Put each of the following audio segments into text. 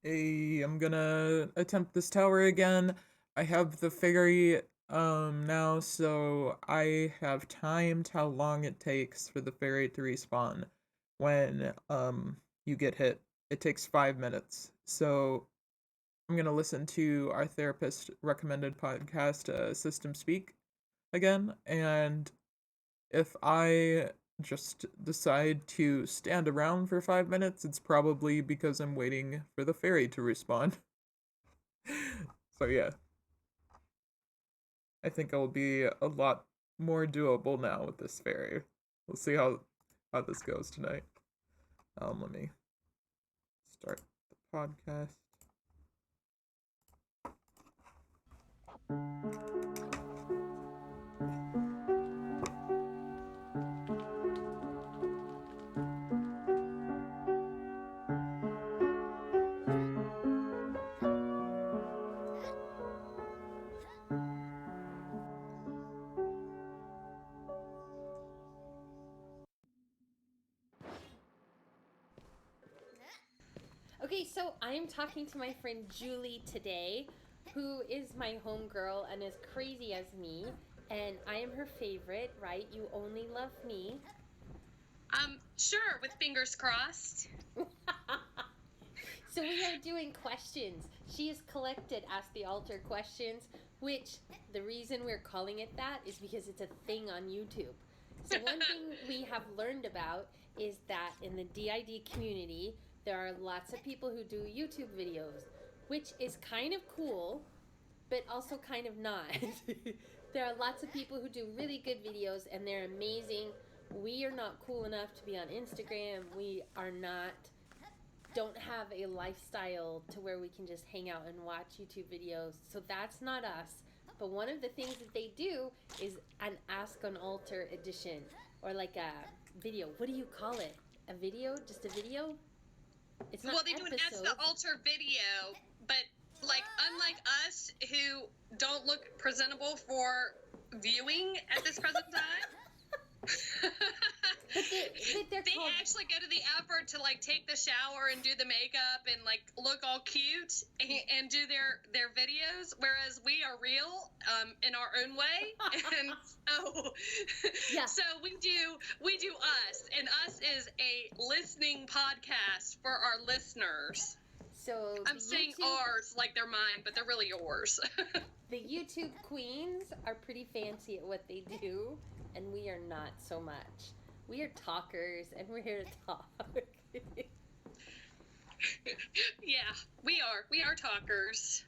I'm gonna attempt this tower again. I have the fairy now, so I have timed how long it takes for the fairy to respawn when you get hit. It takes 5 minutes. So I'm gonna listen to our therapist recommended podcast, System Speak, again, and if I just decide to stand around for 5 minutes, it's probably because I'm waiting for the fairy to respawn. So yeah, I think I'll be a lot more doable now with this fairy. We'll see how this goes tonight. Let me start the podcast. Okay, so I'm talking to my friend Julie today, who is my homegirl and as crazy as me, and I am her favorite, right? You only love me. Sure, with fingers crossed. So we are doing questions. She has collected Ask the Altar questions, which the reason we're calling it that is because it's a thing on YouTube. So one thing we have learned about is that in the DID community, there are lots of people who do YouTube videos, which is kind of cool, but also kind of not. There are lots of people who do really good videos and they're amazing. We are not cool enough to be on Instagram. We are not don't have a lifestyle to where we can just hang out and watch YouTube videos. So that's not us. But one of the things that they do is an Ask an Altar edition or like a video. What do you call it? A video? Just a video? It's not Well, they do an Ask the Altar video, but unlike us who don't look presentable for viewing at this present time. They actually go to the effort to take the shower and do the makeup and look all cute and do their videos, whereas we are real in our own way, and so Yeah. So we do us, and us is a listening podcast for our listeners. So I'm saying ours like they're mine, but they're really yours. The YouTube queens are pretty fancy at what they do, and we are not so much. We are talkers, and we're here to talk. Yeah, we are. We are talkers.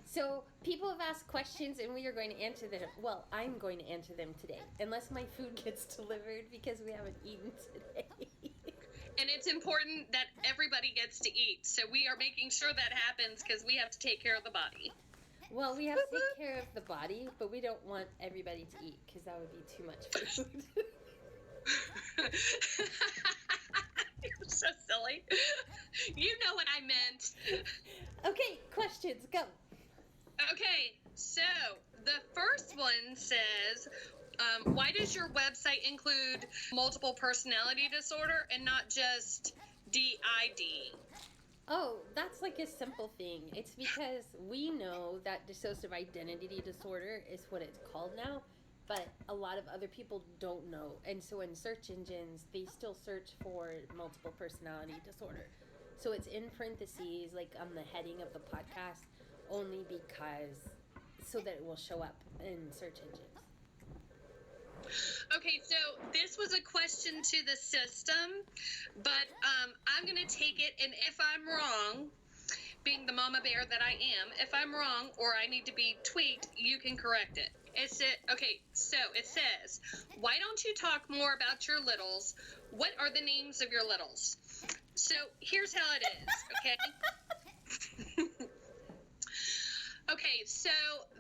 So people have asked questions, and we are going to answer them. Well, I'm going to answer them today, unless my food gets delivered because we haven't eaten today. And it's important that everybody gets to eat, so we are making sure that happens because we have to take care of the body. Well, we have to take care of the body, but we don't want everybody to eat because that would be too much food. You're so silly. You know what I meant. Okay, questions, go. Okay, so the first one says, why does your website include multiple personality disorder and not just DID? Oh, that's like a simple thing. It's because we know that dissociative identity disorder is what it's called now, but a lot of other people don't know. And so in search engines, they still search for multiple personality disorder. So it's in parentheses, like on the heading of the podcast, only because so that it will show up in search engines. Okay, so this was a question to the system, but I'm going to take it, and if I'm wrong, being the mama bear that I am, if I'm wrong or I need to be tweaked, you can correct it. Okay, so it says, why don't you talk more about your littles? What are the names of your littles? So here's how it is, okay? Okay, so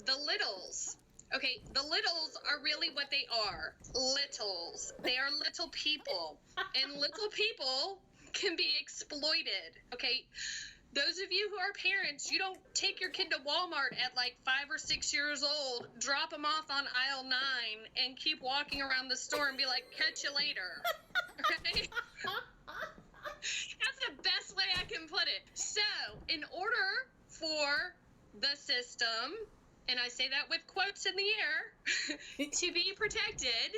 the littles. Okay, the littles are really what they are. Littles. They are little people. And little people can be exploited. Okay? Those of you who are parents, you don't take your kid to Walmart at 5 or 6 years old, drop them off on aisle 9, and keep walking around the store and be like, catch you later. Okay? That's the best way I can put it. So, in order for the system, and I say that with quotes in the air, to be protected,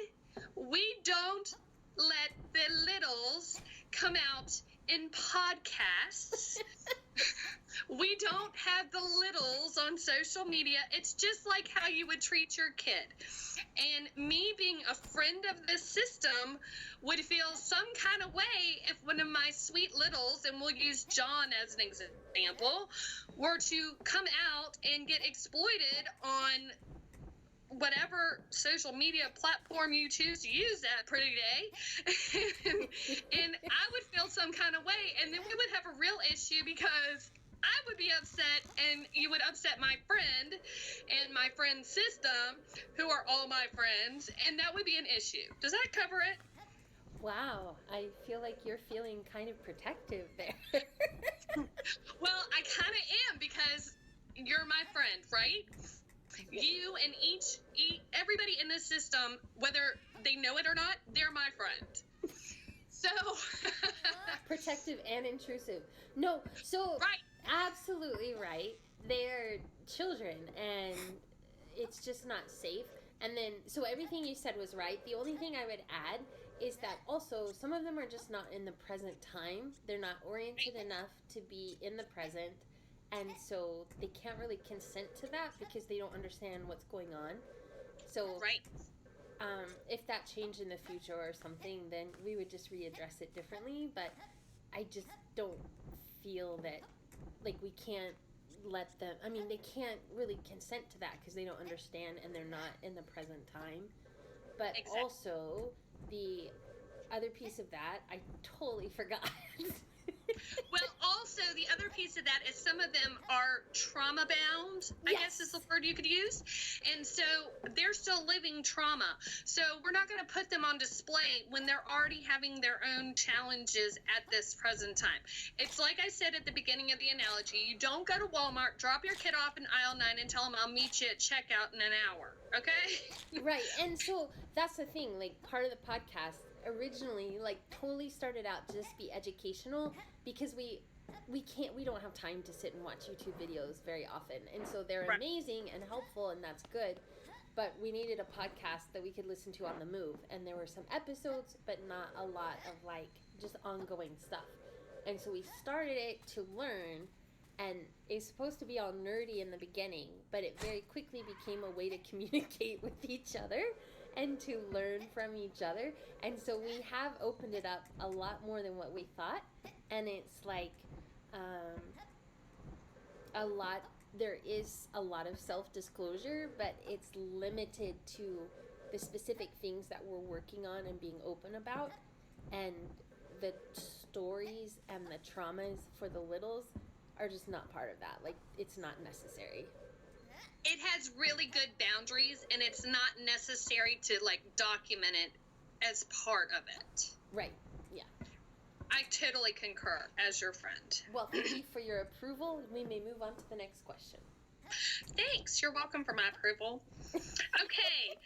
we don't let the littles come out in podcasts. We don't have the littles on social media. It's just like how you would treat your kid. And me being a friend of this system would feel some kind of way if one of my sweet littles, and we'll use John as an example, were to come out and get exploited on whatever social media platform you choose to use that pretty day. And I would feel some kind of way, and then we would have a real issue because I would be upset, and you would upset my friend and my friend's system, who are all my friends, and that would be an issue. Does that cover it? Wow, I feel like you're feeling kind of protective there. Well, I kind of am, because you're my friend, right? You and everybody in this system, whether they know it or not, they're my friend. So Protective and intrusive. No, so right. Absolutely right. They're children, and it's just not safe. And then, so everything you said was right. The only thing I would add is that also some of them are just not in the present time. They're not oriented enough to be in the present, and so they can't really consent to that because they don't understand what's going on. So, Right. If that changed in the future or something, then we would just readdress it differently. But I just don't feel that, like, we can't let them, I mean, they can't really consent to that because they don't understand and they're not in the present time. But Exactly. also, the other piece of that, I totally forgot. Well, also, the other piece of that is some of them are trauma bound, I guess is the word you could use. And so they're still living trauma. So we're not going to put them on display when they're already having their own challenges at this present time. It's like I said at the beginning of the analogy, you don't go to Walmart, drop your kid off in aisle 9 and tell them I'll meet you at checkout in an hour, okay? Right, and so that's the thing, like, part of the podcast originally, like, totally started out to just be educational because we don't have time to sit and watch YouTube videos very often, and so they're Right. amazing and helpful, and that's good, but we needed a podcast that we could listen to on the move, and there were some episodes, but not a lot of, like, just ongoing stuff, and so we started it to learn. And it's supposed to be all nerdy in the beginning, but it very quickly became a way to communicate with each other and to learn from each other. And so we have opened it up a lot more than what we thought. And it's like there is a lot of self-disclosure, but it's limited to the specific things that we're working on and being open about. And the stories and the traumas for the littles are just not part of that. Like, it's not necessary. It has really good boundaries, and it's not necessary to, like, document it as part of it. Right, yeah. I totally concur as your friend. Well, thank you for your approval. We may move on to the next question. Thanks. You're welcome for my approval. Okay.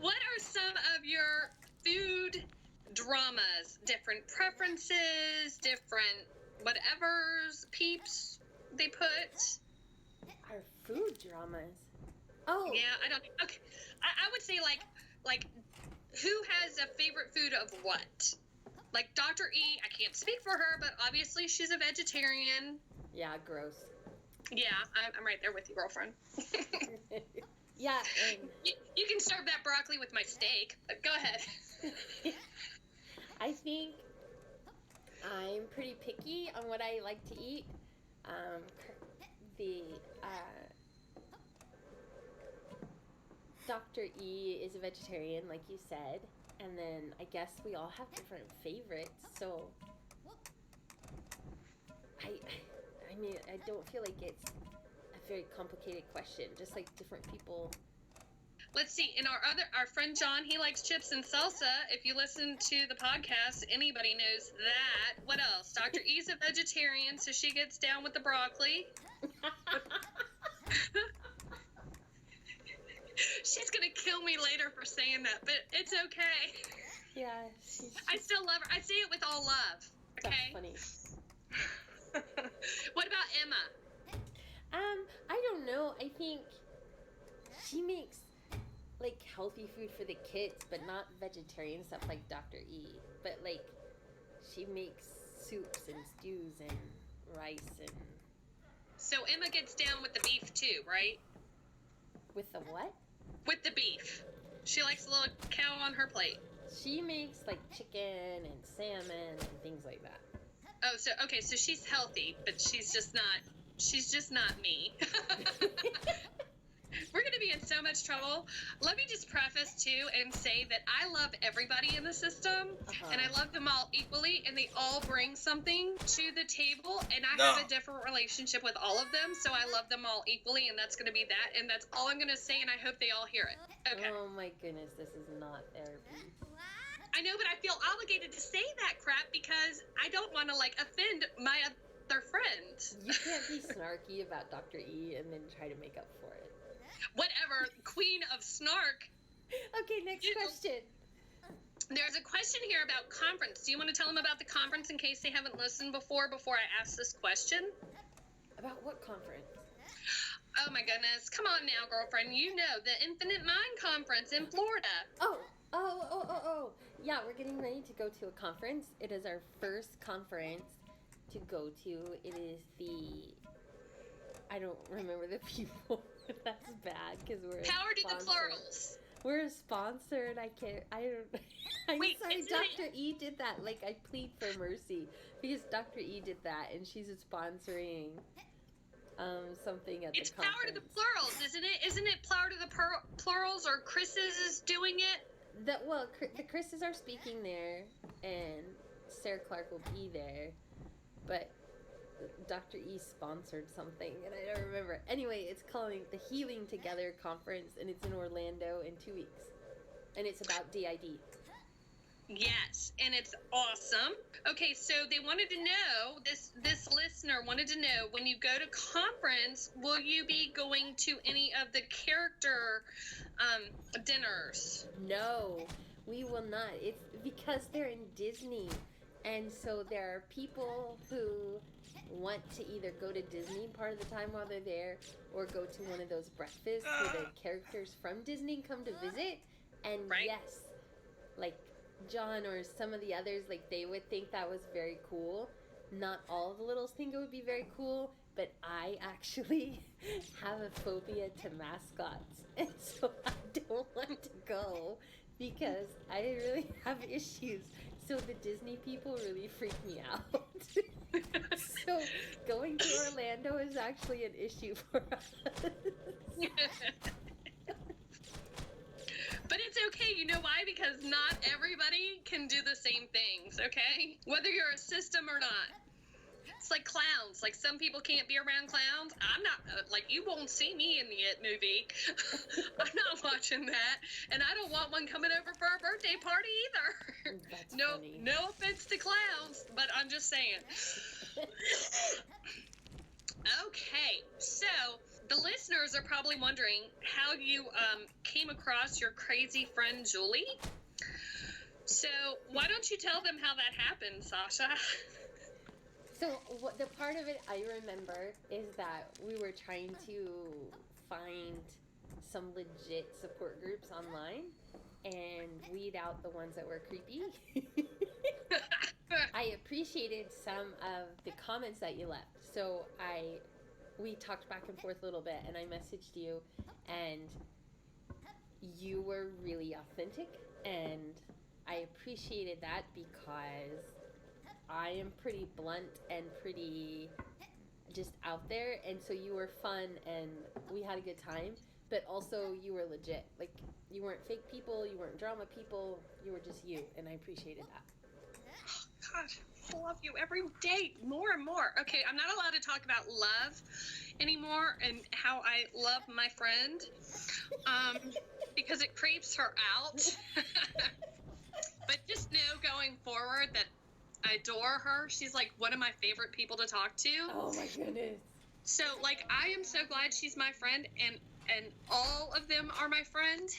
What are some of your food dramas? Different preferences, different whatevers, peeps they put? Our food dramas. Oh. Yeah, I don't. Okay. I would say, like, who has a favorite food of what? Like Dr. E, I can't speak for her, but obviously she's a vegetarian. Yeah, gross. Yeah, I'm right there with you, girlfriend. Yeah. You can serve that broccoli with my steak, but go ahead. I think I'm pretty picky on what I like to eat. Dr. E is a vegetarian, like you said, and then I guess we all have different favorites, so I mean, I don't feel like it's a very complicated question, just like different people. Let's see. And our friend John, he likes chips and salsa. If you listen to the podcast, anybody knows that. What else? Dr. E's a vegetarian, so she gets down with the broccoli. She's gonna kill me later for saying that, but it's okay. Yeah, I still love her. I say it with all love. Okay. That's funny. she makes like healthy food for the kids, but not vegetarian stuff like Dr. E. But like she makes soups and stews and rice and So Emma gets down with the beef too, right? with the what? With the beef. She likes a little cow on her plate. She makes like chicken and salmon and things like that. Oh, so okay, so she's healthy, but she's just not me. We're going to be in so much trouble. Let me just preface too and say that I love everybody in the system, and I love them all equally, and they all bring something to the table, and I have a different relationship with all of them, so I love them all equally, and that's going to be that, and that's all I'm going to say, and I hope they all hear it. Okay. Oh my goodness, this is not therapy. I know, but I feel obligated to say that crap because I don't want to like offend my other friends. You can't be snarky about Dr. E and then try to make up for it. Whatever, queen of snark. Okay, next question. There's a question here about conference. Do you want to tell them about the conference in case they haven't listened before I ask this question? About what conference? Oh my goodness. Come on now, girlfriend. You know, the Infinite Mind Conference in Florida. Oh. Yeah, we're getting ready to go to a conference. It is our first conference to go to. It is I don't remember the people. That's bad because we're Power to the plurals. We're sponsored. I'm Wait, sorry, Dr. E did that. Like, I plead for mercy because Dr. E did that and she's sponsoring something at it's the conference. Power to the plurals, isn't it? Isn't it Power to the plurals, or Chris's is doing it? The Chris's are speaking there and Sarah Clark will be there, but Dr. E sponsored something and I don't remember. Anyway, it's called the Healing Together Conference and it's in Orlando in 2 weeks. And it's about DID. Yes, and it's awesome. Okay, so they wanted to know, this listener wanted to know, when you go to conference, will you be going to any of the character dinners? No, we will not. It's because they're in Disney. And so there are people who want to either go to Disney part of the time while they're there or go to one of those breakfasts where the characters from Disney come to visit. And right. Yes, like John or some of the others, like they would think that was very cool. Not all of the littles think it would be very cool, but I actually have a phobia to mascots. And so I don't want to go because I really have issues. So the Disney people really freak me out. So going to Orlando is actually an issue for us. But it's okay, you know why? Because not everybody can do the same things, okay? Whether you're a system or not. It's like clowns. Like, some people can't be around clowns. I'm not, like, you won't see me in the It movie. I'm not watching that. And I don't want one coming over for a birthday party either. That's no, funny. no offense to clowns, but I'm just saying. Okay, so the listeners are probably wondering how you came across your crazy friend Julie. So why don't you tell them how that happened, Sasha? So the part of it I remember is that we were trying to find some legit support groups online and weed out the ones that were creepy. I appreciated some of the comments that you left. So we talked back and forth a little bit and I messaged you and you were really authentic and I appreciated that because I am pretty blunt and pretty just out there, and so you were fun and we had a good time, but also you were legit. Like, you weren't fake people, you weren't drama people, you were just you, and I appreciated that. Oh, God, I love you every day more and more. Okay, I'm not allowed to talk about love anymore and how I love my friend because it creeps her out. But just know going forward that I adore her. She's like one of my favorite people to talk to. Oh my goodness. So like I am so glad she's my friend and all of them are my friend.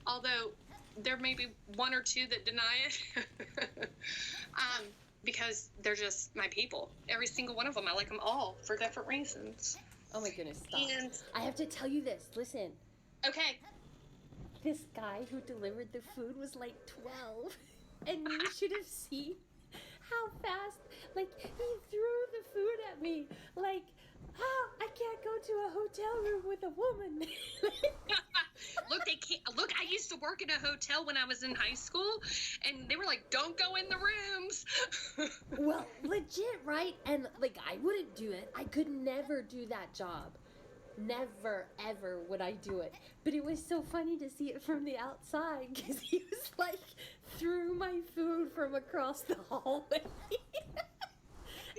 Although there may be one or two that deny it. Because they're just my people. Every single one of them. I like them all for different reasons. Oh my goodness, stop. And I have to tell you this. Listen, Okay. This guy who delivered the food was like 12. And you should have seen how fast, like, he threw the food at me. Like, I can't go to a hotel room with a woman. Look, they can't. Look, I used to work in a hotel when I was in high school, and they were like, "Don't go in the rooms." Well, legit, right? And, like, I wouldn't do it. I could never do that job. Never, ever would I do it. But it was so funny to see it from the outside because he was like, threw my food from across the hallway.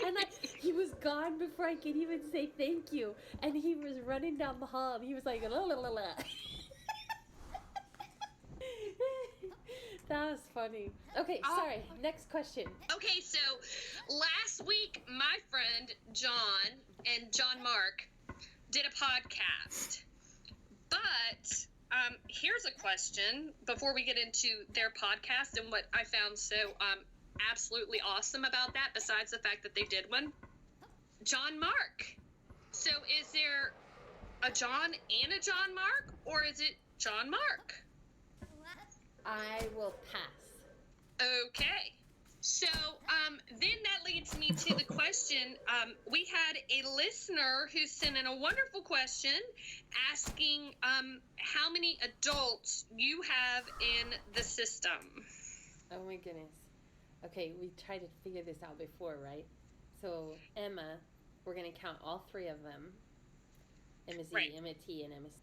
And he was gone before I could even say thank you. And he was running down the hall and he was like, la la la la. That was funny. Okay, sorry. Next question. Okay, so last week, my friend John and John Mark did a podcast. But here's a question before we get into their podcast and what I found so absolutely awesome about that, besides the fact that they did one. John Mark. So is there a John and a John Mark, or is it John Mark? I will pass. Okay. So then that leads me to the question. We had a listener who sent in a wonderful question asking how many adults you have in the system. Oh my goodness. Okay, we tried to figure this out before, right? So Emma, we're going to count all three of them. Emma Z, Right. Emma T, and Emma C.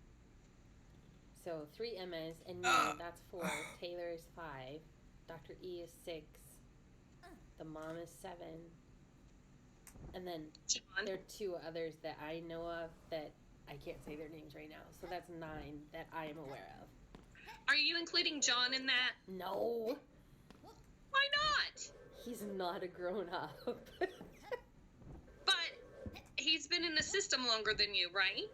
So 3 Emmas, and me, that's 4. Taylor is 5. Dr. E is 6. The mom is 7. And then John. there are 2 others that I know of that I can't say their names right now. So that's 9 that I am aware of. Are you including John in that? No, Why not? he's not a grown up. But he's been in the system longer than you, right?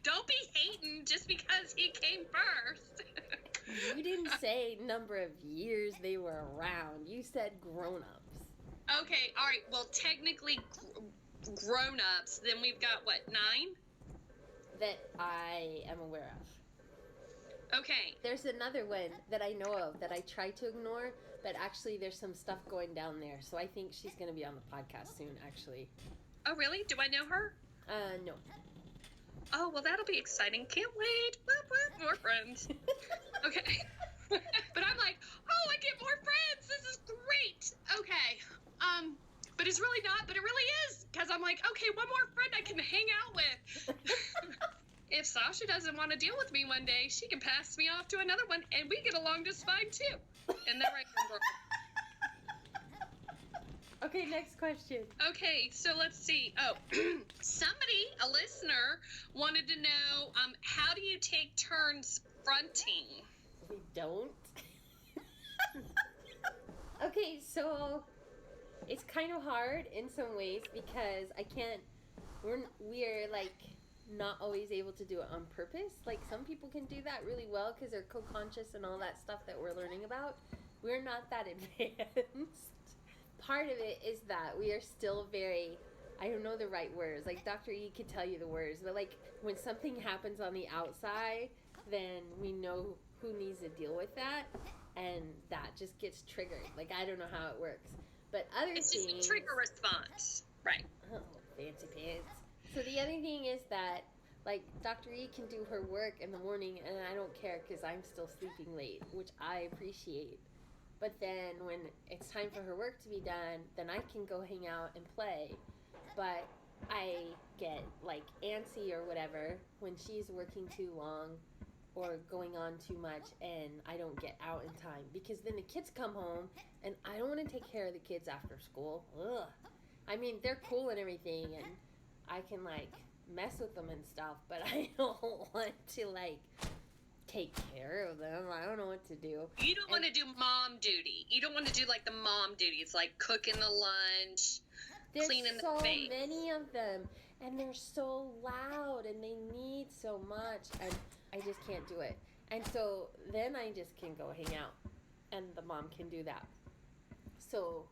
Don't be hating just because he came first. You didn't say number of years they were around. You said grown-ups. Okay, all right. Well, technically grown-ups, then we've got, what, 9? That I am aware of. Okay. There's another one that I know of that I try to ignore, but actually there's some stuff going down there. So I think she's going to be on the podcast soon, actually. Oh, really? Do I know her? No. Oh, well, that'll be exciting. Can't wait. Whoop, whoop, more friends. Okay. But I'm like, oh, I get more friends. This is great. Okay. But it's really not, but it really is. Because I'm like, okay, one more friend I can hang out with. If Sasha doesn't want to deal with me one day, she can pass me off to another one, and we get along just fine, too. And that right, girl? Okay, next question. Okay, so let's see. Oh, somebody, a listener, wanted to know, how do you take turns fronting? We don't. Okay, so it's kind of hard in some ways because we're like not always able to do it on purpose. Like some people can do that really well because they're co-conscious and all that stuff that we're learning about. We're not that advanced. Part of it is that we are still very, I don't know the right words. Like Dr. E could tell you the words, but like when something happens on the outside, then we know who needs to deal with that, and that just gets triggered. Like I don't know how it works, but other It's things. just a trigger response. Right. Oh, fancy pants. So the other thing is that, like, Dr. E can do her work in the morning, and I don't care because I'm still sleeping late, which I appreciate. But then when it's time for her work to be done, then I can go hang out and play. But I get, like, antsy or whatever when she's working too long or going on too much, and I don't get out in time. Because then the kids come home, and I don't want to take care of the kids after school. Ugh. I mean, they're cool and everything, and I can, like, mess with them and stuff, but I don't want to, like, take care of them. I don't know what to do. You don't want to do mom duty. You don't want to do, like, the mom duties, like cooking the lunch, There's cleaning the so face. many of them, and they're so loud, and they need so much, and I just can't do it. And so then I just can go hang out, and the mom can do that. So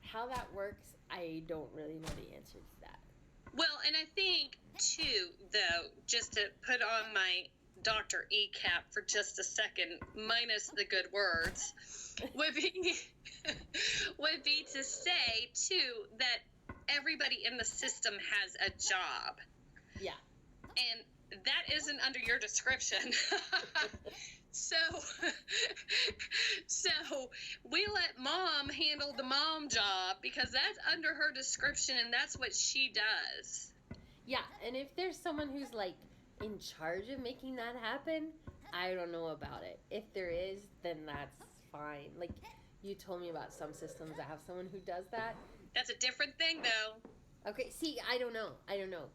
how that works, I don't really know the answer to that. Well, and I think, too, though, just to put on my Dr. E cap for just a second, minus the good words, would be would be to say, too, that everybody in the system has a job. Yeah. And that isn't under your description. So, so we let mom handle the mom job because that's under her description and that's what she does. Yeah, and if there's someone who's like in charge of making that happen, I don't know about it. If there is, then that's fine. Like you told me about some systems that have someone who does that. That's a different thing, though. Okay, see, I don't know,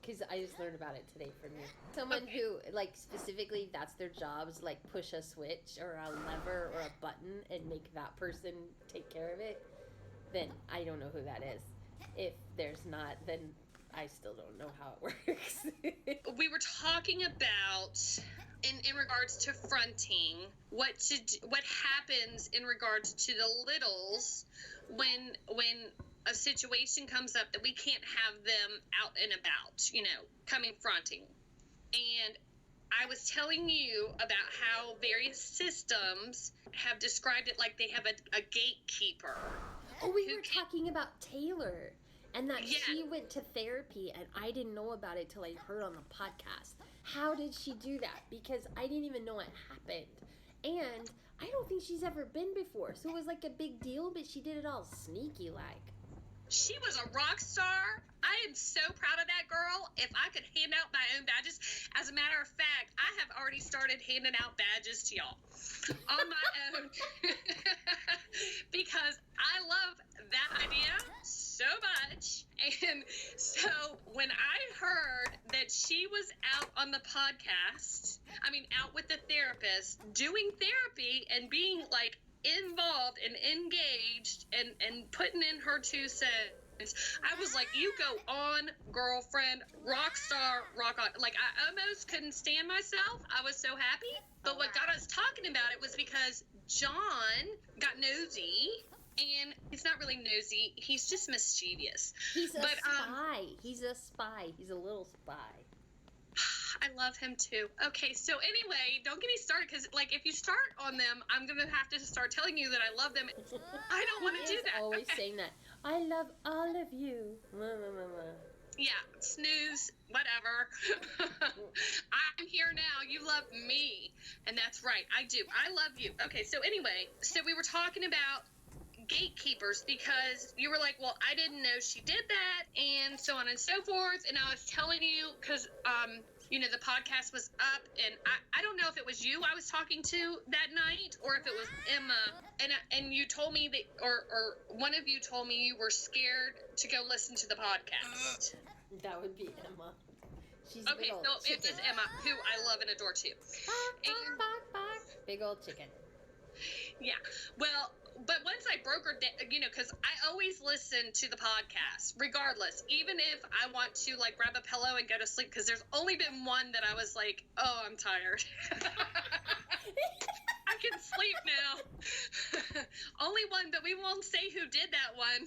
because I just learned about it today from you. Someone who, like, specifically, that's their job, is, like, push a switch or a lever or a button and make that person take care of it, then I don't know who that is. If there's not, then I still don't know how it works. We were talking about, in regards to fronting, what happens in regards to the littles when a situation comes up that we can't have them out and about, coming fronting. And I was telling you about how various systems have described it like they have a gatekeeper. Oh, we were talking about Taylor and that she went to therapy and I didn't know about it till I heard on the podcast. How did she do that? Because I didn't even know it happened. And I don't think she's ever been before. So it was like a big deal, but she did it all sneaky like. She was a rock star. I am so proud of that girl. If I could hand out my own badges, as a matter of fact, I have already started handing out badges to y'all on my own because I love that idea so much. And so when I heard that she was out on the podcast, out with the therapist, doing therapy and being like involved and engaged and putting in her 2 cents, I was like, you go on, girlfriend, rock star, rock on. Like, I almost couldn't stand myself. I was so happy. But what got us talking about it was because John got nosy, and he's not really nosy. He's just mischievous. He's a spy. He's a spy. He's a little spy. I love him too. Okay, so anyway, don't get me started because, like, if you start on them, I'm going to have to start telling you that I love them. I don't want to do that. Always saying that. I love all of you. Yeah, snooze, whatever. I'm here now. You love me. And that's right. I do. I love you. Okay, so anyway, so we were talking about gatekeepers because you were like, well, I didn't know she did that, and so on and so forth. And I was telling you because the podcast was up, and I don't know if it was you I was talking to that night or if it was Emma, and you told me that, or one of you told me you were scared to go listen to the podcast. That would be Emma. She's okay, no, it was Emma, who I love and adore too. Big old chicken. Yeah, well, but once I broke her down, because I always listen to the podcast, regardless, even if I want to, like, grab a pillow and go to sleep, because there's only been one that I was like, oh, I'm tired. I can sleep now. Only one, but we won't say who did that one,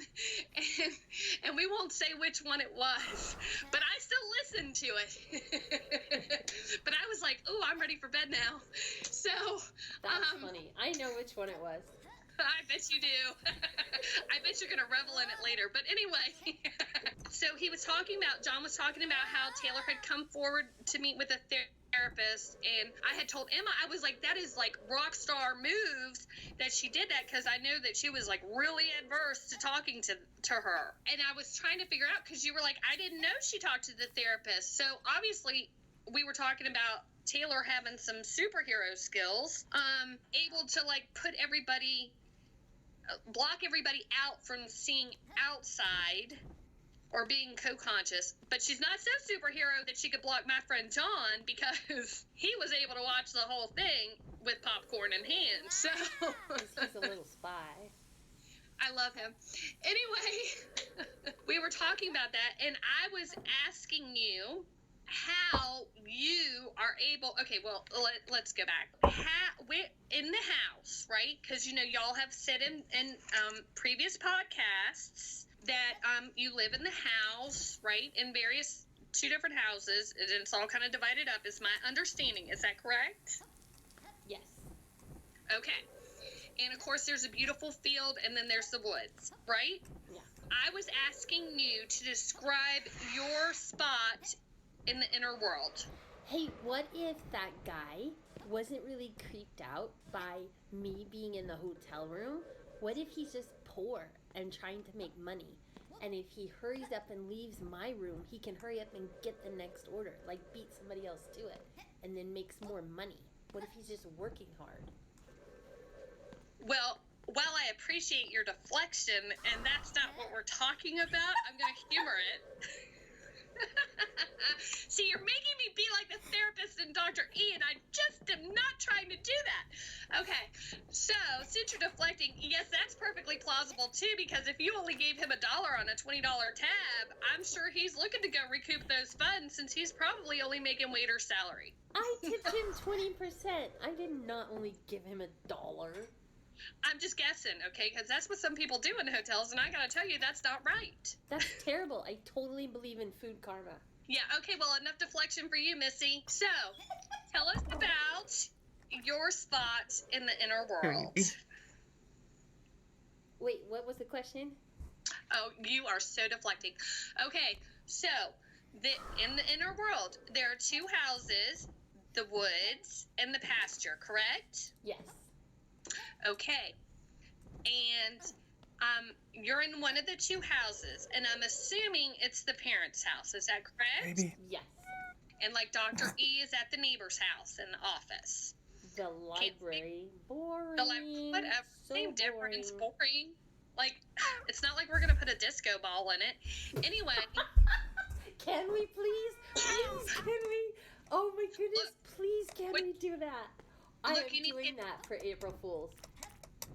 and we won't say which one it was, but I still listened to it. But I was like, oh, I'm ready for bed now. So that's funny. I know which one it was. I bet you do. I bet you're going to revel in it later. But anyway, so John was talking about how Taylor had come forward to meet with a therapist. And I had told Emma, I was like, that is like rock star moves that she did that, because I knew that she was like really adverse to talking to her. And I was trying to figure out, because you were like, I didn't know she talked to the therapist. So obviously we were talking about Taylor having some superhero skills, able to like block everybody out from seeing outside or being co-conscious. But she's not so superhero that she could block my friend John, because he was able to watch the whole thing with popcorn in hand. So he's a little spy. I love him. Anyway, we were talking about that, and I was asking you how you are able. Okay, well, let's go back. In the house, right? Because y'all have said in previous podcasts that you live in the house, right? In various 2 different houses, and it's all kind of divided up. Is my understanding? Is that correct? Yes. Okay. And of course, there's a beautiful field, and then there's the woods, right? Yeah. I was asking you to describe your spot in the inner world. Hey, what if that guy wasn't really creeped out by me being in the hotel room? What if he's just poor and trying to make money? And if he hurries up and leaves my room, he can hurry up and get the next order, like beat somebody else to it, and then makes more money. What if he's just working hard? Well, while I appreciate your deflection, and that's not what we're talking about, I'm going to humor it. See, you're making me be like the therapist in Dr. E, and I just am not trying to do that. Okay, so since you're deflecting, yes, that's perfectly plausible too, because if you only gave him $1 on a $20 tab, I'm sure he's looking to go recoup those funds since he's probably only making waiter salary. I tipped him 20%. I did not only give him $1. I'm just guessing, okay? Because that's what some people do in hotels, and I gotta tell you, that's not right. That's terrible. I totally believe in food karma. Yeah, okay, well, enough deflection for you, Missy. So, tell us about your spot in the inner world. Wait, what was the question? Oh, you are so deflecting. Okay, so, in the inner world, there are 2 houses, the woods and the pasture, correct? Yes. Okay. And you're in one of the 2 houses, and I'm assuming it's the parents' house. Is that correct? Maybe. Yes. And like Dr. E is at the neighbor's house in the office. The library. Boring. Whatever. So Same difference. boring. Boring. Like, it's not like we're going to put a disco ball in it. Anyway. Can we please? Please, can we? Oh my goodness, please can we do that? I am doing that for April Fools.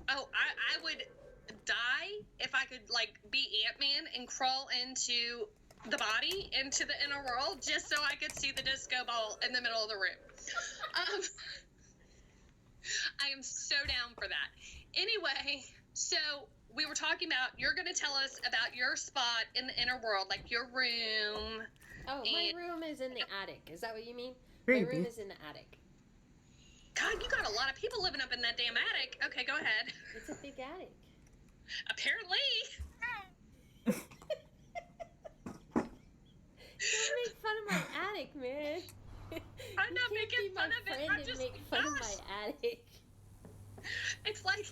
Oh, I would die if I could, like, be Ant-Man and crawl into the body, into the inner world, just so I could see the disco ball in the middle of the room. I am so down for that. Anyway, so we were talking about, you're going to tell us about your spot in the inner world, like your room. Oh, my room is in the attic. Is that what you mean? Maybe. My room is in the attic. God, you got a lot of people living up in that damn attic. Okay, go ahead. It's a big attic. Apparently. Don't make fun of my attic, man. I'm not making fun of it. I'm just make fun of my attic. It's like,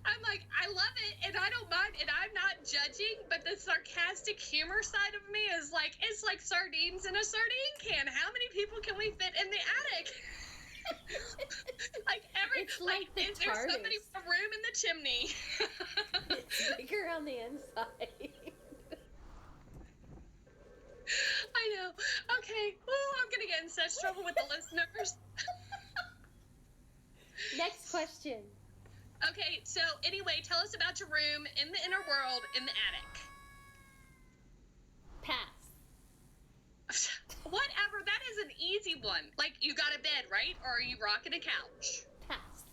I'm like, I love it, and I don't mind, and I'm not judging, but the sarcastic humor side of me is like, it's like sardines in a sardine can. How many people can we fit in the attic? Is there somebody with a room in the chimney? It's bigger on the inside. I know. Okay. Oh, I'm gonna get in such trouble with the listeners. Next question. Okay, so anyway, tell us about your room in the inner world in the attic. Pass. Whatever, that is an easy one. Like, you got a bed, right? Or are you rocking a couch? Pass.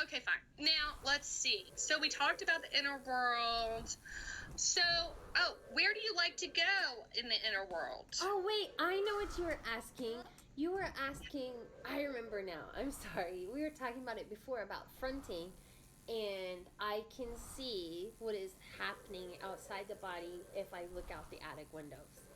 Okay, fine. Now, let's see. So we talked about the inner world. So, where do you like to go in the inner world? Oh, wait, I know what you were asking. You were asking, I remember now, I'm sorry. We were talking about it before about fronting, and I can see what is happening outside the body if I look out the attic windows.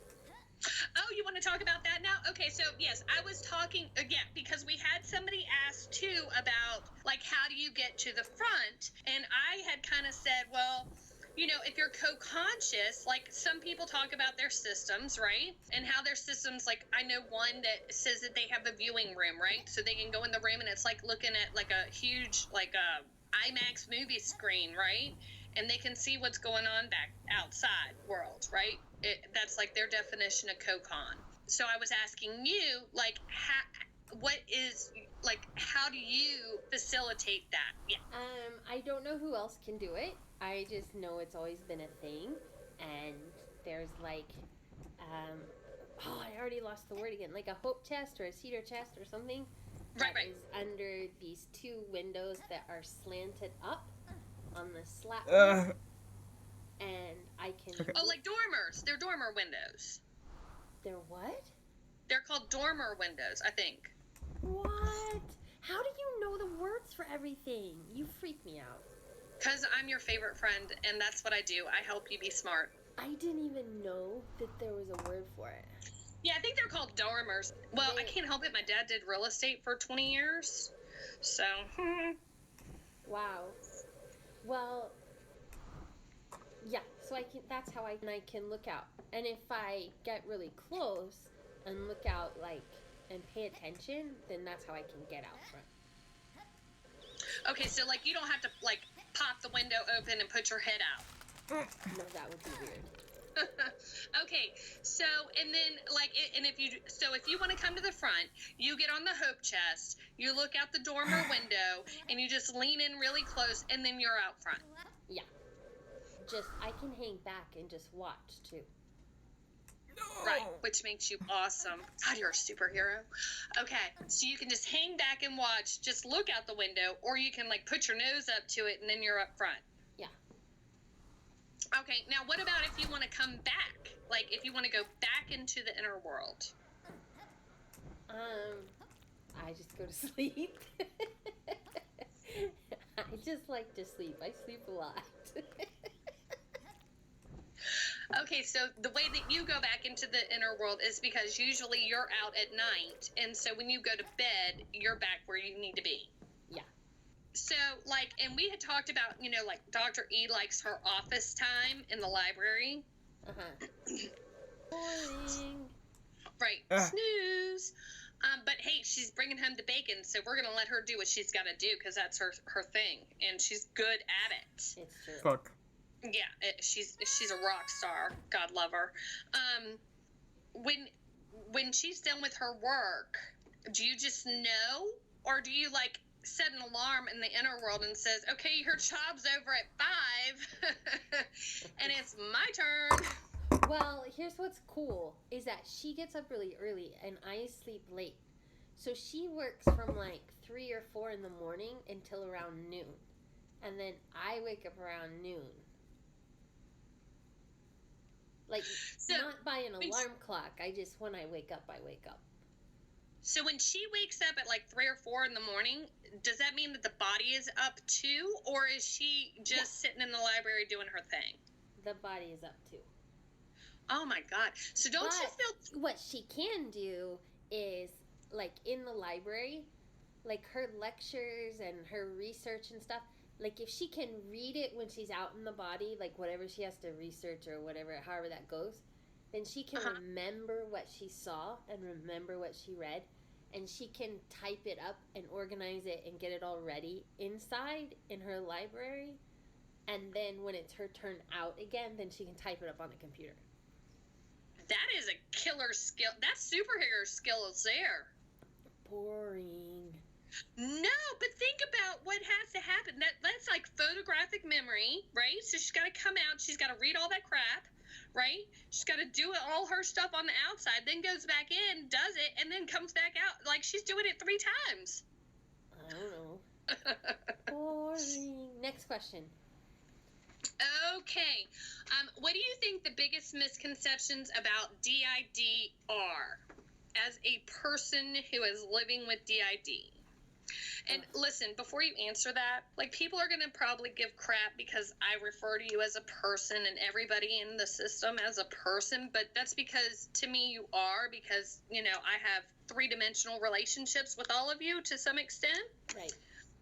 Oh, you want to talk about that now? Okay, so yes, I was talking again because we had somebody ask too about, like, how do you get to the front? And I had kind of said, well, you know, if you're co-conscious, like some people talk about their systems, right? And how their systems, like I know one that says that they have a viewing room, right? So they can go in the room and it's like looking at like a huge, like a IMAX movie screen, right? And they can see what's going on back outside world, right? That's like their definition of co-con. So I was asking you, like, how do you facilitate that? Yeah. I don't know who else can do it. I just know it's always been a thing, and there's like Oh, I already lost the word again. Like a hope chest or a cedar chest or something. Right, That right. is under these two windows that are slanted up on the slat roof, Uh, and I can. Okay. Oh, like dormers. They're dormer windows. They're what? They're called dormer windows, I think. What? How do you know the words for everything? You freak me out. Because I'm your favorite friend, and that's what I do. I help you be smart. I didn't even know that there was a word for it. Yeah, I think they're called dormers. Well, I can't help it. My dad did real estate for 20 years. So, Wow. Well, yeah. So I can. That's how I can look out. And if I get really close and look out, like, and pay attention, then that's how I can get out front. okay, so like you don't have to like pop the window open and put your head out. No, that would be weird. Okay, so and then like and if you want to come to the front, you get on the hope chest, you look out the dormer window, and you just lean in really close, and then you're out front. Yeah. Just I can hang back and just watch too. Right, which makes you awesome. God, you're a superhero. Okay, so you can just hang back and watch, just look out the window, or you can like put your nose up to it and then you're up front. Yeah. Okay, now what about if you want to come back? Like if you want to go back into the inner world? I just go to sleep. I just like to sleep. I sleep a lot. Okay, so the way that you go back into the inner world is because usually you're out at night, and so when you go to bed, you're back where you need to be. Yeah. So, like, and we had talked about, like Dr. E likes her office time in the library. Boring. Right. Snooze. But hey, she's bringing home the bacon, so we're going to let her do what she's got to do because that's her thing, and she's good at it. It's true. Fuck. Yeah, she's a rock star. God love her. When she's done with her work, do you just know, or do you like set an alarm in the inner world and says, "Okay, your job's over at 5, and it's my turn"? Well, here's what's cool is that she gets up really early and I sleep late. So she works from like 3 or 4 in the morning until around noon. And then I wake up around noon. Like, So, not by an alarm clock. When I wake up, I wake up. So when she wakes up at like 3 or 4 in the morning, does that mean that the body is up too, or is she just sitting in the library doing her thing? The body is up too. Oh my God. So don't you feel... What she can do is, like, in the library, like, her lectures and her research and stuff, like, if she can read it when she's out in the body, like, whatever she has to research or whatever, however that goes, then she can remember what she saw and remember what she read, and she can type it up and organize it and get it all ready inside in her library, and then when it's her turn out again, then she can type it up on the computer. That is a killer skill. That superhero skill is there. Boring. No, but think about what has to happen. That's like photographic memory, right? So she's got to come out. She's got to read all that crap, right? She's got to do all her stuff on the outside, then goes back in, does it, and then comes back out. Like she's doing it 3 times. I don't know. Boring. Next question. Okay. What do you think the biggest misconceptions about DID are as a person who is living with DID? And listen, before you answer that, like people are going to probably give crap because I refer to you as a person and everybody in the system as a person, but that's because to me you are, because, I have 3-dimensional relationships with all of you to some extent. Right.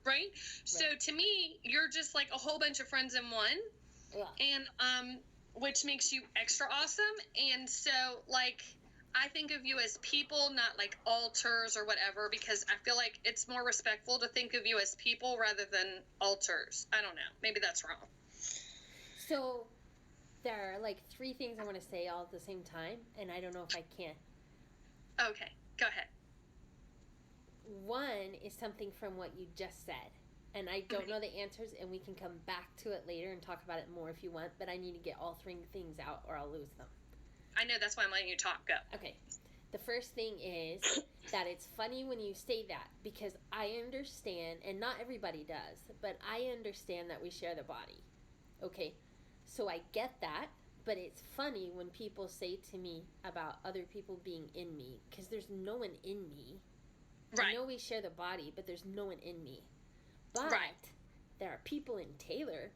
Right? So to me, you're just like a whole bunch of friends in one. Yeah. And which makes you extra awesome. And so like I think of you as people, not like alters or whatever, because I feel like it's more respectful to think of you as people rather than alters. I don't know. Maybe that's wrong. So there are like 3 things I want to say all at the same time, and I don't know if I can. Okay, go ahead. One is something from what you just said, and I don't know the answers, and we can come back to it later and talk about it more if you want, but I need to get all 3 things out or I'll lose them. I know, that's why I'm letting you talk. Go. Okay. The first thing is that it's funny when you say that, because I understand, and not everybody does, but I understand that we share the body. Okay? So I get that, but it's funny when people say to me about other people being in me, because there's no one in me. Right. I know we share the body, but there's no one in me. But there are people in Taylor.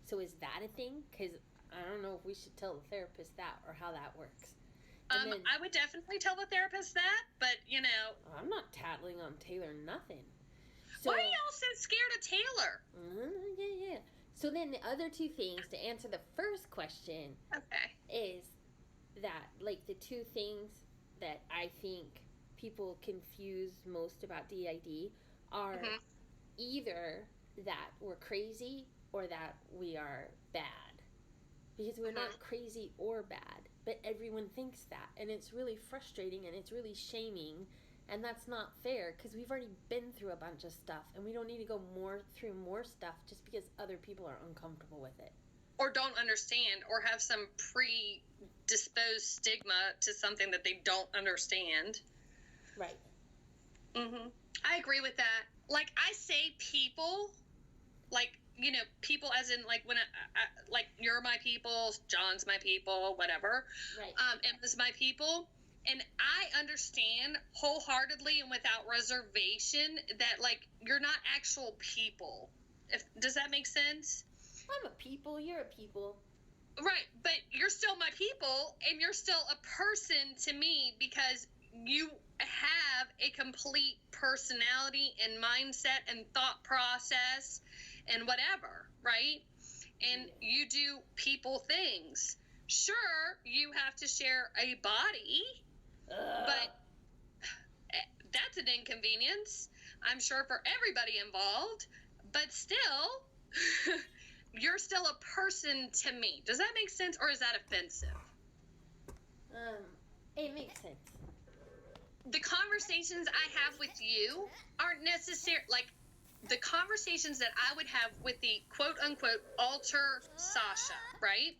So is that a thing? Because I don't know if we should tell the therapist that or how that works. Then, I would definitely tell the therapist that, but, you know. I'm not tattling on Taylor, nothing. So, why are y'all so scared of Taylor? Yeah. So then the other two things, to answer the first question, is that, like, the two things that I think people confuse most about DID are either that we're crazy or that we are bad. Because we're not crazy or bad, but everyone thinks that. And it's really frustrating and it's really shaming. And that's not fair, because we've already been through a bunch of stuff, and we don't need to go through more stuff just because other people are uncomfortable with it. Or don't understand, or have some predisposed stigma to something that they don't understand. Right. I agree with that. Like, I say people, like, you know, people as in, like, when I like, you're my people, John's my people, whatever. Right. Emma's my people. And I understand wholeheartedly and without reservation that, like, you're not actual people. Does that make sense? I'm a people, you're a people. Right, but you're still my people, and you're still a person to me because you have a complete personality and mindset and thought process and whatever, right? And you do people things. Sure, you have to share a body, but that's an inconvenience, I'm sure, for everybody involved. But still, you're still a person to me. Does that make sense, or is that offensive? It makes sense. The conversations I have with you aren't necessary, like, the conversations that I would have with the quote-unquote alter Sasha, right,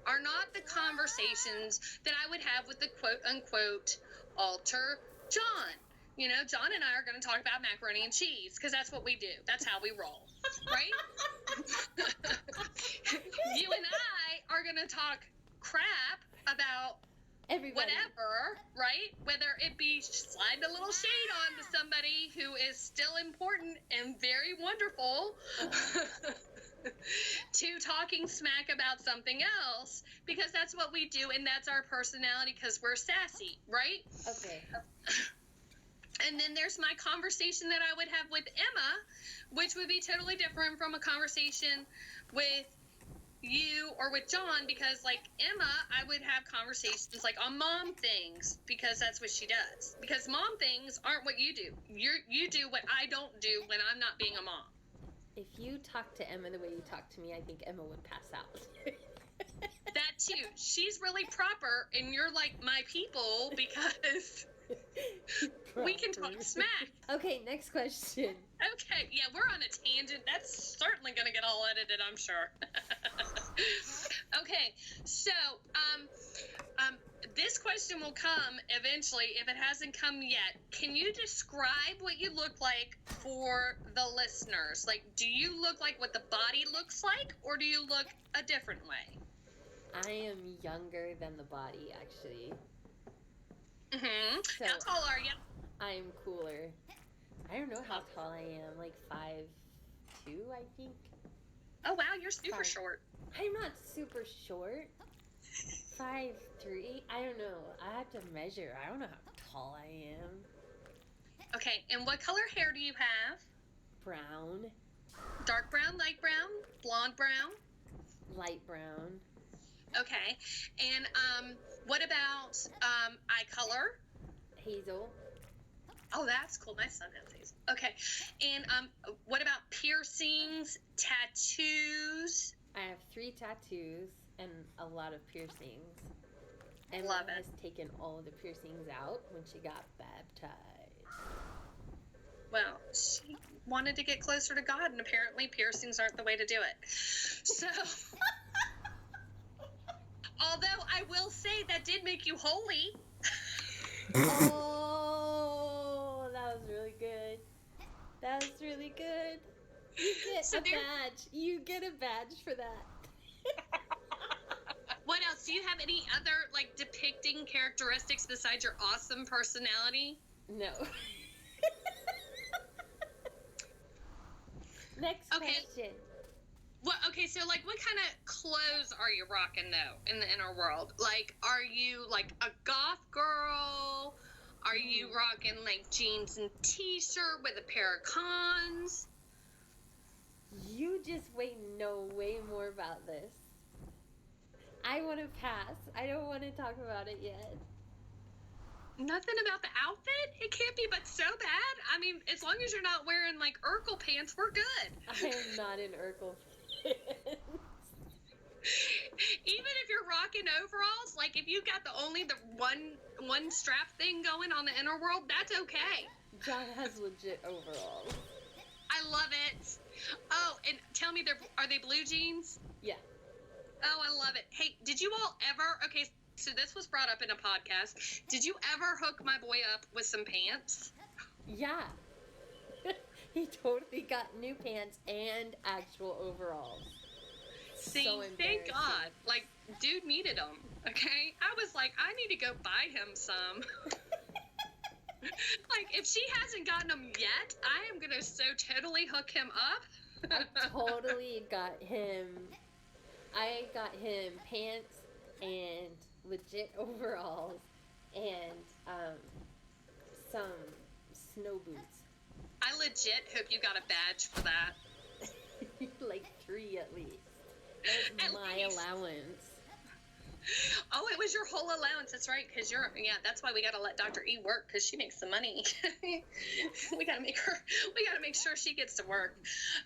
are not the conversations that I would have with the quote-unquote alter John. You know, John and I are going to talk about macaroni and cheese, because that's what we do. That's how we roll, right? You and I are going to talk crap about everybody. Whatever, right? Whether it be sliding a little shade on to somebody who is still important and very wonderful, to talking smack about something else, because that's what we do, and that's our personality, because we're sassy, right? Okay. And then there's my conversation that I would have with Emma, which would be totally different from a conversation with you or with John, because, like, Emma, I would have conversations, like, on mom things, because that's what she does. Because mom things aren't what you do. You do what I don't do when I'm not being a mom. If you talk to Emma the way you talk to me, I think Emma would pass out. That too. She's really proper, and you're like my people, because we can talk smack. Okay, next question. Okay, yeah, we're on a tangent. That's certainly going to get all edited, I'm sure. Okay, so this question will come eventually if it hasn't come yet. Can you describe what you look like for the listeners? Like, do you look like what the body looks like, or do you look a different way? I am younger than the body, actually. So, how tall are you? I'm cooler. I don't know how tall I am, like 5'2", I think. Oh wow, you're super short. I'm not super short. 5'3". I don't know. I have to measure. I don't know how tall I am. Okay, and what color hair do you have? Brown. Dark brown, light brown, blonde brown? Light brown. Okay, and what about eye color? Hazel. Oh, that's cool. My son has hazel. Okay, and what about piercings, tattoos? I have 3 tattoos and a lot of piercings. Emma Love it. Has taken all of the piercings out when she got baptized. Well, she wanted to get closer to God, and apparently piercings aren't the way to do it. So, Although I will say that did make you holy. Oh, that was really good. That was really good. You get So a badge. You get a badge for that. What else? Do you have any other like depicting characteristics besides your awesome personality? No. Next question. Okay, so like what kind of clothes are you rocking though in the inner world? Like, are you like a goth girl? Are you rocking like jeans and t-shirt with a pair of cons? You just wait and know way more about this. I want to pass. I don't want to talk about it yet. Nothing about the outfit? It can't be but so bad. I mean, as long as you're not wearing like Urkel pants, we're good. I am not in Urkel. Even if you're rocking overalls, like if you got the one strap thing going on the inner world, that's okay. John has legit overalls. I love it. Oh, and tell me, are they blue jeans? Yeah. Oh, I love it. Hey, did you all ever? Okay, so this was brought up in a podcast. Did you ever hook my boy up with some pants? Yeah. He totally got new pants and actual overalls. See, So thank embarrassing. God. Like, dude needed them, okay? I was like, I need to go buy him some. Like, if she hasn't gotten them yet, I am going to so totally hook him up. I totally got him. I got him pants and legit overalls and some snow boots. I legit hope you got a badge for that. Like 3 at least. That was At my least. allowance. Oh, it was your whole allowance. That's right, because that's why we got to let Dr. E work, because she makes the money. we got to make sure she gets to work.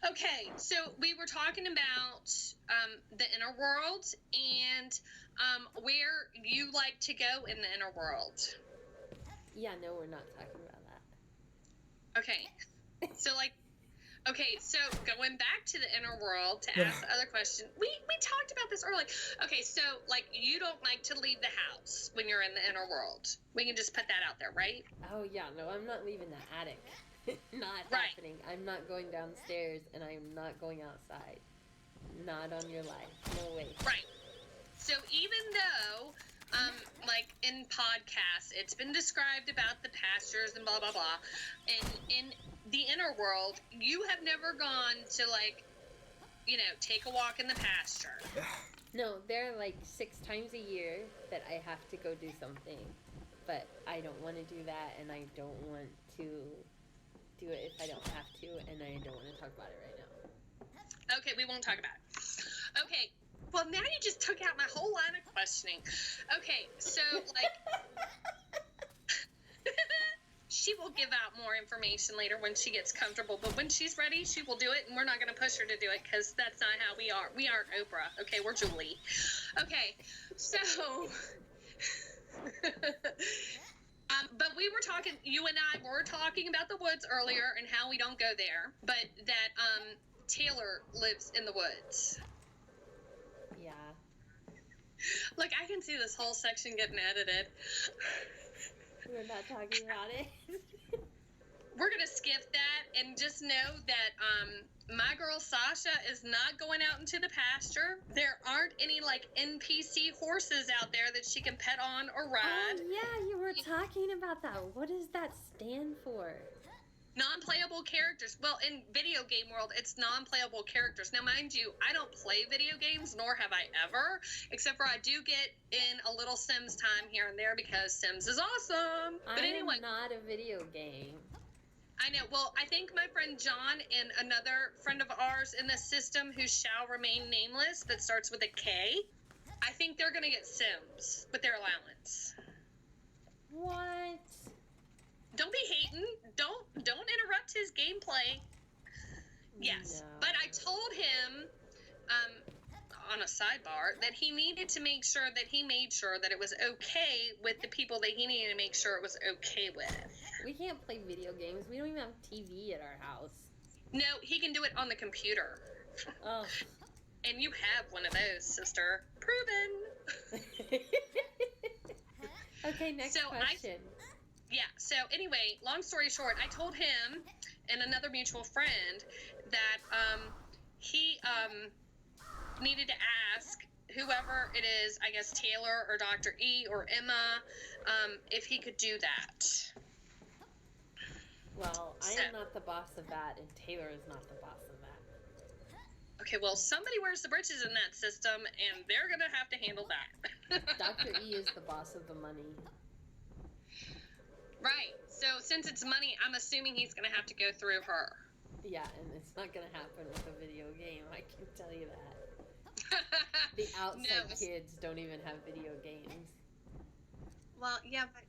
Okay, so we were talking about the inner world and where you like to go in the inner world. Yeah, no, we're not talking about that. Okay, so going back to the inner world to ask the other question, we talked about this earlier. Okay, so like you don't like to leave the house when you're in the inner world. We can just put that out there, right? Oh yeah, no, I'm not leaving the attic. Not Right. happening. I'm not going downstairs and I'm not going outside. Not on your life. No way. Right. So even though, like in podcasts, it's been described about the pastures and blah blah blah, and in the inner world, you have never gone to like, take a walk in the pasture. No, there are like 6 times a year that I have to go do something. But I don't want to do that and I don't want to do it if I don't have to and I don't want to talk about it right now. Okay, we won't talk about it. Okay, well now you just took out my whole line of questioning. Okay, so like, she will give out more information later when she gets comfortable, but when she's ready, she will do it, and we're not going to push her to do it because that's not how we are. We aren't Oprah, okay? We're Julie. Okay, so, but you and I were talking about the woods earlier and how we don't go there, but that Taylor lives in the woods. Yeah. Like, I can see this whole section getting edited. We're not talking about it. We're going to skip that and just know that my girl Sasha is not going out into the pasture. There aren't any, like, NPC horses out there that she can pet on or ride. Oh, yeah, you were talking about that. What does that stand for? Non-playable characters. Well, in video game world, it's non-playable characters. Now, mind you, I don't play video games, nor have I ever, except for I do get in a little Sims time here and there because Sims is awesome. But anyway, I'm not a video game. I know. Well, I think my friend John and another friend of ours in the system who shall remain nameless that starts with a K, I think they're going to get Sims with their allowance. What? Don't be hating. Don't interrupt his gameplay. Yes. No. But I told him on a sidebar that he needed to make sure that he made sure that it was okay with the people that he needed to make sure it was okay with. We can't play video games. We don't even have TV at our house. No, he can do it on the computer. Oh. And you have one of those, sister. Proven. Okay, next So question. So anyway, long story short, I told him and another mutual friend that he needed to ask whoever it is, I guess Taylor or Dr. E or Emma, if he could do that. Well, I am not the boss of that, and Taylor is not the boss of that. Okay, well, somebody wears the britches in that system, and they're going to have to handle that. Dr. E is the boss of the money. Right. So since it's money, I'm assuming he's going to have to go through her. Yeah, and it's not going to happen with a video game, I can tell you that. The outside kids don't even have video games. Well, yeah, but...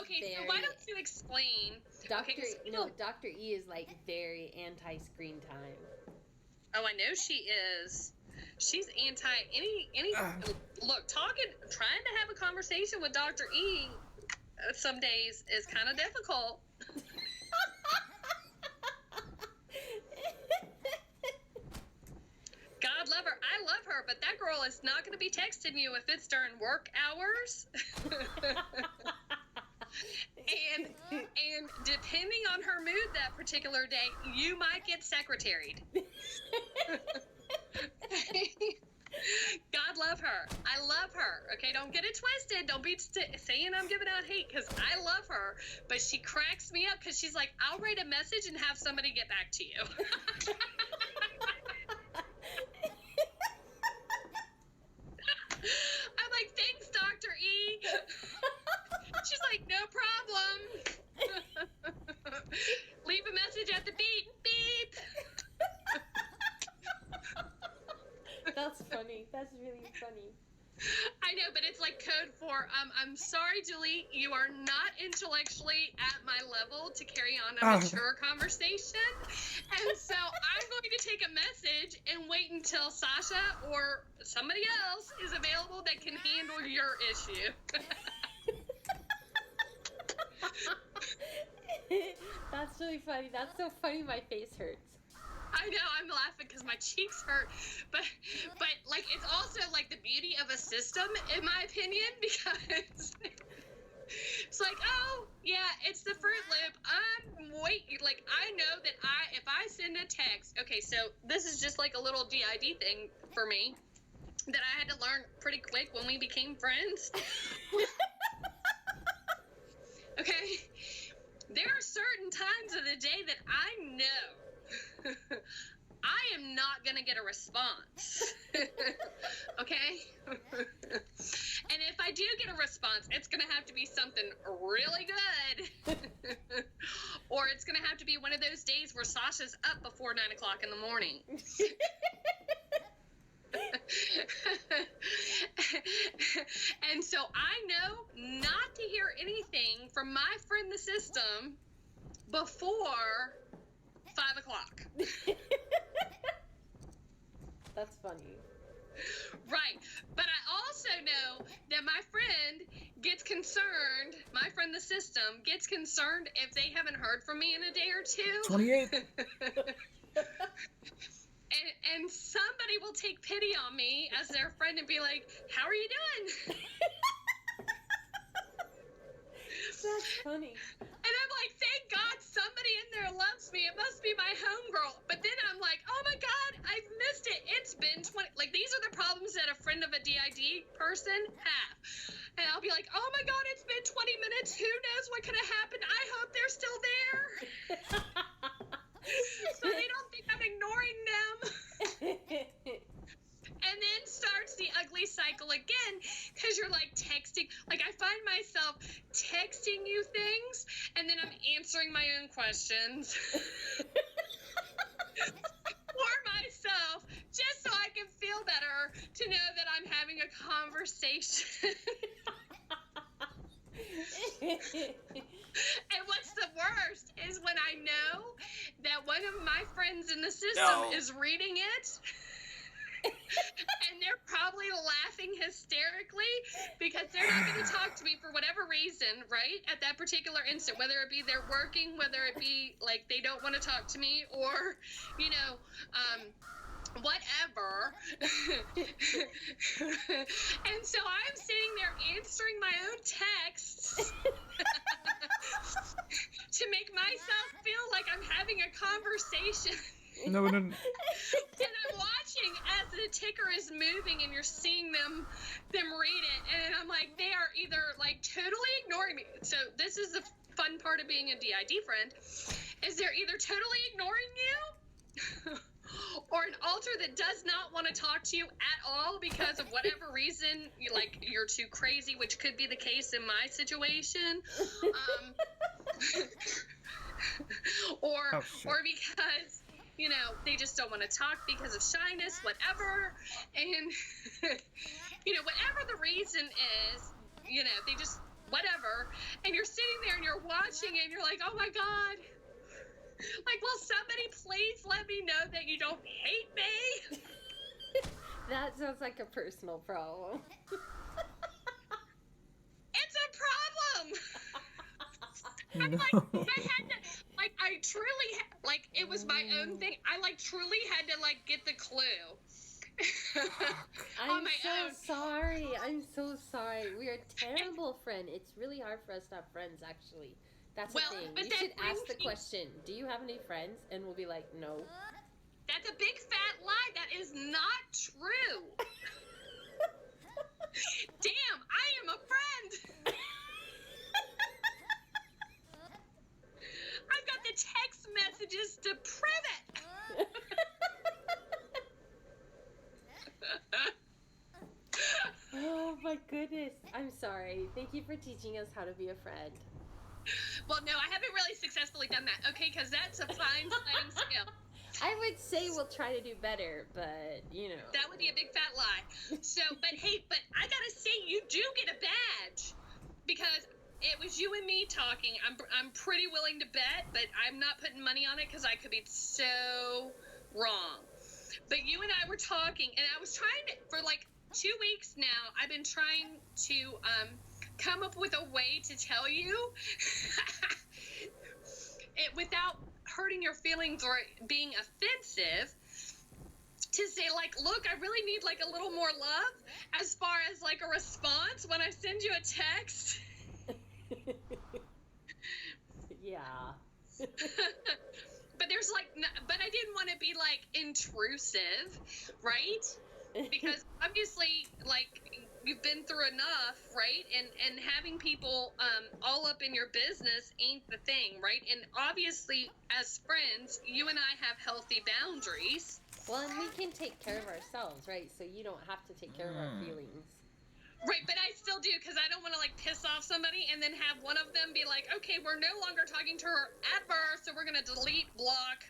Okay, so why don't you explain... Dr. E is, like, very anti-screen time. Oh, I know she is. She's anti any look, trying to have a conversation with Dr. E some days is kind of difficult. God love her. I love her, but that girl is not going to be texting you if it's during work hours. And depending on her mood that particular day, you might get secretaried. God love her. I love her. Okay, don't get it twisted. Don't be saying I'm giving out hate, because I love her. But she cracks me up because she's like, I'll write a message and have somebody get back to you. I'm like, thanks, Dr. E. She's like, no problem. Leave a message at the beep, beep. That's funny. That's really funny. I know, but it's like code for, I'm sorry, Julie, you are not intellectually at my level to carry on a mature conversation. And so I'm going to take a message and wait until Sasha or somebody else is available that can handle your issue. That's really funny. That's so funny my face hurts. I know, I'm laughing because my cheeks hurt, but like it's also like the beauty of a system, in my opinion, because it's like, oh yeah, it's the Fruit Loop. Like I know that if I send a text, okay, so this is just like a little DID thing for me that I had to learn pretty quick when we became friends. Okay, there are certain times of the day that I know I am not going to get a response. Okay? And if I do get a response, it's going to have to be something really good. Or it's going to have to be one of those days where Sasha's up before 9 o'clock in the morning. And so I know not to hear anything from my friend the system before 5 o'clock. That's funny. Right. But I also know that my friend gets concerned, my friend the system gets concerned if they haven't heard from me in a day or two. 28. And somebody will take pity on me as their friend and be like, how are you doing? That's funny. And I'm like, thank God somebody in there loves me. It must be my homegirl. But then I'm like, oh my God, I've missed it. It's been 20. Like, these are the problems that a friend of a DID person have. And I'll be like, oh my God, it's been 20 minutes. Who knows what could have happened? I hope they're still there. So they don't think I'm ignoring them. And then starts the ugly cycle again, because you're like texting. Like, I find myself texting you things, and then I'm answering my own questions for myself, just so I can feel better to know that I'm having a conversation. And what's the worst is when I know that one of my friends in the system is reading it. And they're probably laughing hysterically because they're not going to talk to me for whatever reason, right? At that particular instant, whether it be they're working, whether it be like they don't want to talk to me, or, you know, whatever. And so I'm sitting there answering my own texts to make myself feel like I'm having a conversation. No. And I'm watching as the ticker is moving and you're seeing them read it, and I'm like, they are either like totally ignoring me. So this is the fun part of being a DID friend, is they're either totally ignoring you or an altar that does not want to talk to you at all because of whatever reason, you're too crazy, which could be the case in my situation. Or because they just don't want to talk because of shyness, whatever. And whatever the reason is, they just whatever. And you're sitting there and you're watching and you're like, oh my God, like, will somebody please let me know that you don't hate me? That sounds like a personal problem. It's a problem. No. I had to, I truly, it was my own thing. I, truly had to, get the clue. I'm so sorry. I'm so sorry. We are a terrible friend. It's really hard for us to have friends, actually. That's the thing. You should ask the question, do you have any friends? And we'll be like, no. That's a big fat lie. That is not true. Damn, I am a friend. I've got the text messages to prove it. Oh my goodness. I'm sorry. Thank you for teaching us how to be a friend. Well, no, I haven't really successfully done that, okay? Because that's a fine sliding skill. I would say we'll try to do better, but, That would be a big fat lie. So, but hey, I gotta say, you do get a badge. Because it was you and me talking. I'm pretty willing to bet, but I'm not putting money on it because I could be so wrong. But you and I were talking, and I was trying to, for 2 weeks now, I've been trying to come up with a way to tell you it without hurting your feelings or being offensive, to say, look, I really need a little more love as far as a response when I send you a text. Yeah. But there's but I didn't want to be intrusive, right? Because obviously you've been through enough, right? And having people all up in your business ain't the thing, right? And obviously as friends, you and I have healthy boundaries. Well, and we can take care of ourselves, right? So you don't have to take care of our feelings. Right, but I still do, because I don't want to piss off somebody and then have one of them be like, okay, we're no longer talking to her ever, so we're gonna delete, block.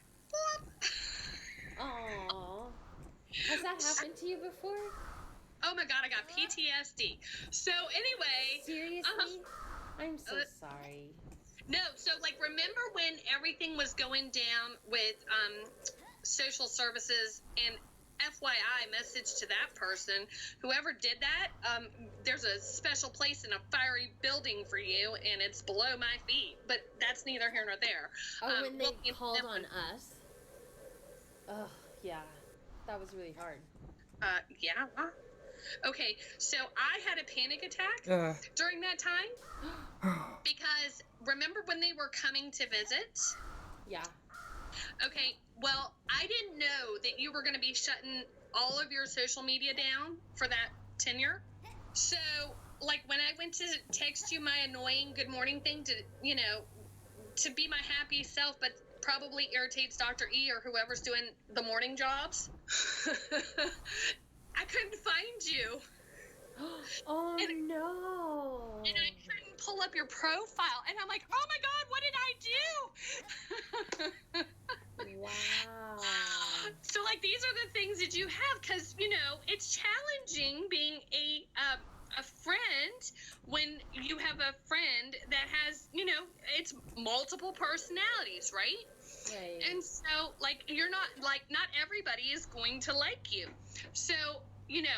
Aww. Has that happened to you before? Oh my God, I got PTSD. So anyway. Seriously? I'm so sorry. No, so remember when everything was going down with social services, and FYI, message to that person, whoever did that, there's a special place in a fiery building for you, and it's below my feet, but that's neither here nor there. Oh, when they called on us? Oh, yeah. That was really hard. Yeah. Okay, so I had a panic attack during that time, because remember when they were coming to visit? Yeah. Okay, well, I didn't know that you were going to be shutting all of your social media down for that tenure. So, when I went to text you my annoying good morning thing to be my happy self, but probably irritates Dr. E or whoever's doing the morning jobs, I couldn't find you. Oh, and, no. And I couldn't pull up your profile. And I'm like, oh my God, what did I do? Wow. So, these are the things that you have, because, it's challenging being a friend when you have a friend that has, it's multiple personalities, right? Right. And so, you're not, not everybody is going to like you. So, and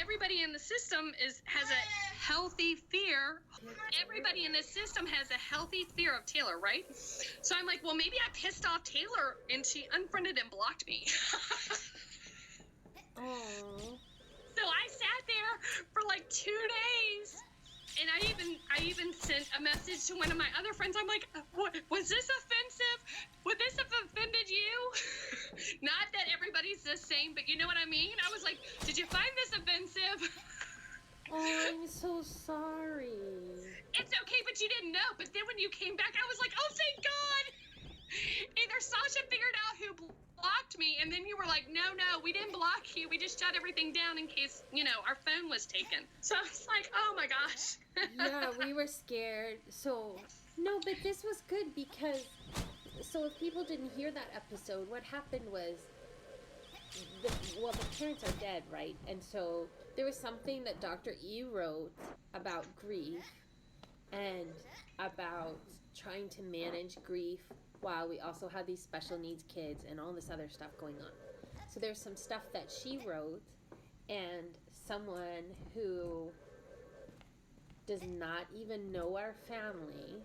everybody in the system has a healthy fear. Everybody in this system has a healthy fear of Taylor, right? So I'm like, well, maybe I pissed off Taylor and she unfriended and blocked me. Oh. So I sat there for like 2 days. And I even sent a message to one of my other friends. I'm like, what, was this offensive? Would this have offended you? Not that everybody's the same, but you know what I mean? I was like, did you find this offensive? Oh, I'm so sorry. It's okay, but you didn't know. But then when you came back, I was like, oh, thank God. Either Sasha figured out who blocked me, and then you were like, no, we didn't block you. We just shut everything down in case, our phone was taken. So I was like, oh my gosh. Yeah, we were scared. So, no, but this was good because, so if people didn't hear that episode, what happened was, the parents are dead, right? And so there was something that Dr. E wrote about grief and about trying to manage grief while we also had these special needs kids and all this other stuff going on. So there's some stuff that she wrote, and someone who does not even know our family,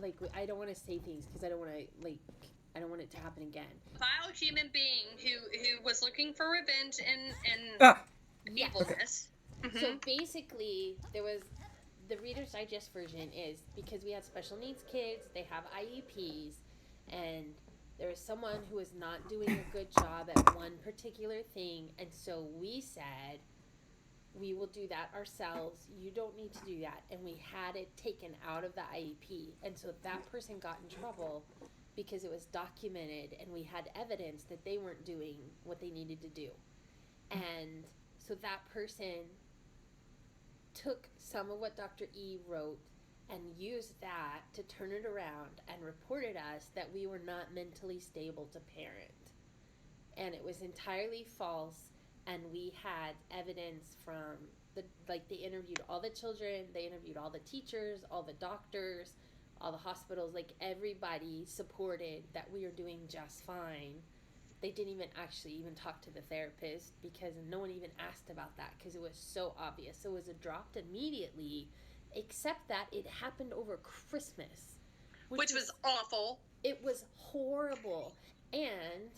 like, I don't want to say things because I don't want it to happen again. Vile human being who was looking for revenge and Yes. evilness. Mm-hmm. So basically, there was the Reader's Digest version is because we had special needs kids, they have IEPs, and there was someone who was not doing a good job at one particular thing, and so we said, we will do that ourselves. You don't need to do that. And we had it taken out of the IEP. And so that person got in trouble because it was documented and we had evidence that they weren't doing what they needed to do. And so that person took some of what Dr. E wrote and used that to turn it around and reported us that we were not mentally stable to parent. And it was entirely false. And we had evidence from they interviewed all the children, they interviewed all the teachers, all the doctors, all the hospitals, like everybody supported that we were doing just fine. They didn't even actually talk to the therapist because no one even asked about that because it was so obvious. So it was dropped immediately, except that it happened over Christmas. Which was awful. It was horrible. And,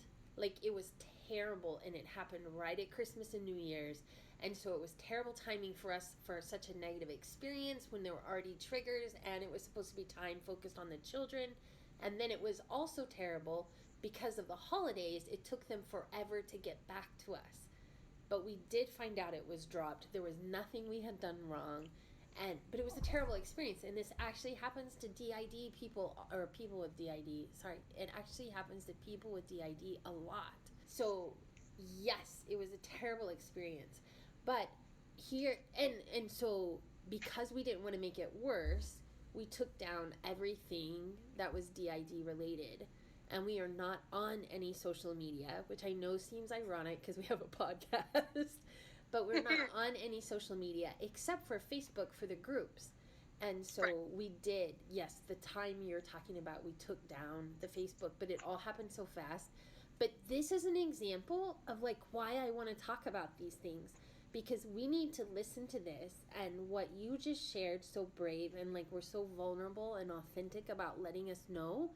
it was terrible, and it happened right at Christmas and New Year's, and so it was terrible timing for us for such a negative experience when there were already triggers, and it was supposed to be time focused on the children. And then it was also terrible because of the holidays. It took them forever to get back to us, but we did find out it was dropped. There was nothing we had done wrong, but it was a terrible experience. And this actually happens to DID people, or people with DID. Sorry, it actually happens to people with DID a lot. So, yes, it was a terrible experience. But here, and so because we didn't want to make it worse, we took down everything that was DID related. And we are not on any social media, which I know seems ironic because we have a podcast. But we're not on any social media except for Facebook for the groups. And so we did, yes, the time you're talking about, we took down the Facebook, but it all happened so fast. But this is an example of why I want to talk about these things, because we need to listen to this, and what you just shared, so brave, and we're so vulnerable and authentic about letting us know,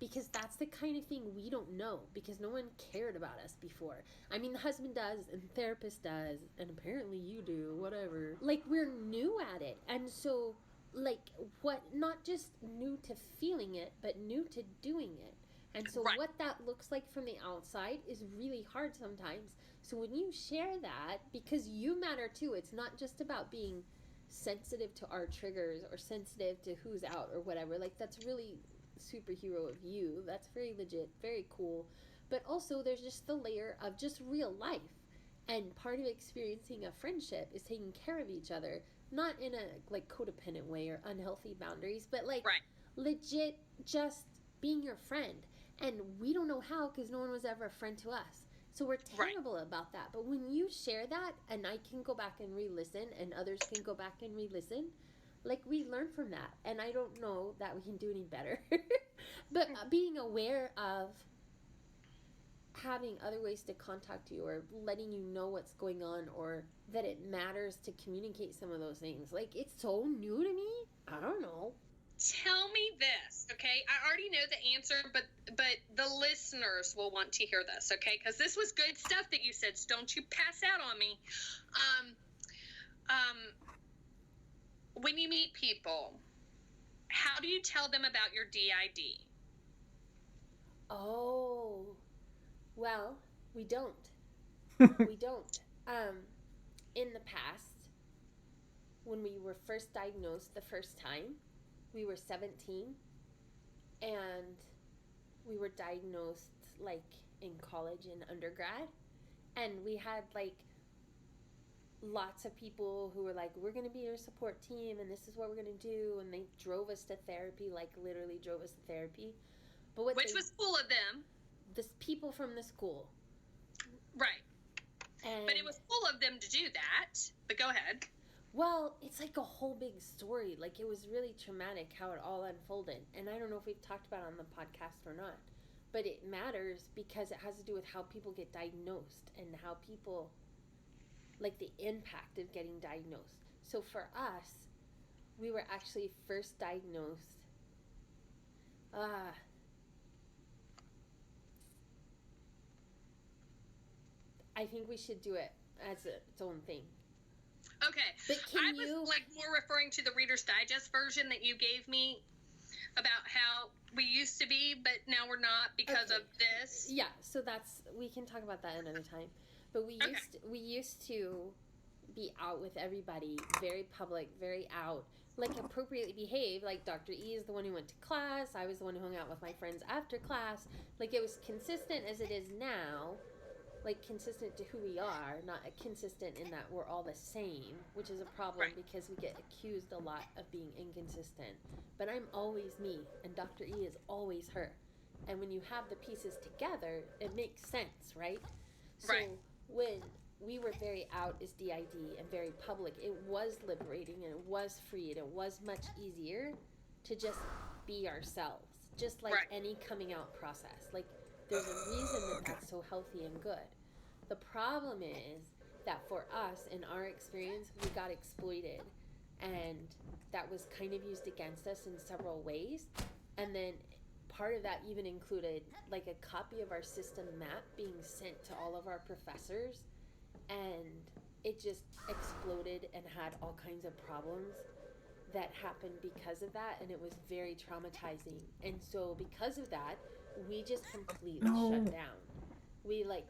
because that's the kind of thing we don't know, because no one cared about us before. I mean, the husband does, and the therapist does, and apparently you do, whatever. We're new at it, and so, not just new to feeling it, but new to doing it. And so what that looks like from the outside is really hard sometimes. So when you share that, because you matter too, it's not just about being sensitive to our triggers or sensitive to who's out or whatever. That's really superhero of you. That's very legit, very cool. But also there's just the layer of just real life. And part of experiencing a friendship is taking care of each other, not in a codependent way or unhealthy boundaries, but legit just being your friend. And we don't know how, because no one was ever a friend to us. So we're terrible about that. But when you share that, and I can go back and re-listen, and others can go back and re-listen, we learn from that. And I don't know that we can do any better. But being aware of having other ways to contact you, or letting you know what's going on, or that it matters to communicate some of those things. It's so new to me. I don't know. tell me this, okay? I already know the answer, but the listeners will want to hear this, okay? Because this was good stuff that you said, so don't you pass out on me. When you meet people, how do you tell them about your DID? Oh, well, we don't. We don't. In the past, when we were first diagnosed the first time, we were 17, and we were diagnosed like in college and undergrad, and we had like lots of people who were like, we're going to be your support team and this is what we're going to do, and they drove us to therapy, like literally drove us to therapy. But which was full of them. This people from the school. Right. And, but it was full of them to do that. But go ahead. Well, it's like a whole big story. Like, it was really traumatic how it all unfolded. And I don't know if we've talked about it on the podcast or not. But it matters because it has to do with how people get diagnosed and how people, like the impact of getting diagnosed. So for us, we were actually first diagnosed. I think we should do it as its own thing. Okay. But I was like more referring to the Reader's Digest version that you gave me about how we used to be, but now we're not because of this. Yeah, so we can talk about that another time. But we used to be out with everybody, very public, very out, like appropriately behaved. Like Dr. E is the one who went to class. I was the one who hung out with my friends after class. Like, it was consistent as it is now. Like, consistent to who we are, not consistent in that we're all the same, which is a problem because we get accused a lot of being inconsistent. But I'm always me, and Dr. E is always her. And when you have the pieces together, it makes sense, right? So when we were very out as DID and very public, it was liberating and it was free and it was much easier to just be ourselves, just like any coming out process. Like, there's a reason that that's so healthy and good. The problem is that for us, in our experience, we got exploited, and that was kind of used against us in several ways. And then part of that even included like a copy of our system map being sent to all of our professors, and it just exploded and had all kinds of problems that happened because of that, and it was very traumatizing. And so because of that, we just completely shut down. We like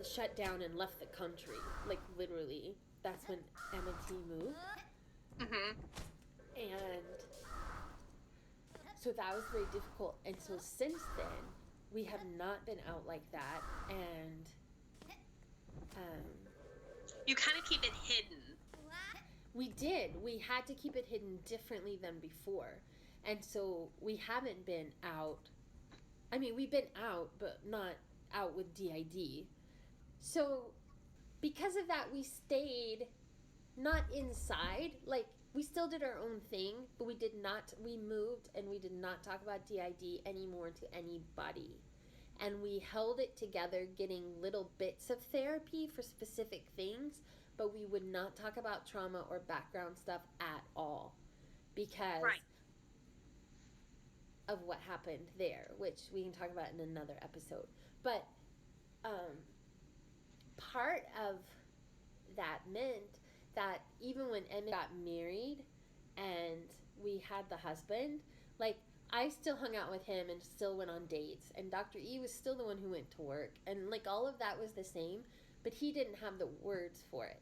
shut down and left the country, like literally. That's when M&T moved. And so that was very difficult. And so since then, we have not been out like that. And you kind of keep it hidden. We did. We had to keep it hidden differently than before. And so we haven't been out. I mean, we've been out, but not out with DID. So because of that, we stayed not inside. Like, we still did our own thing, but we moved and we did not talk about DID anymore to anybody. And we held it together, getting little bits of therapy for specific things, but we would not talk about trauma or background stuff at all because of what happened there, which we can talk about in another episode. But part of that meant that even when Emma got married and we had the husband, like, I still hung out with him and still went on dates, and Dr. E was still the one who went to work, and like all of that was the same, but he didn't have the words for it.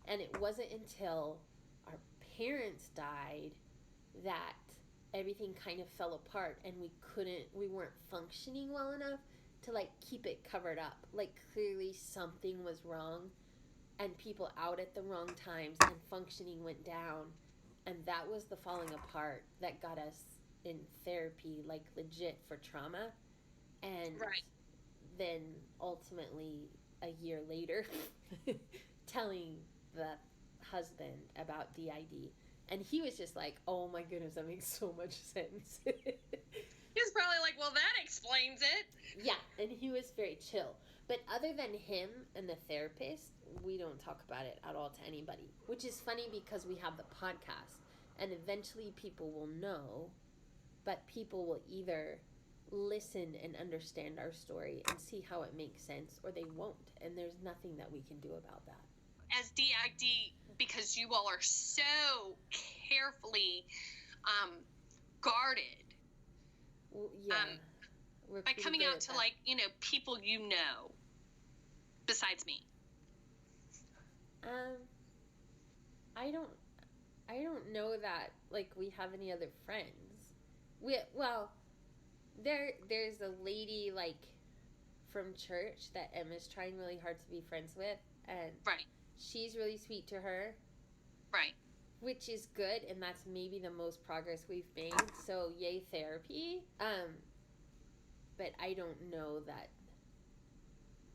And it wasn't until our parents died that everything kind of fell apart, and we weren't functioning well enough to like keep it covered up. Like, clearly something was wrong and people out at the wrong times, and functioning went down, and that was the falling apart that got us in therapy, like legit for trauma. And then ultimately a year later telling the husband about DID, and he was just like, oh my goodness, that makes so much sense. He was probably like, well, that explains it. Yeah, and he was very chill. But other than him and the therapist, we don't talk about it at all to anybody, which is funny because we have the podcast, and eventually people will know but people will either listen and understand our story and see how it makes sense, or they won't, and there's nothing that we can do about that. As DID, because you all are so carefully guarded, Well, yeah, we're by pretty coming good out at to, that. like, you know, people you know, besides me. I don't know that like we have any other friends. There's a lady like from church that Emma's trying really hard to be friends with, and Right. she's really sweet to her, Right. which is good, and that's maybe the most progress we've made. So yay therapy. But I don't know that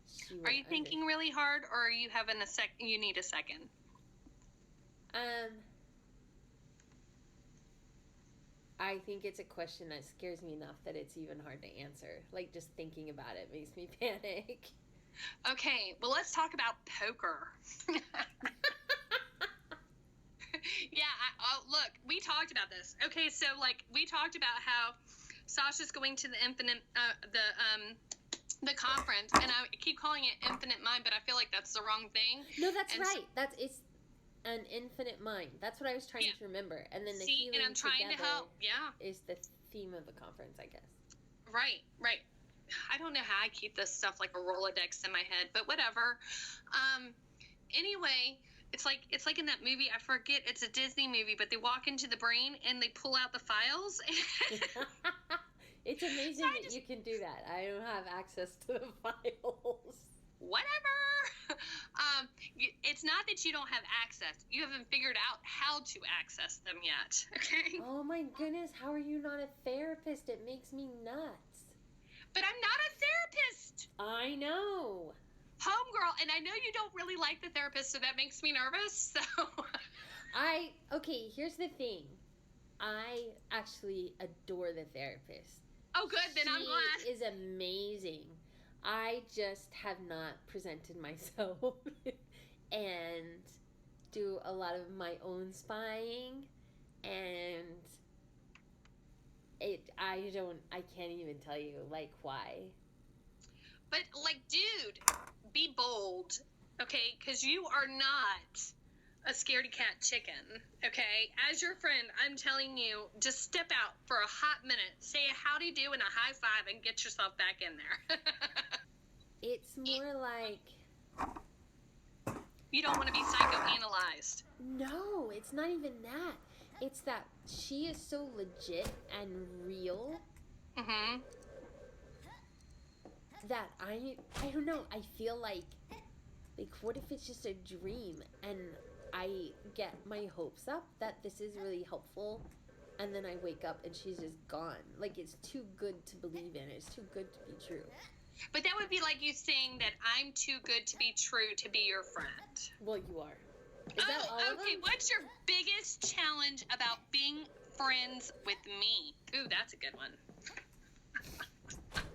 she would Are you thinking really hard, or are you having you need a second? I think it's a question that scares me enough that it's even hard to answer. Like, just thinking about it makes me panic. Okay, well, let's talk about poker. Yeah, look, we talked about this. Okay, so, like, we talked about how Sasha's going to the the conference, and I keep calling it Infinite Mind, but I feel like that's the wrong thing. No, that's And right. It's an infinite mind. That's what I was trying to remember. And then the healing and I'm trying to help. Yeah, is the theme of the conference, I guess. Right. I don't know how I keep this stuff like a Rolodex in my head, but whatever. Anyway, it's like in that movie. I forget, it's a Disney movie, but they walk into the brain and they pull out the files. It's amazing that you can do that. I don't have access to the files. Whatever. It's not that you don't have access. You haven't figured out how to access them yet. Okay. Oh my goodness, how are you not a therapist? It makes me nuts. But I'm not a therapist. I know. Homegirl, and I know you don't really like the therapist, so that makes me nervous. So. Okay, here's the thing. I actually adore the therapist. Oh, good. Then I'm glad. She is amazing. I just have not presented myself and do a lot of my own spying, and I can't even tell you like why. But like, dude, be bold, okay? Because you are not a scaredy cat chicken, okay? As your friend, I'm telling you, just step out for a hot minute, say a howdy do and a high five, and get yourself back in there. It's more like, you don't want to be psychoanalyzed. no, it's not even that. It's that she is so legit and real Mm-hmm. that I don't know. I feel like what if it's just a dream and I get my hopes up that this is really helpful, and then I wake up and she's just gone. Like, it's too good to believe in. It's too good to be true. But that would be like you saying that I'm too good to be true to be your friend. Well, you are. Is that all of okay. them? What's your biggest challenge about being friends with me? Ooh, that's a good one.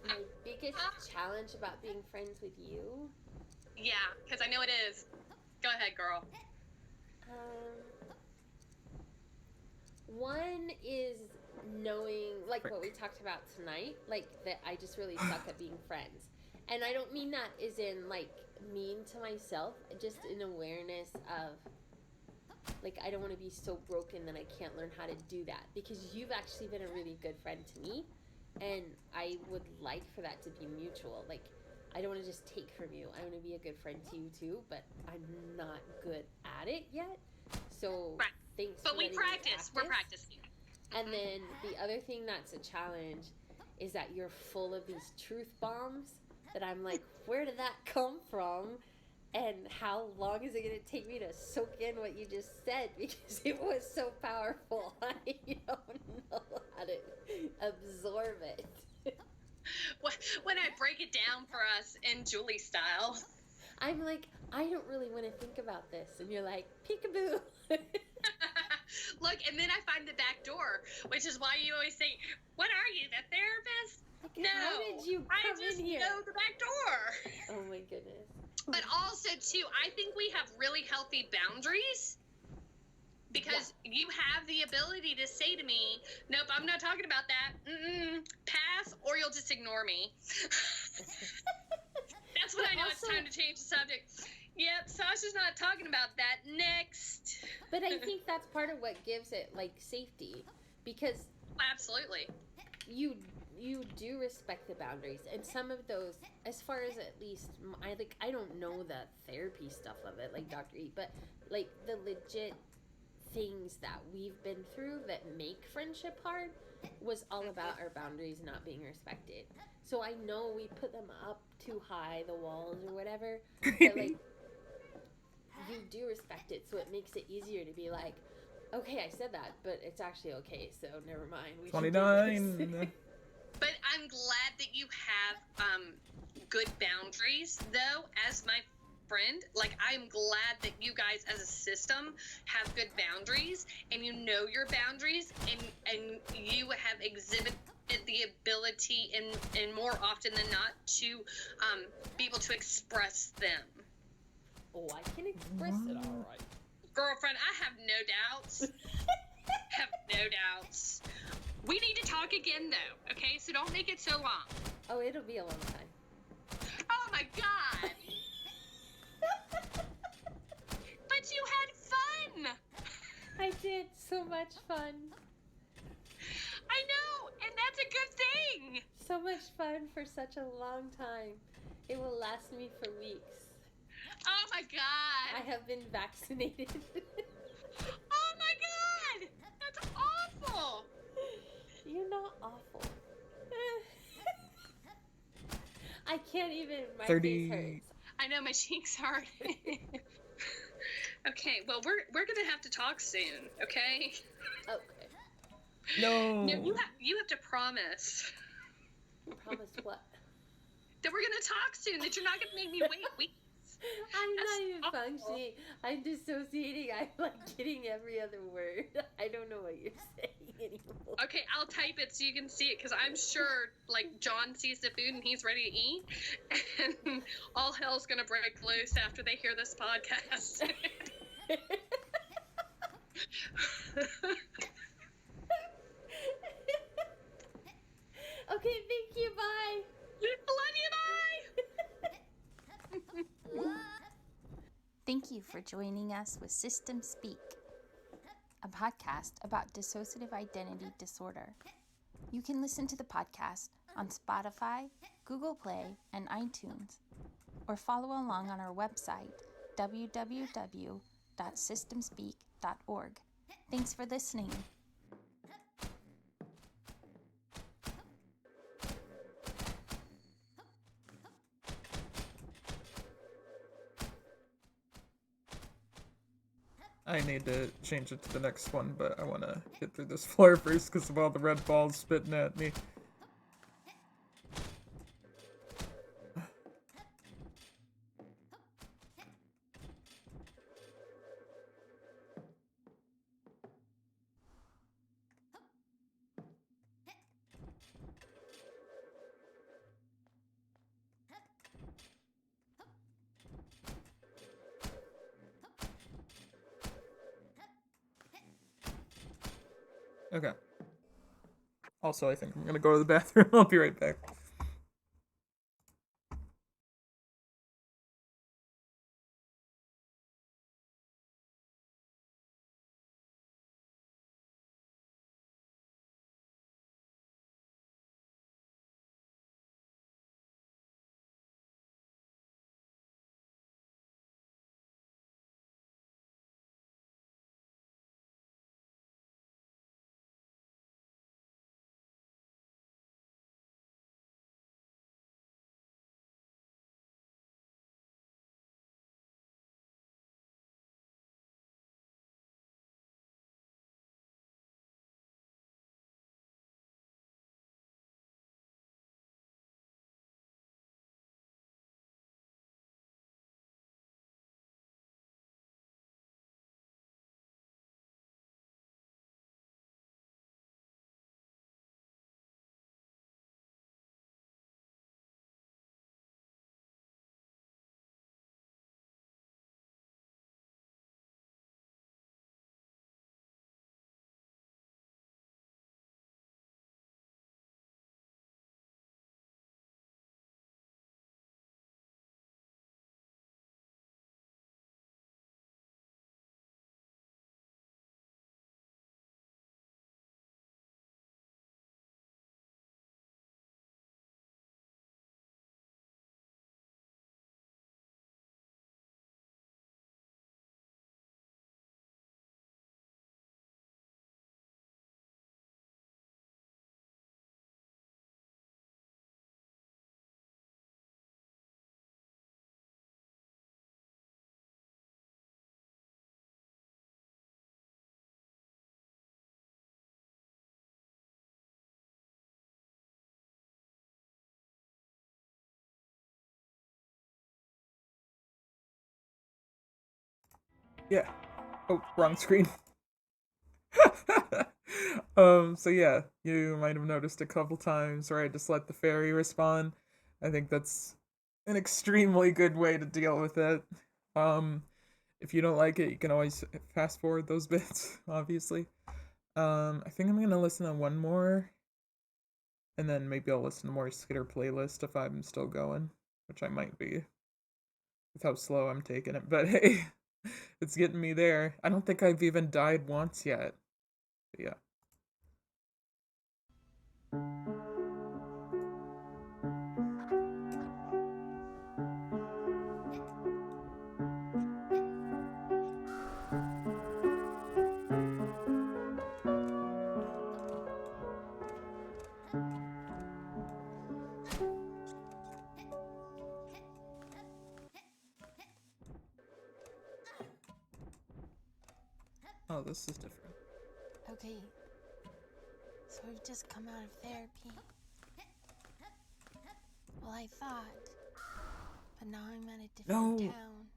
My biggest challenge about being friends with you? Yeah, because I know it is. Go ahead, girl. One is knowing, like what we talked about tonight, like that I just really suck at being friends. And I don't mean that as in like mean to myself, just an awareness of like I don't want to be so broken that I can't learn how to do that, because you've actually been a really good friend to me, and I would like for that to be mutual. Like, I don't want to just take from you. I want to be a good friend to you too, but I'm not good at it yet. So Right. thanks. But for we letting me practice. We're practicing. And then the other thing that's a challenge is that you're full of these truth bombs that I'm like, where did that come from? And how long is it going to take me to soak in what you just said? Because it was so powerful. I don't know how to absorb it. When I break it down for us in Julie style. I'm like, I don't really want to think about this. And you're like, peekaboo. Look, and then I find the back door, which is why you always say, what are you, the therapist? Like, No. how did you come I just in here? know the back door. Oh my goodness. But also, too, I think we have really healthy boundaries. Because you have the ability to say to me, nope, I'm not talking about that. Pass, or you'll just ignore me. That's when I know it's time to change the subject. Yep, Sasha's not talking about that. Next. But I think that's part of what gives it like safety, because absolutely you do respect the boundaries, and some of those, as far as at least I don't know the therapy stuff of it like Dr. E, but like the legit things that we've been through that make friendship hard was all about our boundaries not being respected. So I know we put them up too high, the walls or whatever, but like you do respect it, so it makes it easier to be like, okay, I said that, but it's actually okay, so never mind. We 29. But I'm glad that you have good boundaries, though, as my friend. Like, I'm glad that you guys as a system have good boundaries, and you know your boundaries, and you have exhibited the ability and more often than not to be able to express them. Oh, I can express it all right. Girlfriend, I have no doubts. Have no doubts. We need to talk again, though, okay? So don't make it so long. Oh, it'll be a long time. Oh, my God. But you had fun. I did. So much fun. I know, and that's a good thing. So much fun for such a long time. It will last me for weeks. Oh, my God. I have been vaccinated. Oh, my God. That's awful. You're not awful. I can't even. My 30. face hurts. I know, my cheeks hurt. Okay, well, we're gonna have to talk soon, okay? Okay. No. No, you have to promise Promise what? that we're gonna talk soon. That you're not gonna make me wait weeks. I'm That's not even awful. functioning. I'm dissociating. I'm like getting every other word. I don't know what you're saying anymore. Okay, I'll type it so you can see it, because I'm sure, like, John sees the food and he's ready to eat, and all hell's gonna break loose after they hear this podcast. Okay, thank you. Bye. Love you, bye! Thank you for joining us with System Speak, a podcast about dissociative identity disorder. You can listen to the podcast on Spotify, Google Play, and iTunes, or follow along on our website, www.systemspeak.org. Thanks for listening. I need to change it to the next one, but I want to get through this floor first because of all the red balls spitting at me. Okay. Also, I think I'm gonna go to the bathroom. I'll be right back. Yeah. Oh, wrong screen. So yeah, you might have noticed a couple times where I just let the fairy respawn. I think that's an extremely good way to deal with it. Um, if you don't like it, you can always fast forward those bits, obviously. I think I'm gonna listen to one more, and then maybe I'll listen to more Skitter playlist if I'm still going, which I might be with how slow I'm taking it. But hey, it's getting me there. I don't think I've even died once yet. But yeah. Oh, this is different. Okay, so we've just come out of therapy. Well, I thought, but now I'm at a different No. town.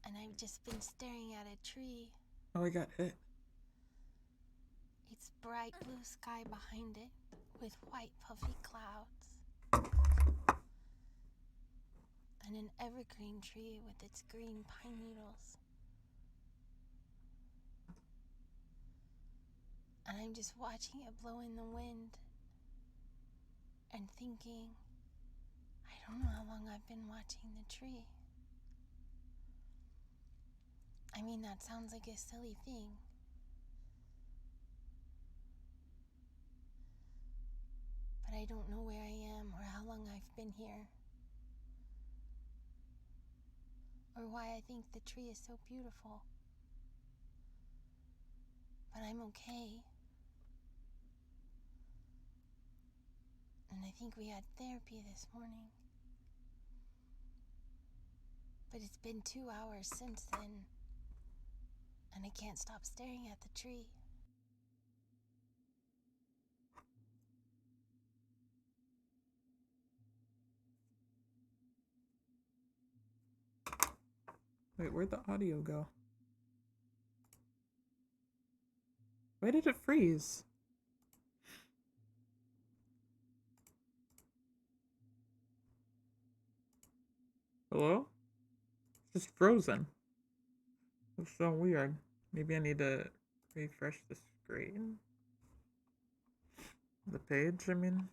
And I've just been staring at a tree. Oh, I got hit. It's bright blue sky behind it, with white puffy clouds. And an evergreen tree with its green pine needles. And I'm just watching it blow in the wind and thinking, I don't know how long I've been watching the tree. I mean, that sounds like a silly thing. But I don't know where I am or how long I've been here. Or why I think the tree is so beautiful. But I'm okay. And I think we had therapy this morning. But it's been 2 hours since then. And I can't stop staring at the tree. Wait, where'd the audio go? Why did it freeze? Hello? It's just frozen. It's so weird. Maybe I need to refresh the screen. The page, I mean.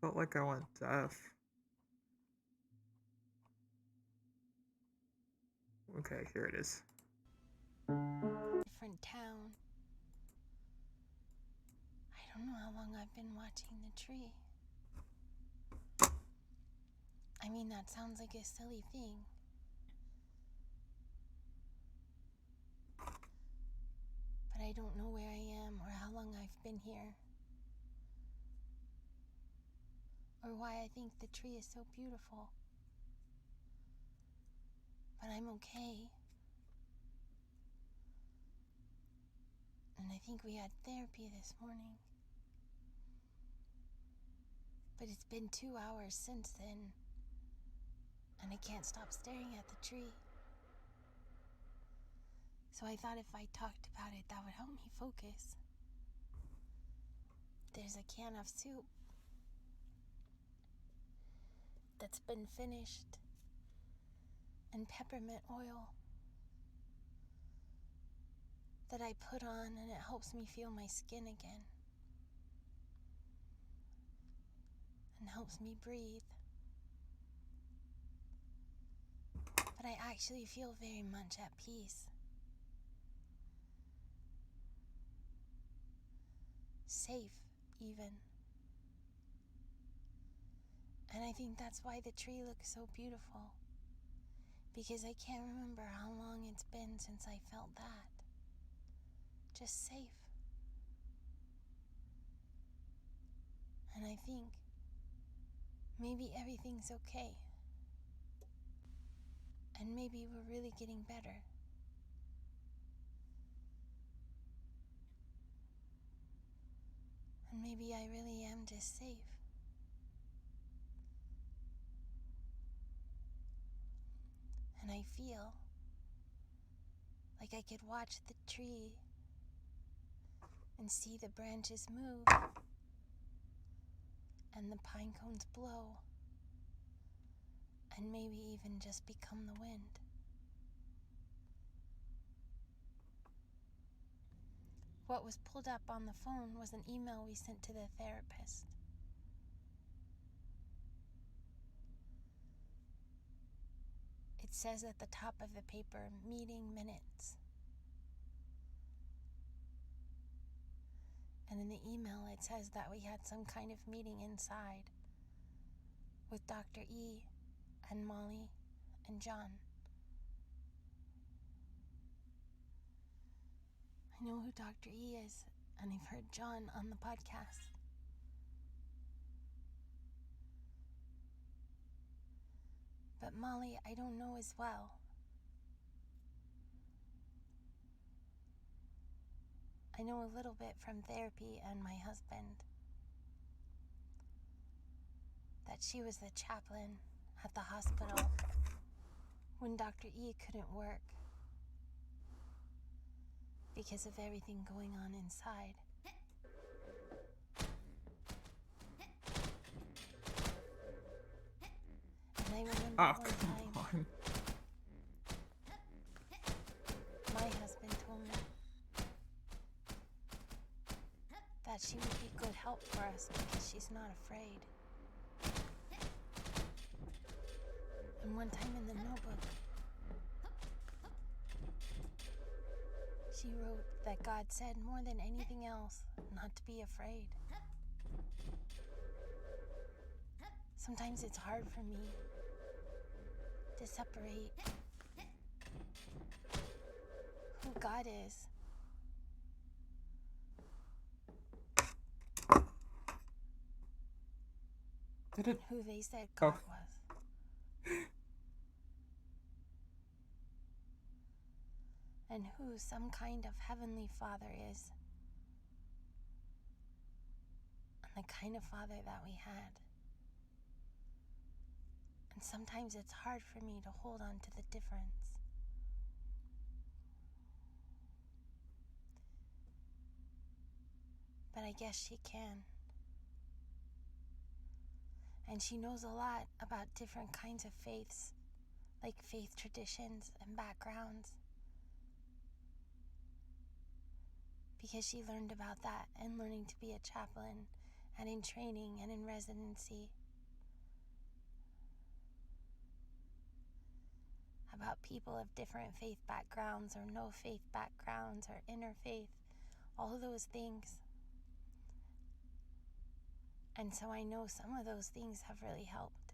Felt like I went deaf. Okay, here it is. Different town. I don't know how long I've been watching the tree. I mean, that sounds like a silly thing. But I don't know where I am or how long I've been here. Or why I think the tree is so beautiful. But I'm okay. And I think we had therapy this morning. But it's been 2 hours since then. And I can't stop staring at the tree. So I thought if I talked about it, that would help me focus. There's a can of soup that's been finished, and peppermint oil that I put on, and it helps me feel my skin again and helps me breathe. But I actually feel very much at peace. Safe, even. And I think that's why the tree looks so beautiful. Because I can't remember how long it's been since I felt that. Just safe. And I think maybe everything's okay. And maybe we're really getting better. And maybe I really am just safe. And I feel like I could watch the tree and see the branches move and the pine cones blow and maybe even just become the wind. What was pulled up on the phone was an email we sent to the therapist. It says at the top of the paper, meeting minutes. And in the email it says that we had some kind of meeting inside with Dr. E and Molly and John. I know who Dr. E is, and I've heard John on the podcast. But Molly, I don't know as well. I know a little bit from therapy and my husband. That she was the chaplain at the hospital when Dr. E couldn't work because of everything going on inside. And I remember Oh, one time come on. my husband told me that she would be good help for us because she's not afraid. And one time in the notebook, she wrote that God said more than anything else not to be afraid. Sometimes it's hard for me to separate who God is Did and it? who they said Oh. God was. And who some kind of heavenly Father is. And the kind of Father that we had. And sometimes it's hard for me to hold on to the difference. But I guess she can. And she knows a lot about different kinds of faiths, like faith traditions and backgrounds. Because she learned about that in learning to be a chaplain and in training and in residency. About people of different faith backgrounds or no faith backgrounds or interfaith, all of those things. And so I know some of those things have really helped.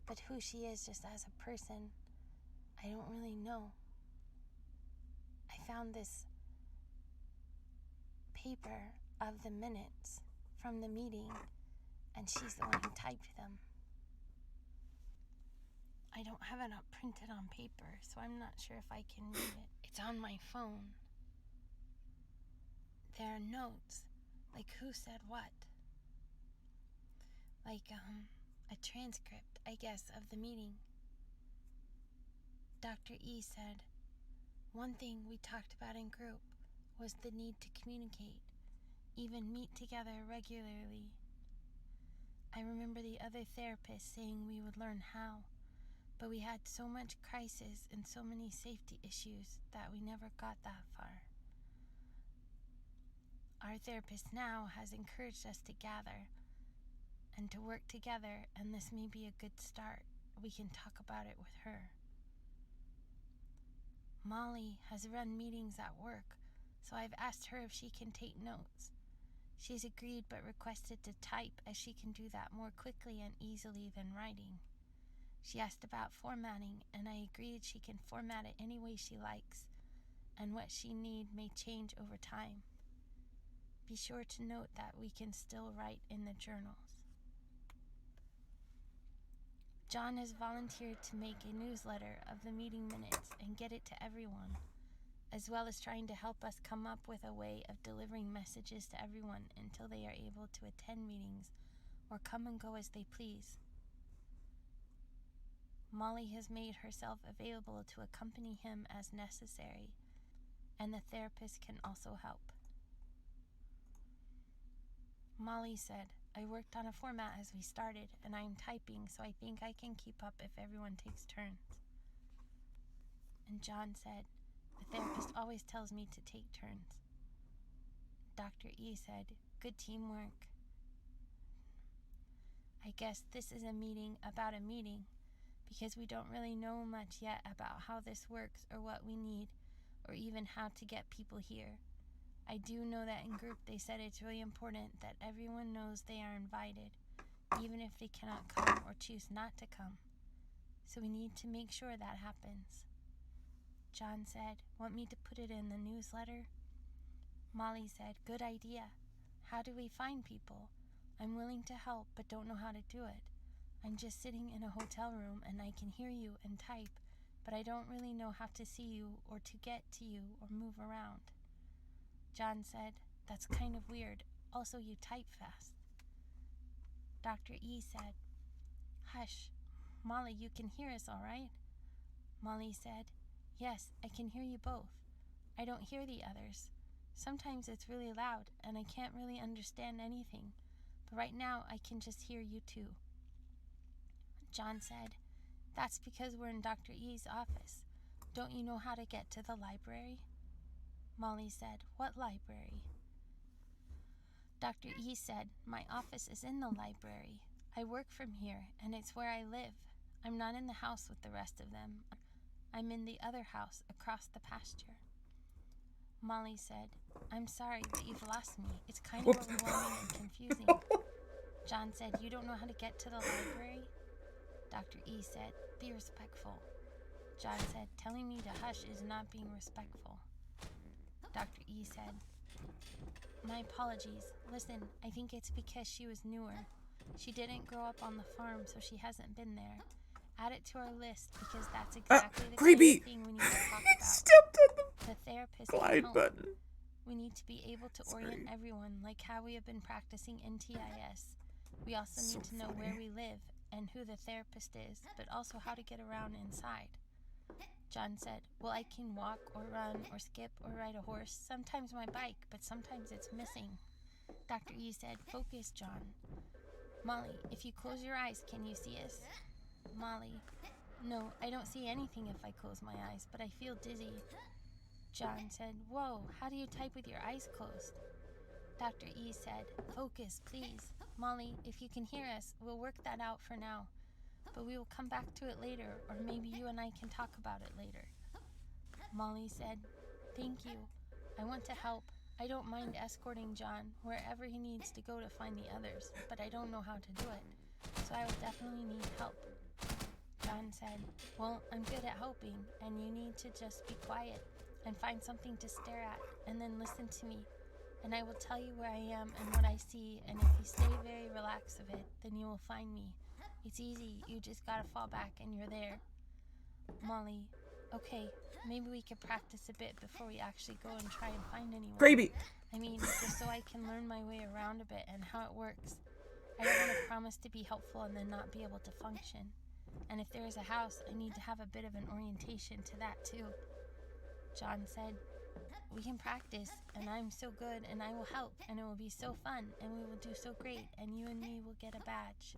But who she is just as a person, I don't really know. I found this paper of the minutes from the meeting, and she's the one who typed them. I don't have it printed on paper, so I'm not sure if I can read it. It's on my phone. There are notes, like who said what. Like a transcript, I guess, of the meeting. Dr. E said, one thing we talked about in group was the need to communicate, even meet together regularly. I remember the other therapists saying we would learn how, but we had so much crisis and so many safety issues that we never got that far. Our therapist now has encouraged us to gather and to work together, and this may be a good start. We can talk about it with her. Molly has run meetings at work, so I've asked her if she can take notes. She's agreed but requested to type, as she can do that more quickly and easily than writing. She asked about formatting, and I agreed she can format it any way she likes, and what she needs may change over time. Be sure to note that we can still write in the journals. John has volunteered to make a newsletter of the meeting minutes and get it to everyone. as well as trying to help us come up with a way of delivering messages to everyone until they are able to attend meetings or come and go as they please. Molly has made herself available to accompany him as necessary, and the therapist can also help. Molly said, I worked on a format as we started, and I am typing, so I think I can keep up if everyone takes turns. And John said, the therapist always tells me to take turns. Dr. E said, good teamwork. I guess this is a meeting about a meeting, because we don't really know much yet about how this works or what we need, or even how to get people here. I do know that in group they said it's really important that everyone knows they are invited, even if they cannot come or choose not to come. So we need to make sure that happens. John said, want me to put it in the newsletter? Molly said, good idea. How do we find people? I'm willing to help, but don't know how to do it. I'm just sitting in a hotel room and I can hear you and type, but I don't really know how to see you or to get to you or move around. John said, that's kind of weird. Also, you type fast. Dr. E said, hush. Molly, you can hear us all right? Molly said, yes, I can hear you both. I don't hear the others. Sometimes it's really loud and I can't really understand anything, but right now I can just hear you two. John said, that's because we're in Dr. E's office. Don't you know how to get to the library? Molly said, what library? Dr. E said, my office is in the library. I work from here, and it's where I live. I'm not in the house with the rest of them. I'm in the other house across the pasture. Molly said, I'm sorry that you've lost me. It's kind of overwhelming and confusing. John said, you don't know how to get to the library? Dr. E said, be respectful. John said, telling me to hush is not being respectful. Dr. E said, my apologies. Listen, I think it's because she was newer. She didn't grow up on the farm, so she hasn't been there. Add it to our list because that's exactly the kind creepy. of thing we need to talk about. Stepped on The therapist the can glide help. button. We need to be able to orient Sorry. everyone like how we have been practicing NTIS. We also So need to know funny. where we live and who the therapist is, but also how to get around inside. John said, well, I can walk or run or skip or ride a horse, sometimes my bike, but sometimes it's missing. Dr. E said, focus, John. Molly, if you close your eyes, can you see us? Molly, no, I don't see anything if I close my eyes, but I feel dizzy. John said, whoa, how do you type with your eyes closed? Dr. E said, focus, please. Molly, if you can hear us, we'll work that out for now. But we will come back to it later, or maybe you and I can talk about it later. Molly said, thank you. I want to help. I don't mind escorting John wherever he needs to go to find the others, but I don't know how to do it, so I will definitely need help. John said, well, I'm good at helping, and you need to just be quiet and find something to stare at, and then listen to me, and I will tell you where I am and what I see, and if you stay very relaxed of it, then you will find me. It's easy, you just gotta fall back and you're there. Molly, okay, maybe we could practice a bit before we actually go and try and find anyone. Creepy. I mean, just so I can learn my way around a bit and how it works. I don't want to promise to be helpful and then not be able to function. And if there is a house, I need to have a bit of an orientation to that too. John said, we can practice, and I'm so good, and I will help, and it will be so fun, and we will do so great, and you and me will get a badge.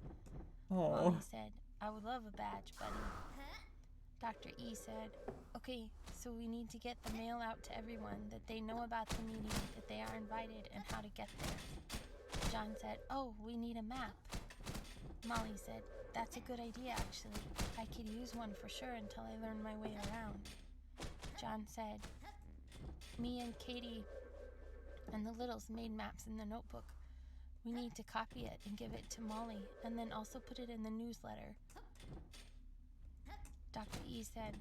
Oh. Molly said, I would love a badge, buddy. Dr. E said, okay, so we need to get the mail out to everyone, that they know about the meeting, that they are invited, and how to get there. John said, oh, we need a map. Molly said, that's a good idea, actually. I could use one for sure until I learn my way around. John said, me and Katie and the Littles made maps in the notebook. We need to copy it and give it to Molly, and then also put it in the newsletter. Dr. E said,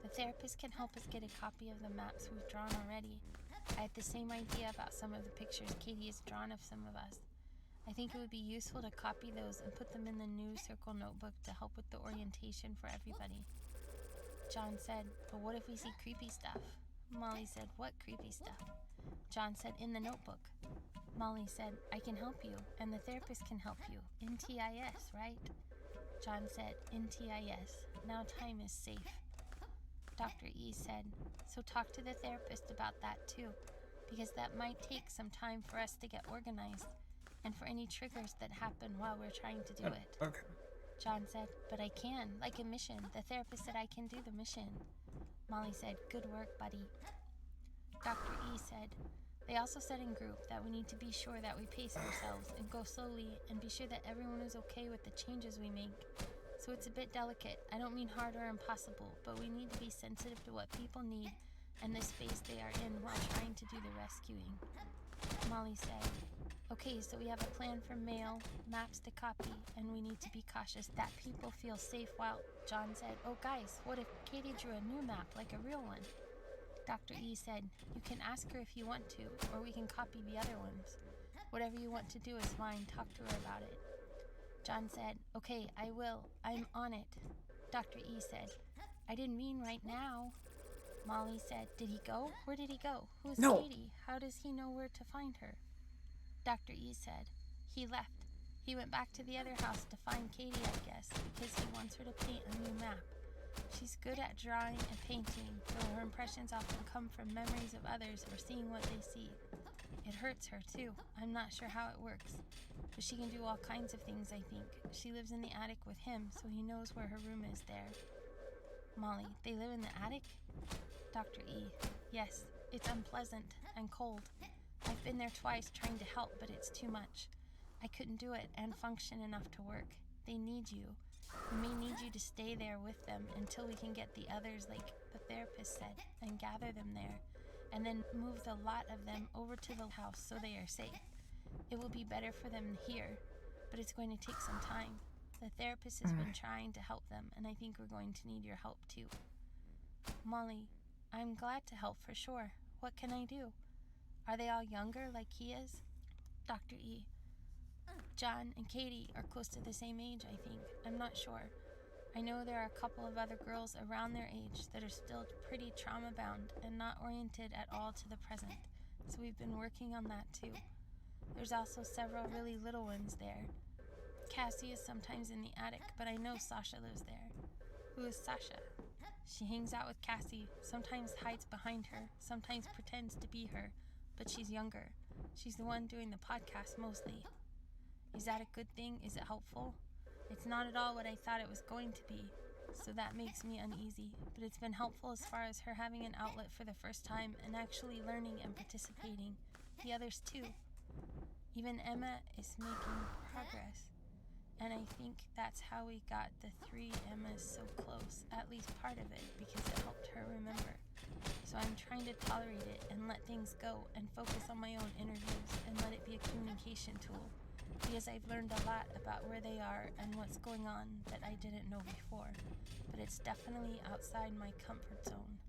the therapist can help us get a copy of the maps we've drawn already. I had the same idea about some of the pictures Katie has drawn of some of us. I think it would be useful to copy those and put them in the new circle notebook to help with the orientation for everybody. John said, but what if we see creepy stuff? Molly said, "What creepy stuff?" John said, "In the notebook." Molly said, "I can help you, and the therapist can help you. NTIS, right?" John said, "NTIS. Now time is safe." Dr. E said, "So talk to the therapist about that too, because that might take some time for us to get organized, and for any triggers that happen while we're trying to do it." Okay. John said, "But I can, like a mission. The therapist said I can do the mission." Molly said, "Good work, buddy." Dr. E said, "They also said in group that we need to be sure that we pace ourselves and go slowly and be sure that everyone is okay with the changes we make. So it's a bit delicate. I don't mean hard or impossible, but we need to be sensitive to what people need and the space they are in while trying to do the rescuing." Molly said, "Okay, so we have a plan for mail, maps to copy, and we need to be cautious that people feel safe while..." John said, "Oh guys, what if Katie drew a new map, like a real one?" Dr. E said, "You can ask her if you want to, or we can copy the other ones. Whatever you want to do is fine. Talk to her about it." John said, "Okay, I will. I'm on it." Dr. E said, "I didn't mean right now." Molly said, "Did he go? Where did he go? Who is No. Katie? How does he know where to find her?" Dr. E said, "He left. He went back to the other house to find Katie, I guess, because he wants her to paint a new map. She's good at drawing and painting, though her impressions often come from memories of others or seeing what they see. It hurts her, too. I'm not sure how it works, but she can do all kinds of things, I think. She lives in the attic with him, so he knows where her room is there." Molly, "They live in the attic?" Dr. E, "Yes, it's unpleasant and cold. I've been there twice trying to help, but it's too much. I couldn't do it and function enough to work. They need you. We may need you to stay there with them until we can get the others, like the therapist said, and gather them there, and then move the lot of them over to the house so they are safe. It will be better for them here, but it's going to take some time. The therapist has been trying to help them, and I think we're going to need your help too." Molly, "I'm glad to help for sure. What can I do? Are they all younger like he is?" Dr. E, "John and Katie are close to the same age, I think. I'm not sure. I know there are a couple of other girls around their age that are still pretty trauma-bound and not oriented at all to the present, so we've been working on that too. There's also several really little ones there. Cassie is sometimes in the attic, but I know Sasha lives there." "Who is Sasha?" "She hangs out with Cassie, sometimes hides behind her, sometimes pretends to be her, but she's younger. She's the one doing the podcast mostly." "Is that a good thing? Is it helpful?" "It's not at all what I thought it was going to be, so that makes me uneasy, but it's been helpful as far as her having an outlet for the first time and actually learning and participating. The others too. Even Emma is making progress. And I think that's how we got the 3 Emmas so close, at least part of it, because it helped her remember. So I'm trying to tolerate it and let things go and focus on my own interviews and let it be a communication tool, because I've learned a lot about where they are and what's going on that I didn't know before, but it's definitely outside my comfort zone.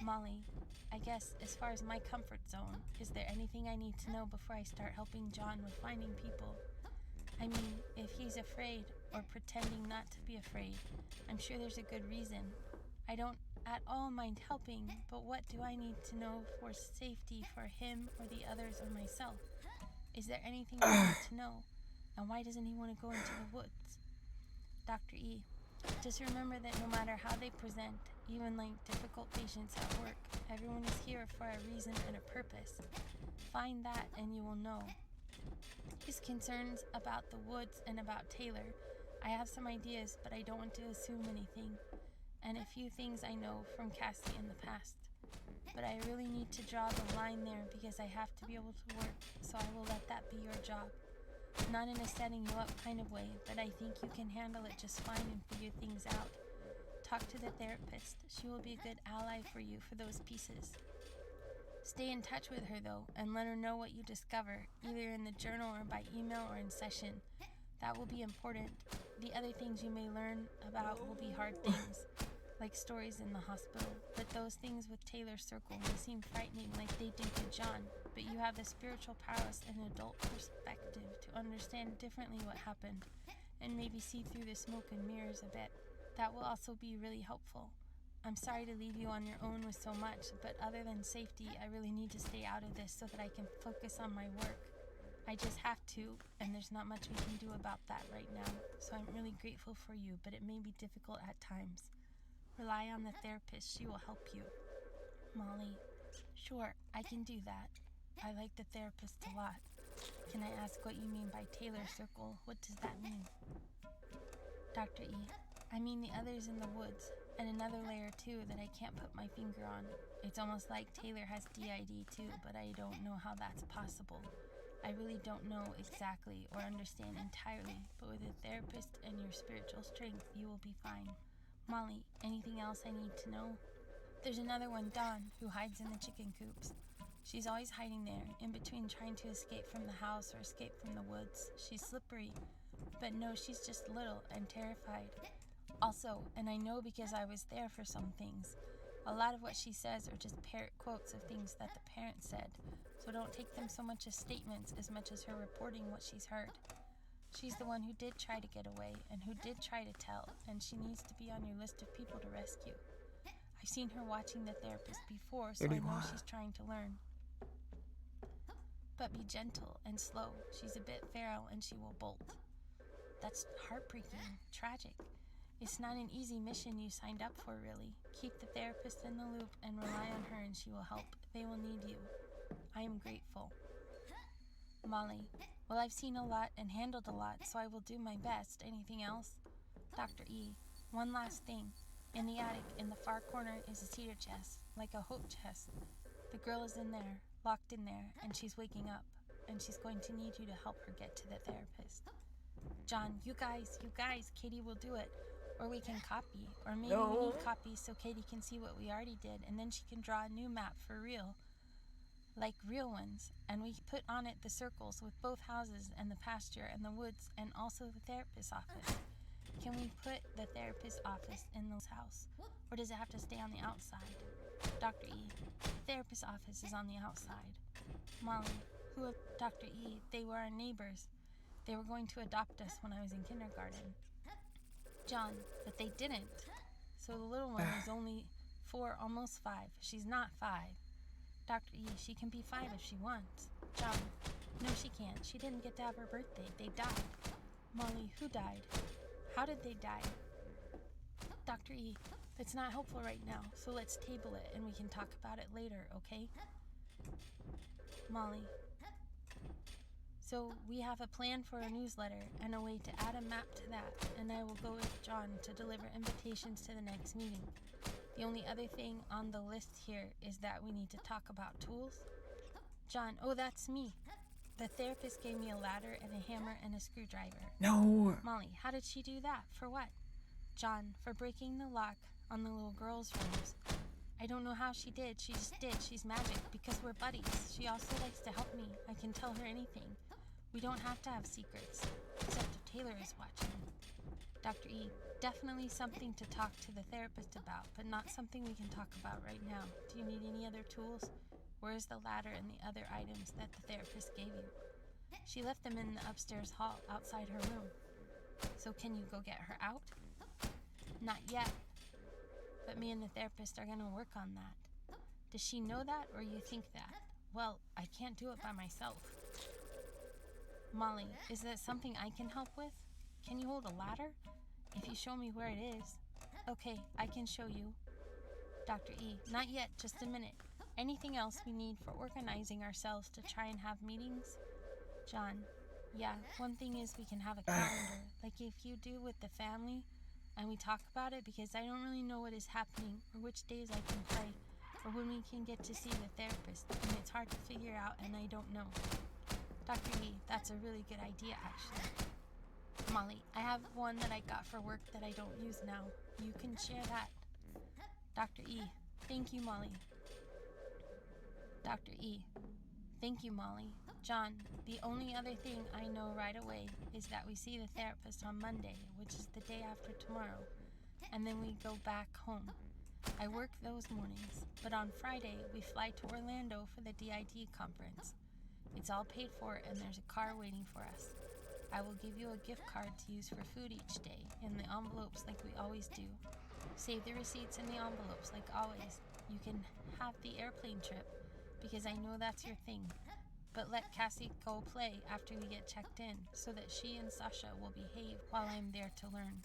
Molly, I guess as far as my comfort zone, is there anything I need to know before I start helping John with finding people? I mean, if he's afraid or pretending not to be afraid, I'm sure there's a good reason. I don't at all mind helping, but what do I need to know for safety for him or the others or myself? Is there anything I need to know? And why doesn't he want to go into the woods?" Dr. E, "Just remember that no matter how they present, even like difficult patients at work, everyone is here for a reason and a purpose. Find that and you will know." His concerns about the woods and about Taylor, I have some ideas, but I don't want to assume anything, and a few things I know from Cassie in the past. But I really need to draw the line there because I have to be able to work, so I will let that be your job. Not in a setting you up kind of way, but I think you can handle it just fine and figure things out. Talk to the therapist. She will be a good ally for you for those pieces. Stay in touch with her, though, and let her know what you discover, either in the journal or by email or in session. That will be important. The other things you may learn about will be hard things, like stories in the hospital, but those things with Taylor's circle may seem frightening like they did to John, but you have the spiritual prowess and adult perspective to understand differently what happened, and maybe see through the smoke and mirrors a bit. That will also be really helpful. I'm sorry to leave you on your own with so much, but other than safety, I really need to stay out of this so that I can focus on my work. I just have to, and there's not much we can do about that right now, so I'm really grateful for you, but it may be difficult at times. Rely on the therapist, she will help you. Molly, sure, I can do that. I like the therapist a lot. Can I ask what you mean by Taylor Circle? What does that mean? Dr. E, I mean the others in the woods, and another layer too that I can't put my finger on. It's almost like Taylor has DID too, but I don't know how that's possible. I really don't know exactly or understand entirely, but with a therapist and your spiritual strength, you will be fine. Molly, anything else I need to know? There's another one, Dawn, who hides in the chicken coops. She's always hiding there, in between trying to escape from the house or escape from the woods. She's slippery, but no, she's just little and terrified. Also, and I know because I was there for some things, a lot of what she says are just parrot quotes of things that the parents said, so don't take them so much as statements as much as her reporting what she's heard. She's the one who did try to get away and who did try to tell, and she needs to be on your list of people to rescue. I've seen her watching the therapist before, so I know she's trying to learn. But be gentle and slow. She's a bit feral and she will bolt. That's heartbreaking, tragic. It's not an easy mission you signed up for, really. Keep the therapist in the loop and rely on her and she will help. They will need you. I am grateful. Molly, well, I've seen a lot and handled a lot, so I will do my best. Anything else? Dr. E, one last thing. In the attic, in the far corner, is a cedar chest, like a hope chest. The girl is in there, locked in there, and she's waking up, and she's going to need you to help her get to the therapist. John, you guys, Katie will do it. Or we can copy, or maybe we need copies so Katie can see what we already did, and then she can draw a new map for real. Like real ones, and we put on it the circles with both houses and the pasture and the woods and also the therapist's office. Can we put the therapist's office in this house, or does it have to stay on the outside? Dr. E, the therapist's office is on the outside. Molly, Dr. E, they were our neighbors. They were going to adopt us when I was in kindergarten. John, but they didn't. So the little one is only 4, almost 5. She's not 5. Dr. E, she can be 5 if she wants. John, no she can't. She didn't get to have her birthday. They died. Molly, who died? How did they die? Dr. E, it's not helpful right now, so let's table it and we can talk about it later, okay? Molly, so we have a plan for a newsletter and a way to add a map to that, and I will go with John to deliver invitations to the next meeting. The only other thing on the list here is that we need to talk about tools. John, oh, that's me. The therapist gave me a ladder and a hammer and a screwdriver. No. Molly, how did she do that? For what? John, for breaking the lock on the little girl's rooms. I don't know how she did. She just did. She's magic because we're buddies. She also likes to help me. I can tell her anything. We don't have to have secrets, except if Taylor is watching. Dr. E, definitely something to talk to the therapist about, but not something we can talk about right now. Do you need any other tools? Where's the ladder and the other items that the therapist gave you? She left them in the upstairs hall outside her room. So can you go get her out? Not yet. But me and the therapist are going to work on that. Does she know that, or you think that? Well, I can't do it by myself. Molly, is that something I can help with? Can you hold a ladder? If you show me where it is. Okay, I can show you. Dr. E, not yet, just a minute. Anything else we need for organizing ourselves to try and have meetings? John, yeah, one thing is we can have a calendar, like if you do with the family, and we talk about it because I don't really know what is happening or which days I can play or when we can get to see the therapist, and it's hard to figure out and I don't know. Dr. E, that's a really good idea actually. Molly, I have one that I got for work that I don't use now. You can share that. Dr. E, thank you, Molly. Dr. E, thank you, Molly. John, the only other thing I know right away is that we see the therapist on Monday, which is the day after tomorrow, and then we go back home. I work those mornings, but on Friday we fly to Orlando for the DID conference. It's all paid for and there's a car waiting for us. I will give you a gift card to use for food each day in the envelopes like we always do. Save the receipts in the envelopes like always. You can have the airplane trip because I know that's your thing. But let Cassie go play after we get checked in so that she and Sasha will behave while I'm there to learn.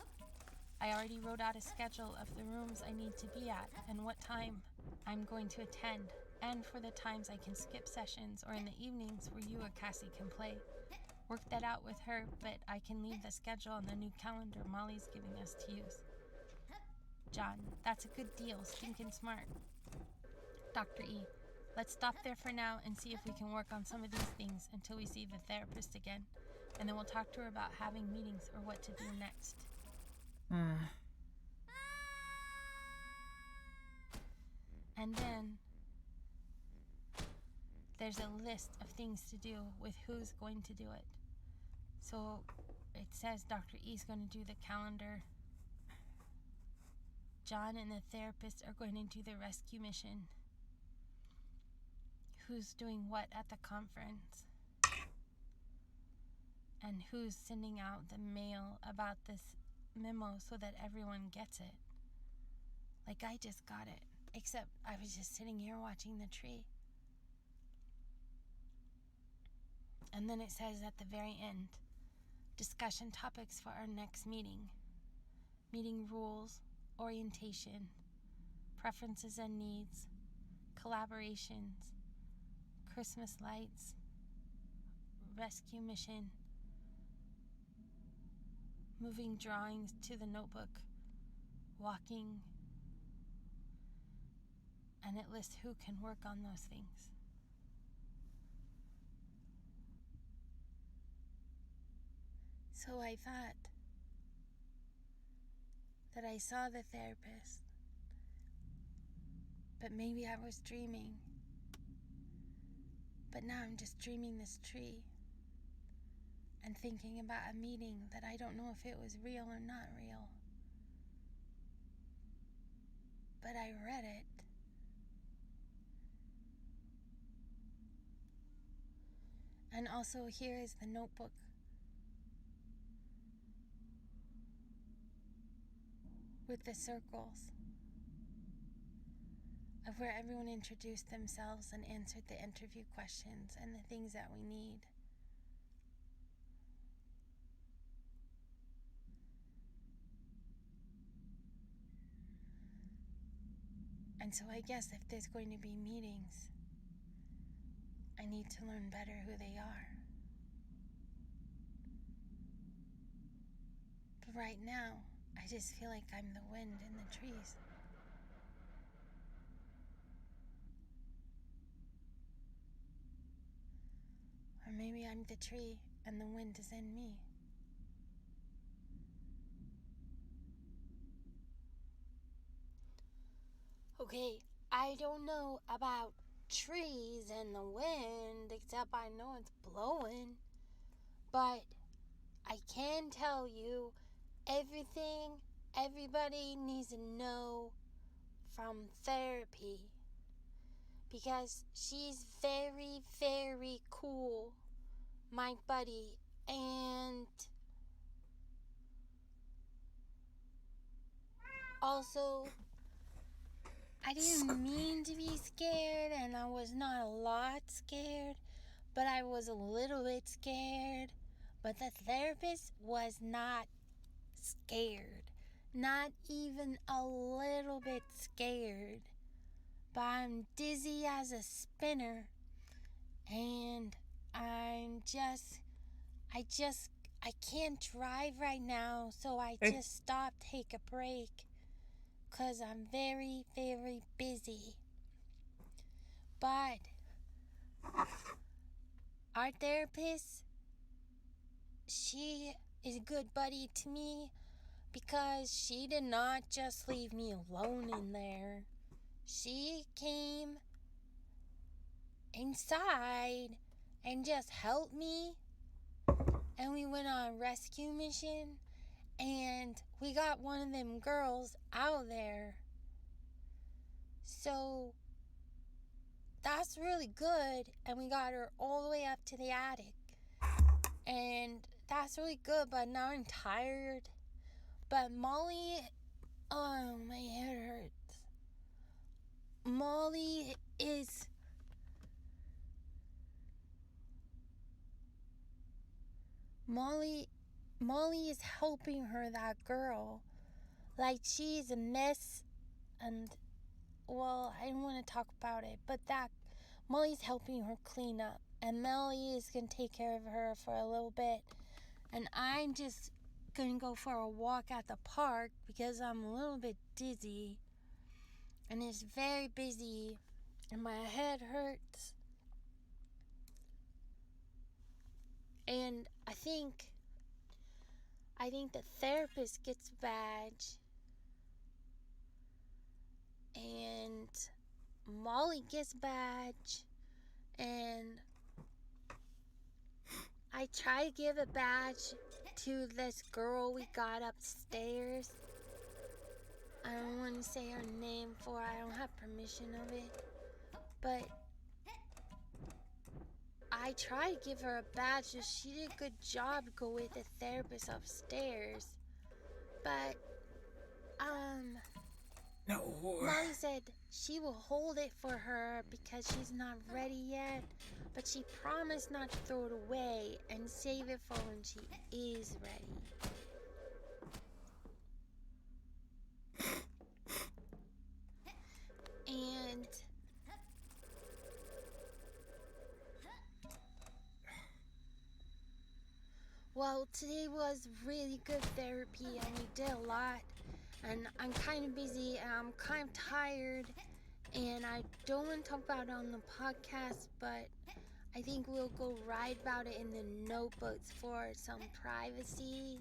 I already wrote out a schedule of the rooms I need to be at and what time I'm going to attend, and for the times I can skip sessions or in the evenings where you or Cassie can play. Work that out with her, but I can leave the schedule on the new calendar Molly's giving us to use. John, that's a good deal, stinking smart. Dr. E, let's stop there for now and see if we can work on some of these things until we see the therapist again, and then we'll talk to her about having meetings or what to do next. And then there's a list of things to do with who's going to do it. So it says Dr. E's going to do the calendar. John and the therapist are going to do the rescue mission. Who's doing what at the conference? And who's sending out the mail about this memo so that everyone gets it? Like I just got it, except I was just sitting here watching the tree. And then it says at the very end, discussion topics for our next meeting. Meeting rules, orientation, preferences and needs, collaborations, Christmas lights, rescue mission, moving drawings to the notebook, walking, and it lists who can work on those things. So I thought that I saw the therapist, but maybe I was dreaming. But now I'm just dreaming this tree and thinking about a meeting that I don't know if it was real or not real. But I read it. And also here is the notebook. With the circles of where everyone introduced themselves and answered the interview questions and the things that we need. And so I guess if there's going to be meetings, I need to learn better who they are. But right now, I just feel like I'm the wind in the trees. Or maybe I'm the tree and the wind is in me. Okay, I don't know about trees and the wind, except I know it's blowing. But I can tell you everything everybody needs to know from therapy. Because she's very, very cool, my buddy. And also, I didn't mean to be scared, and I was not a lot scared, but I was a little bit scared. But the therapist was not scared. Not even a little bit scared. But I'm dizzy as a spinner. And I can't drive right now, so I just stopped, take a break. 'Cause I'm very, very busy. But our therapist, she is a good buddy to me because she did not just leave me alone in there. She came inside and just helped me. And we went on a rescue mission. And we got one of them girls out there. So that's really good. And we got her all the way up to the attic. And that's really good, but now I'm tired. But Molly Oh, my head hurts. Molly is... Molly is helping her, that girl. Like, she's a mess, and, well, I don't want to talk about it, but that Molly's helping her clean up, and Melly is going to take care of her for a little bit, and I'm just going to go for a walk at the park because I'm a little bit dizzy, and it's very busy, and my head hurts, and I think the therapist gets a badge, and Molly gets a badge, and I try to give a badge to this girl we got upstairs. I don't want to say her name for I don't have permission of it, but I try to give her a badge, so she did a good job to go with the therapist upstairs. But No. Molly said she will hold it for her because she's not ready yet, but she promised not to throw it away and save it for when she is ready. And well, today was really good therapy and we did a lot, and I'm kind of busy and I'm kind of tired, and I don't want to talk about it on the podcast, but I think we'll go write about it in the notebooks for some privacy,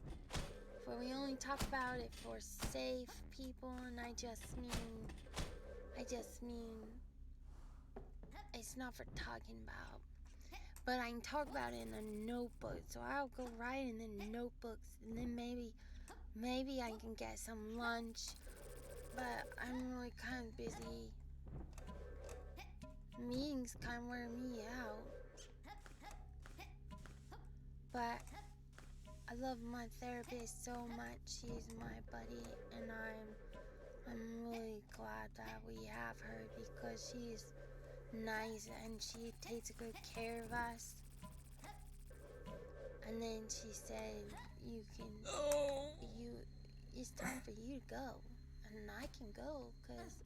for we only talk about it for safe people, and I just mean it's not for talking about. But I can talk about it in the notebook, so I'll go write in the notebooks, and then maybe I can get some lunch. But I'm really kind of busy. Meetings kind of wear me out. But I love my therapist so much. She's my buddy, and I'm really glad that we have her because she's nice and she takes good care of us. And then she said, it's time for you to go. And I can go because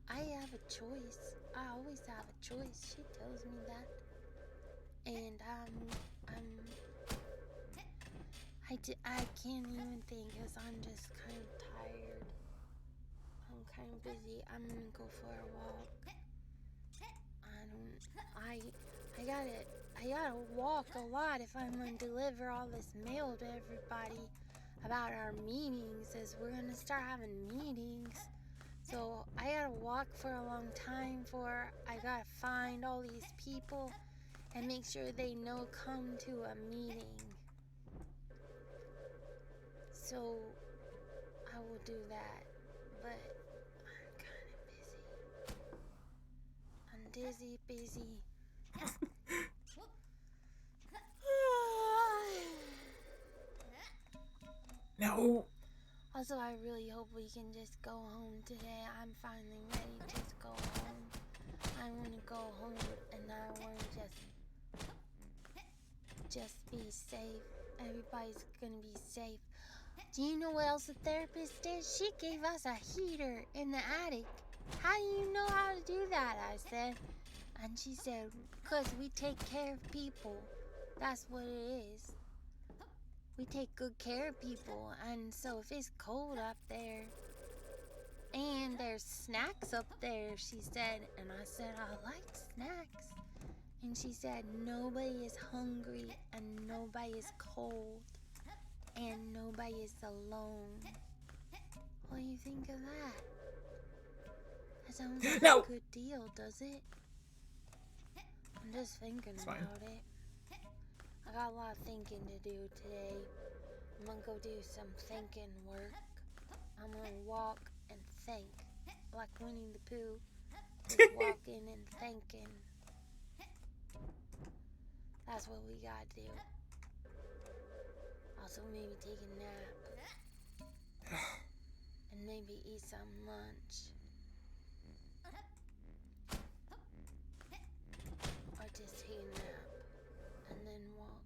I have a choice. I always have a choice. She tells me that. And I can't even think because I'm just kind of tired. I'm kind of busy. I'm going to go for a walk. I gotta walk a lot if I'm gonna deliver all this mail to everybody about our meetings, as we're gonna start having meetings. So I gotta walk for a long time, for I gotta find all these people and make sure they know come to a meeting. So I will do that, but I'm kind of busy. I'm busy. No. Also, I really hope we can just go home today. I'm finally ready to just go home. I want to go home and I want to just be safe. Everybody's going to be safe. Do you know what else the therapist did? She gave us a heater in the attic. How do you know how to do that? I said. And she said, because we take care of people. That's what it is. We take good care of people, and so if it's cold up there, and there's snacks up there, she said, and I said, I like snacks. And she said, nobody is hungry, and nobody is cold, and nobody is alone. What do you think of that? That sounds like No. a good deal, does it? I'm just thinking about it. I got a lot of thinking to do today. I'm gonna go do some thinking work. I'm gonna walk and think, like Winnie the Pooh, just walking and thinking. That's what we gotta do. Also, maybe take a nap. and maybe eat some lunch. Or just take a nap and then walk.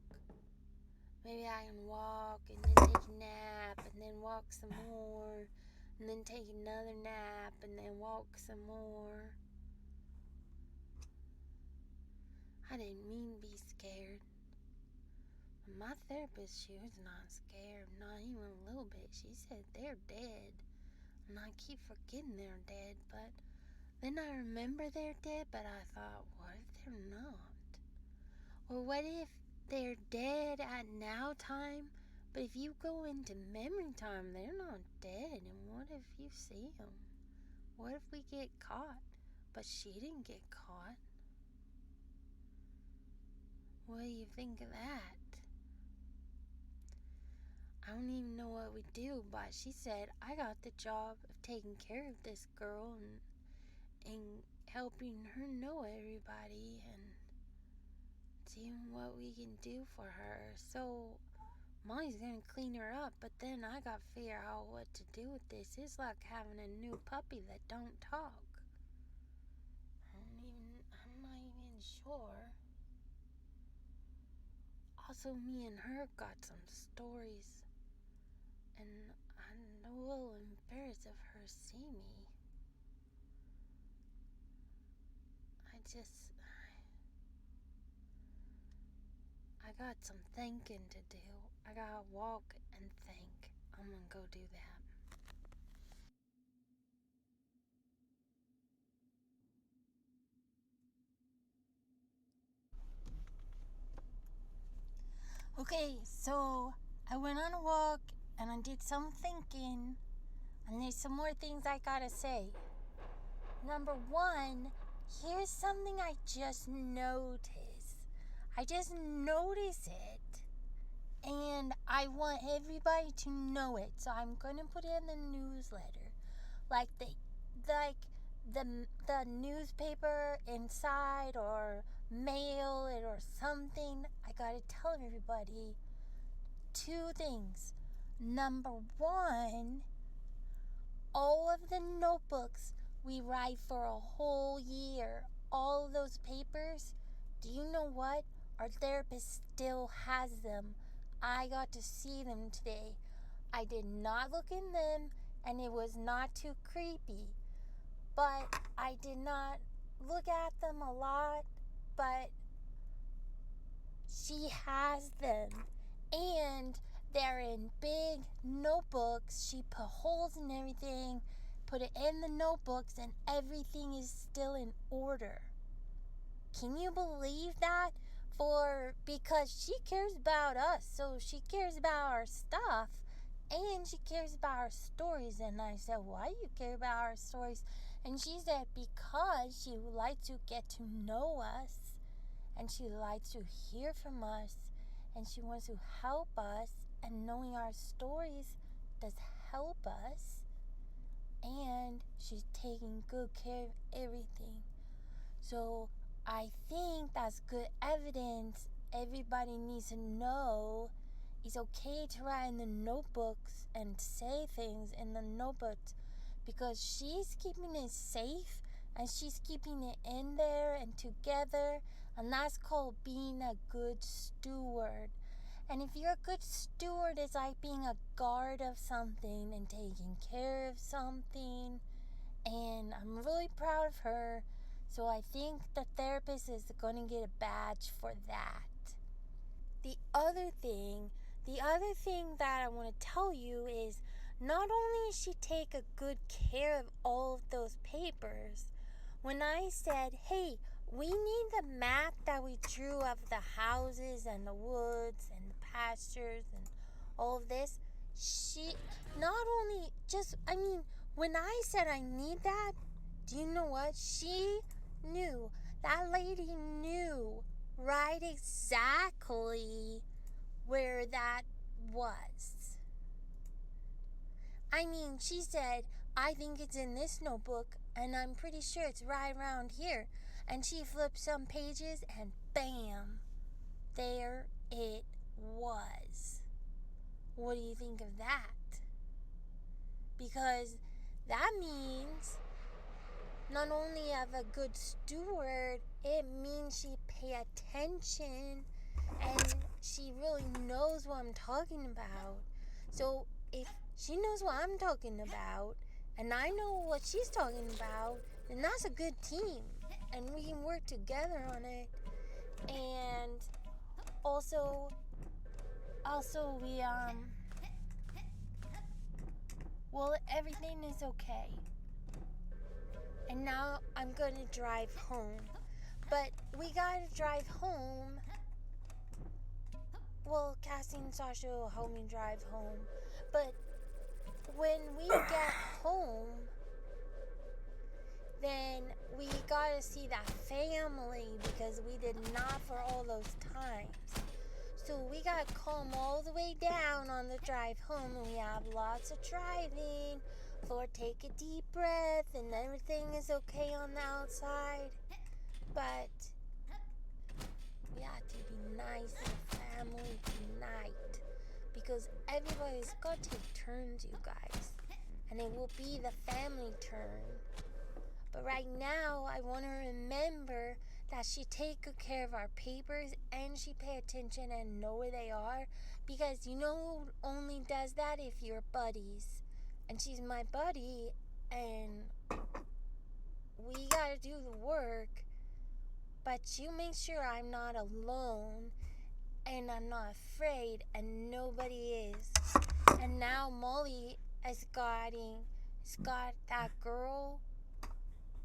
Maybe I can walk and then take a nap and then walk some more. And then take another nap and then walk some more. I didn't mean to be scared. My therapist, she was not scared, not even a little bit. She said they're dead. And I keep forgetting they're dead, but then I remember they're dead, but I thought, what if they're not? Or what if they're dead at now time, but if you go into memory time, they're not dead? And what if you see them? What if we get caught? But she didn't get caught. What do you think of that? I don't even know what we do, but she said I got the job of taking care of this girl and helping her know everybody and seeing what we can do for her. So Molly's gonna clean her up, but then I gotta figure out what to do with this. It's like having a new puppy that don't talk. I'm not even sure. Also, me and her got some stories, and I'm a little embarrassed of her see me. I got some thinking to do. I gotta walk and think. I'm gonna go do that. Okay, so I went on a walk and I did some thinking, and there's some more things I gotta say. Number one, here's something I just noticed. I just noticed it, and I want everybody to know it. So I'm gonna put it in the newsletter, like the newspaper inside, or mail it or something. I gotta tell everybody two things. Number one, all of the notebooks we write for a whole year, all of those papers, do you know what? Our therapist still has them. I got to see them today. I did not look in them, and it was not too creepy. But I did not look at them a lot, but she has them. And they're in big notebooks. She put holes in everything, put it in the notebooks, and everything is still in order. Can you believe that? Because she cares about us, so she cares about our stuff, and she cares about our stories. And I said, why do you care about our stories? And she said, because she would like to get to know us, and she likes to hear from us, and she wants to help us, and knowing our stories does help us, and she's taking good care of everything. So I think that's good evidence. Everybody needs to know it's okay to write in the notebooks and say things in the notebooks, because she's keeping it safe and she's keeping it in there and together, and that's called being a good steward. And if you're a good steward, it's like being a guard of something and taking care of something. And I'm really proud of her. So I think the therapist is going to get a badge for that. The other thing that I want to tell you is, not only does she take a good care of all of those papers, when I said, hey, we need the map that we drew of the houses and the woods and the pastures and all of this, she not only when I said I need that, do you know what? She knew. That lady knew right exactly where that was. She said, I think it's in this notebook, and I'm pretty sure it's right around here. And she flipped some pages, and bam, there it was. What do you think of that? because that means not only have a good steward, it means she pay attention and she really knows what I'm talking about. So if she knows what I'm talking about and I know what she's talking about, then that's a good team and we can work together on it. And also we well, everything is okay. And now I'm gonna drive home. But we gotta drive home. Well, Cassie and Sasha will help me drive home. But when we get home, then we gotta see that family because we did not for all those times. So we gotta calm all the way down on the drive home, and we have lots of driving. For take a deep breath and everything is okay on the outside. But we have to be nice to the family tonight because everybody's got to take turns, you guys. And it will be the family turn. But right now, I want to remember that she take good care of our papers and she pay attention and know where they are. Because you know who only does that if you're buddies. And she's my buddy and we gotta do the work. But you make sure I'm not alone and I'm not afraid and nobody is. And now Molly has got that girl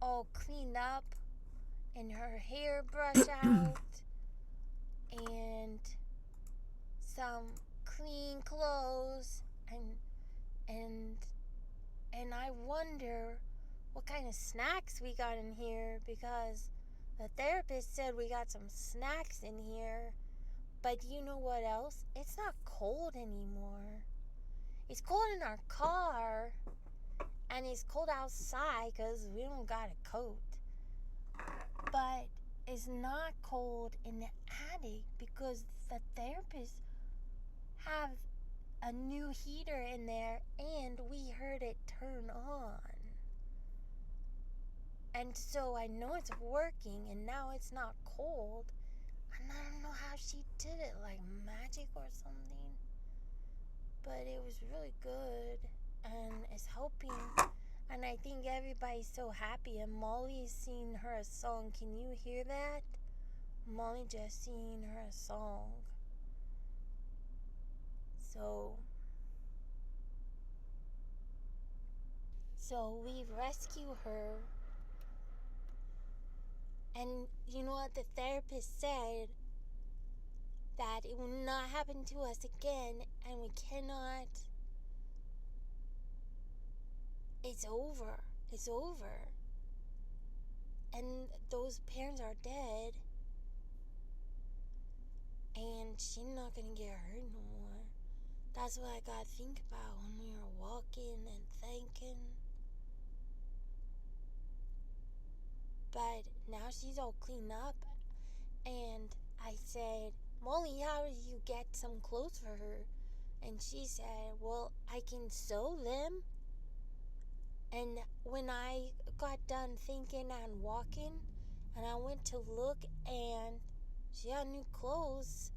all cleaned up and her hair brushed out and some clean clothes and I wonder what kind of snacks we got in here because the therapist said we got some snacks in here. But you know what else? It's not cold anymore. It's cold in our car and it's cold outside because we don't got a coat. But it's not cold in the attic because the therapists have a new heater in there and we heard it turn on. And so I know it's working and now it's not cold. And I don't know how she did it, like magic or something. But it was really good and it's helping. And I think everybody's so happy. And Molly's singing her a song. Can you hear that? Molly just singing her a song. So we rescue her. And you know what the therapist said? That it will not happen to us again. And we cannot. It's over. It's over. And those parents are dead. And she's not gonna get hurt no more. That's what I gotta think about when we were walking and thinking. But now she's all cleaned up. And I said, Molly, how did you get some clothes for her? And she said, well, I can sew them. And when I got done thinking and walking, and I went to look, and she had new clothes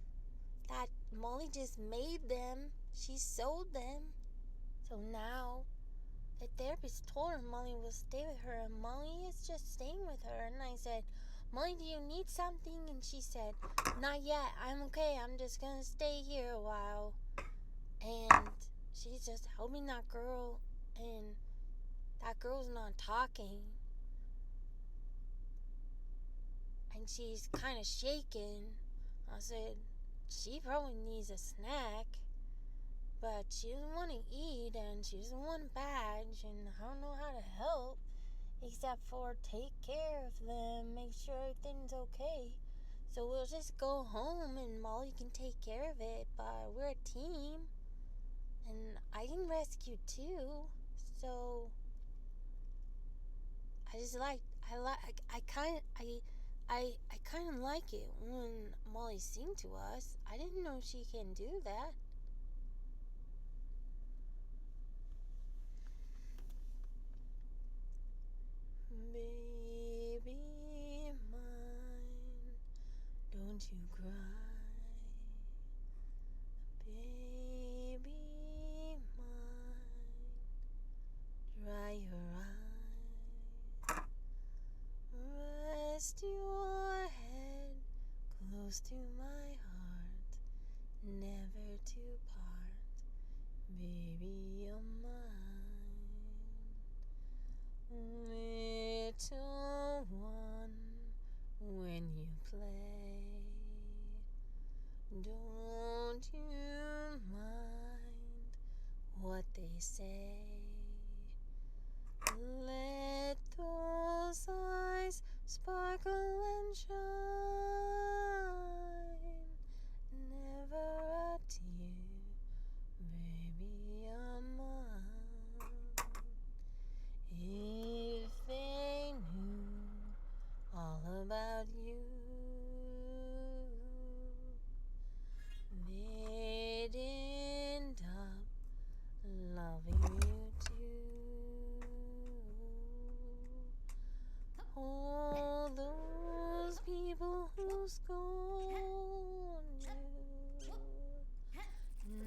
that Molly just made them. She sewed them. So now the therapist told her Molly will stay with her, and Molly is just staying with her. And I said, Molly, do you need something? And she said, not yet. I'm okay. I'm just going to stay here a while. And she's just helping that girl, and that girl's not talking. And she's kind of shaking. I said, she probably needs a snack. But she doesn't want to eat, and she doesn't want a badge, and I don't know how to help. Except for take care of them, make sure everything's okay. So we'll just go home and Molly can take care of it. But we're a team. And I can rescue too. So I kind of like it when Molly sings to us. I didn't know she can do that. Don't you cry, baby mine. Dry your eyes. Rest your head close to my heart, never to part, baby, you're mine. Little one, when you play, don't you mind what they say. Let those eyes sparkle and shine. Never a tear, baby, you're mine. If they knew all about you, they'd end up loving you too. All those people who scorn you,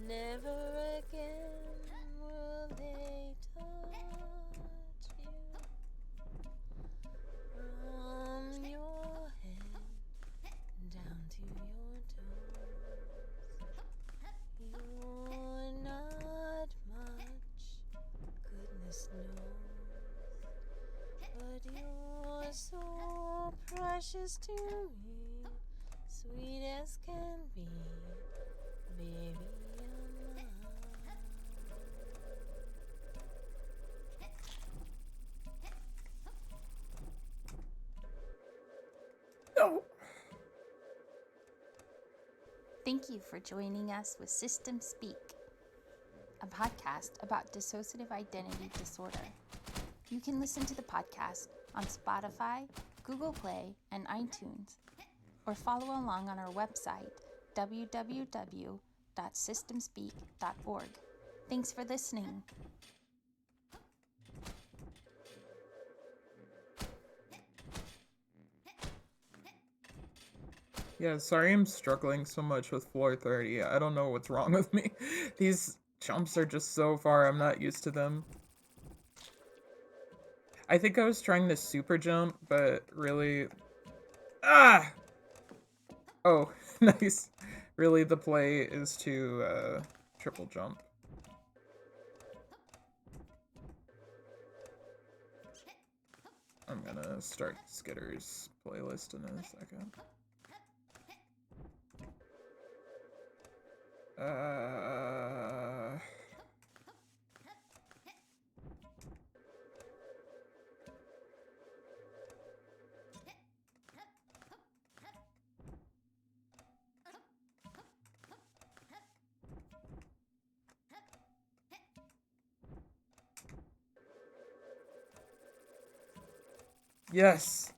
never again will they touch you. From your head down to your toes, you're not much, goodness knows, but you're so precious to me, sweet as can be, baby, you're mine. No. Thank you for joining us with System Speak, a podcast about dissociative identity disorder. You can listen to the podcast on Spotify, Google Play, and iTunes, or follow along on our website, www.systemspeak.org. Thanks for listening. Yeah, sorry I'm struggling so much with floor 30. I don't know what's wrong with me. These jumps are just so far, I'm not used to them. I think I was trying to super jump, but really... Ah! Oh, nice. Really, the play is to, triple jump. I'm gonna start Skitter's playlist in a second. Yes!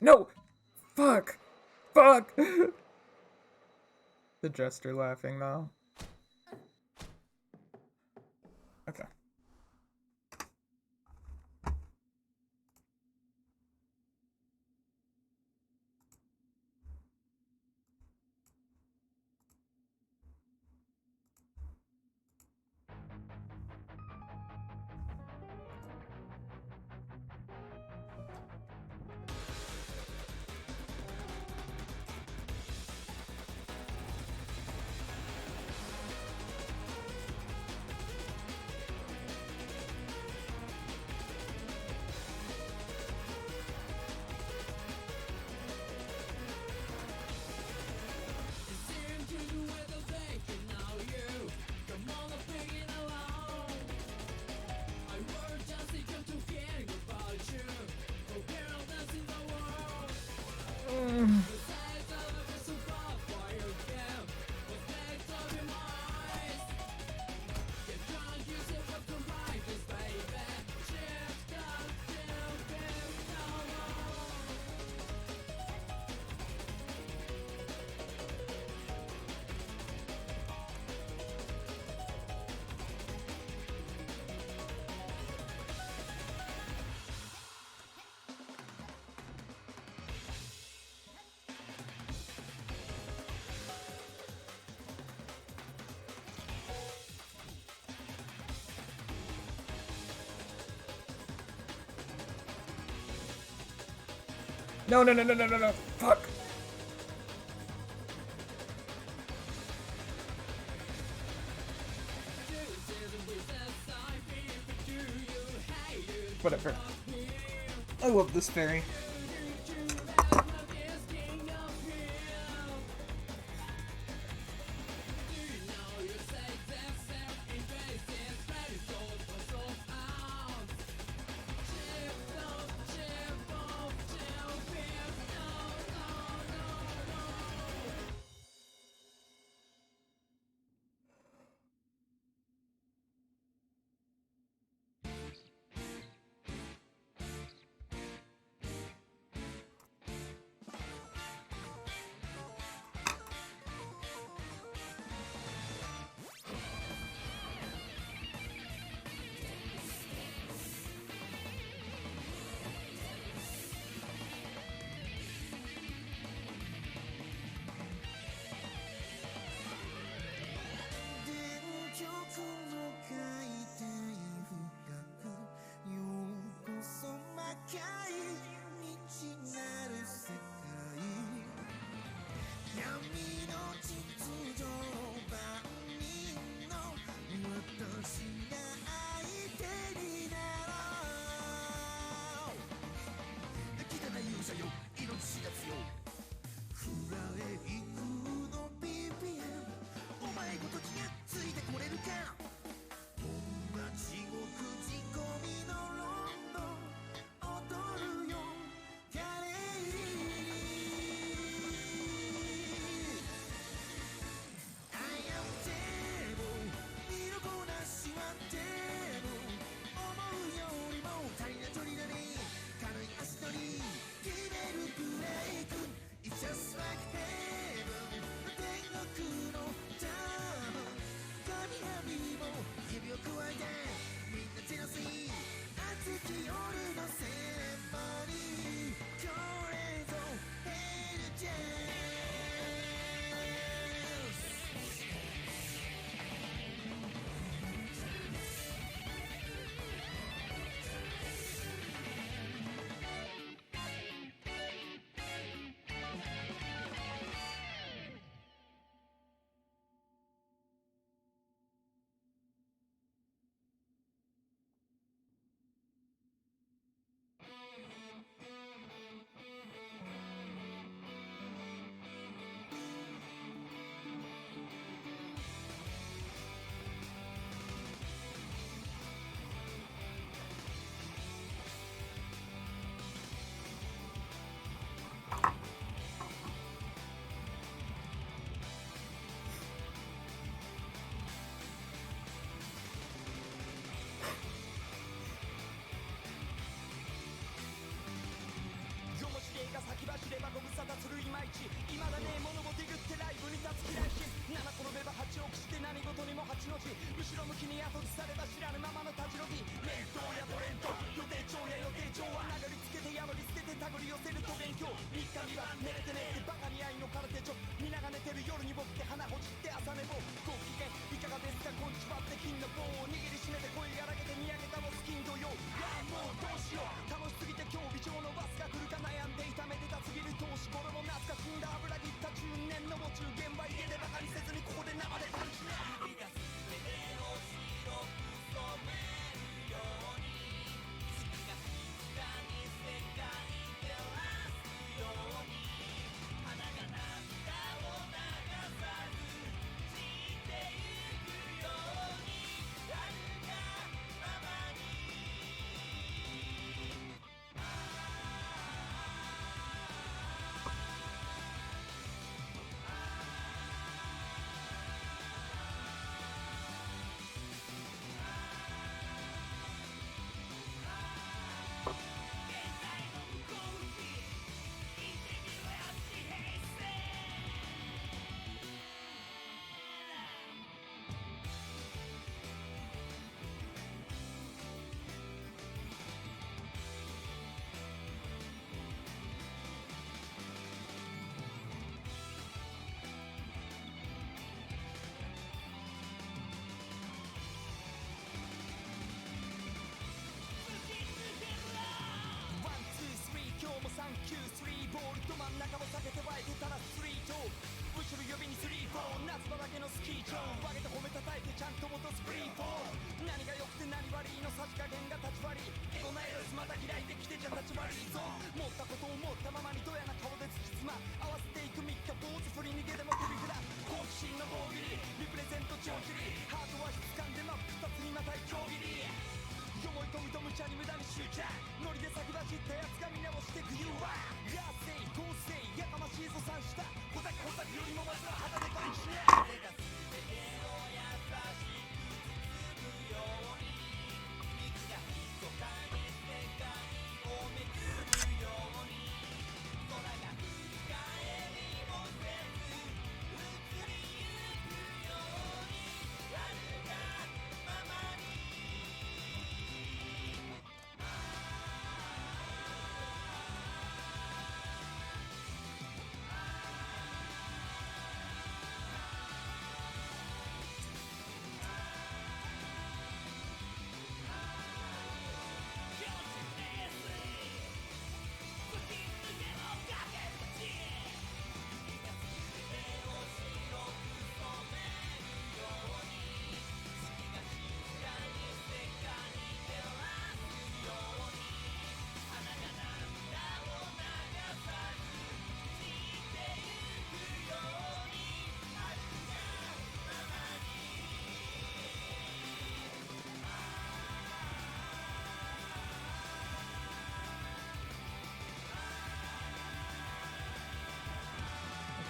No! Fuck! Fuck! The jester laughing now. Okay. No, no, no, no, no, no, no. Fuck. Whatever. I love this fairy.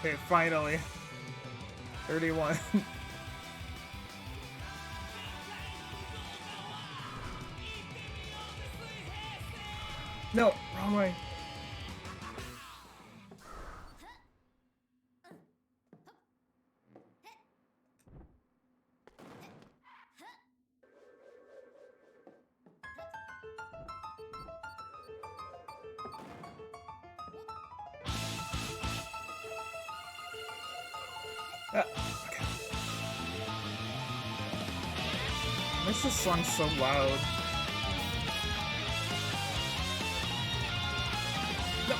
Okay, finally. 31. No, wrong way. Okay. This song's so loud. No.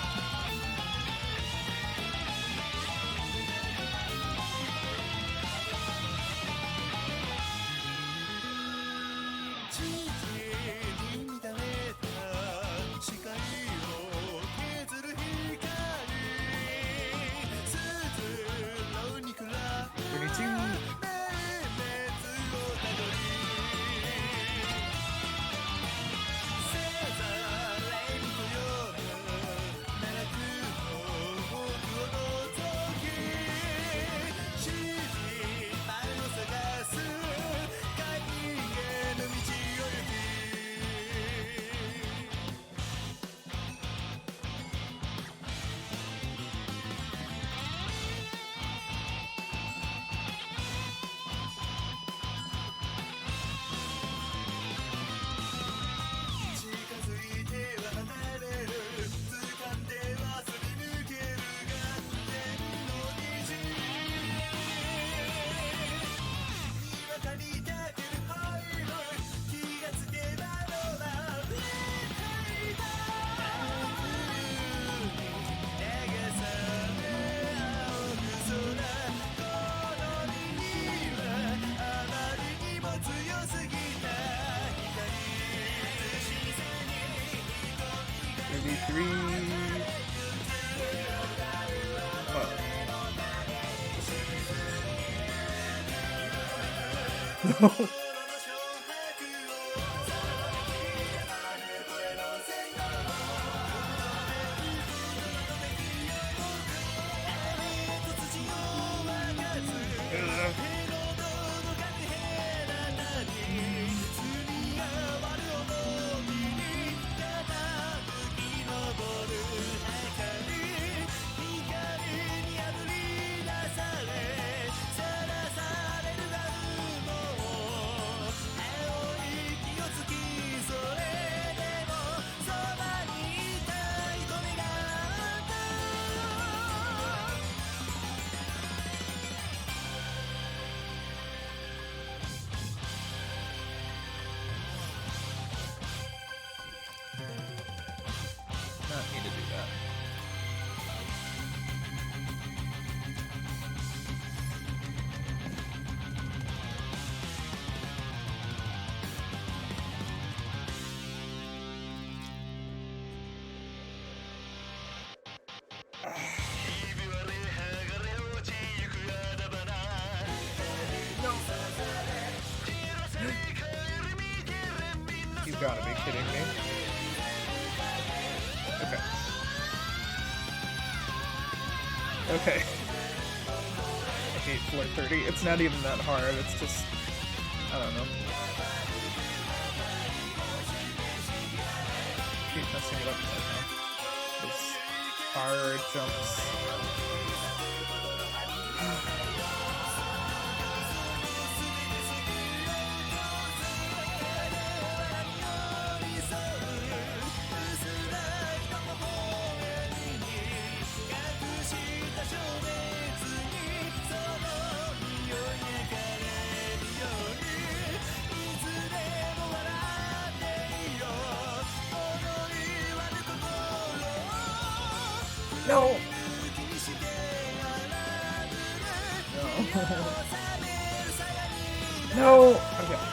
No. you kidding me? Okay. Okay. I hate floor 30. It's not even that hard, it's just... I don't know. Keep messing it up right now. Those bar jumps. No! No. No! Okay.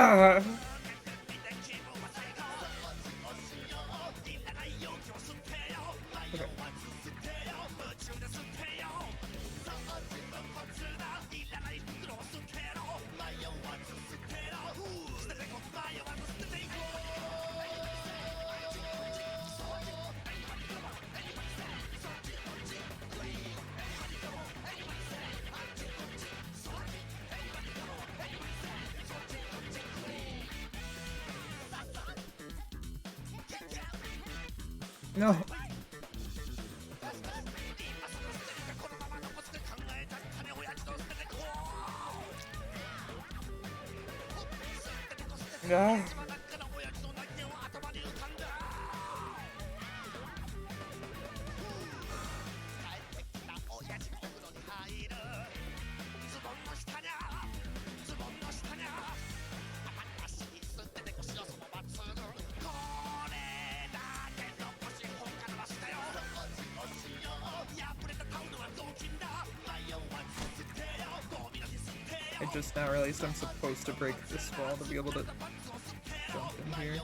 Okay. No. Ah. I just now realized I'm supposed to break this wall to be able to jump in here.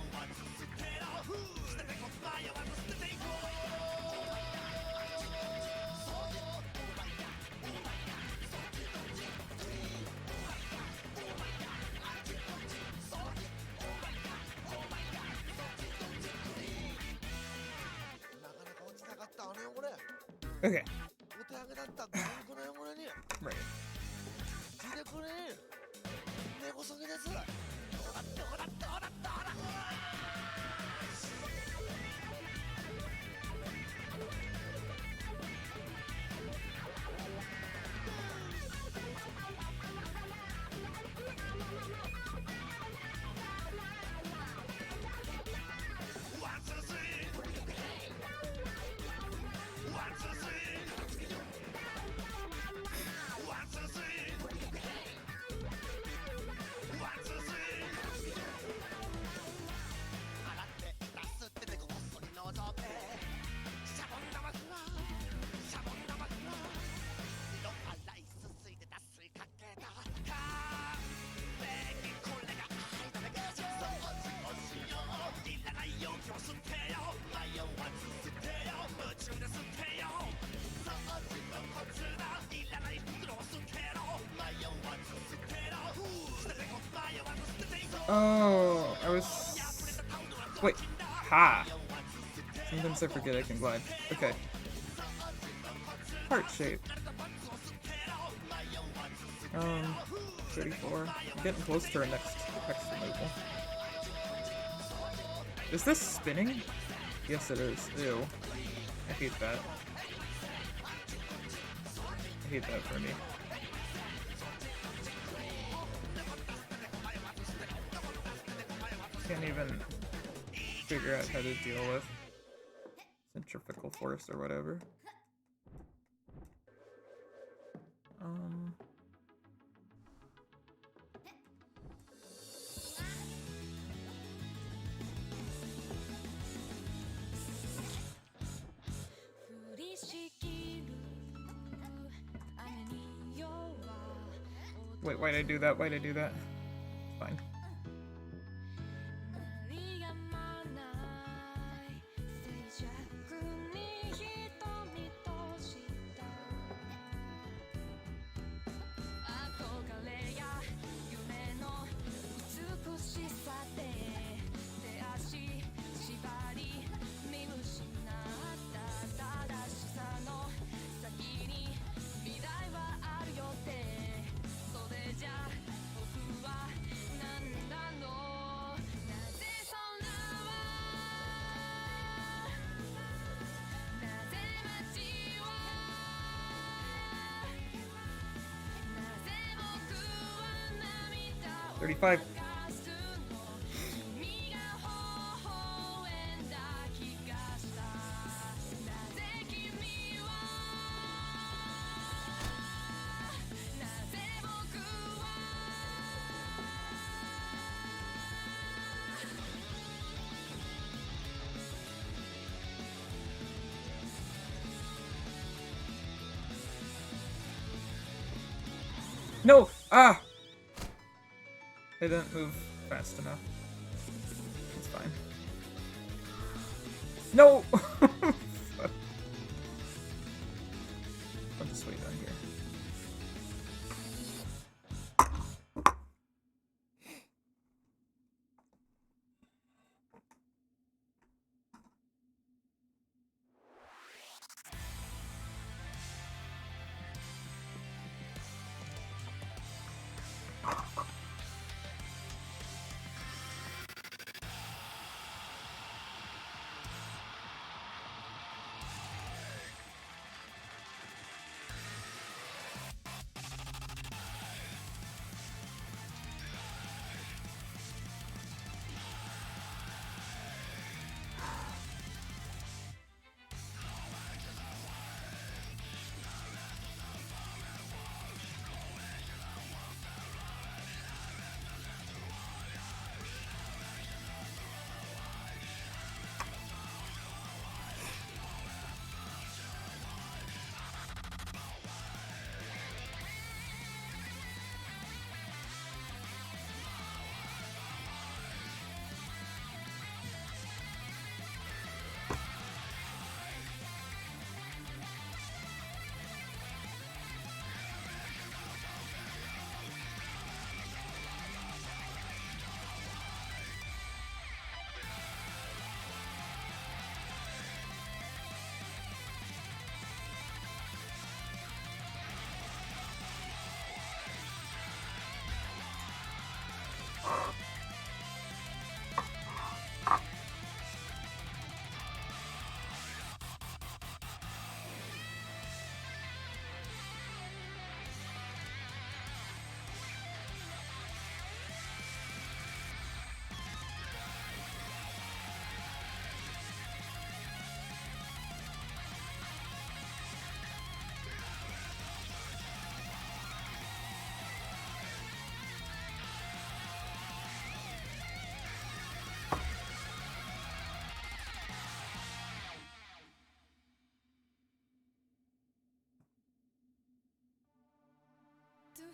Okay. Right. Oh, I was... Wait. Ha! Sometimes I forget I can glide. Okay. Heart shape. 34. I'm getting close to our next removal. Is this spinning? Yes, it is. Ew. I hate that. I hate that for me. Can't even figure out how to deal with centrifugal force or whatever. Wait, why'd I do that? Why'd I do that? Fine. $35. No! Ah! I didn't move fast enough. It's fine. No! I'll just wait down here.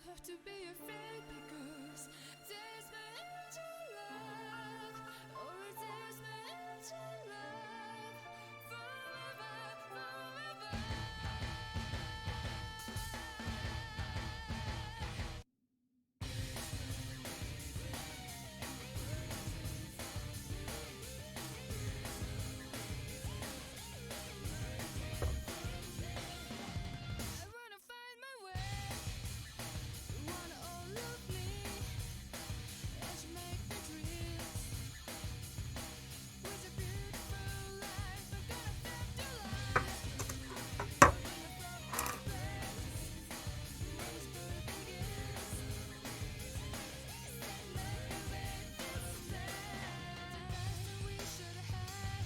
have to be afraid because there's meant to love, or there's meant to love forever, forever. I wanna find my way. You wanna all of me as you make me dreams. With a beautiful life, I'm gonna step to life. Open up from this place where the story begins. Set like a red display. The life that we should have had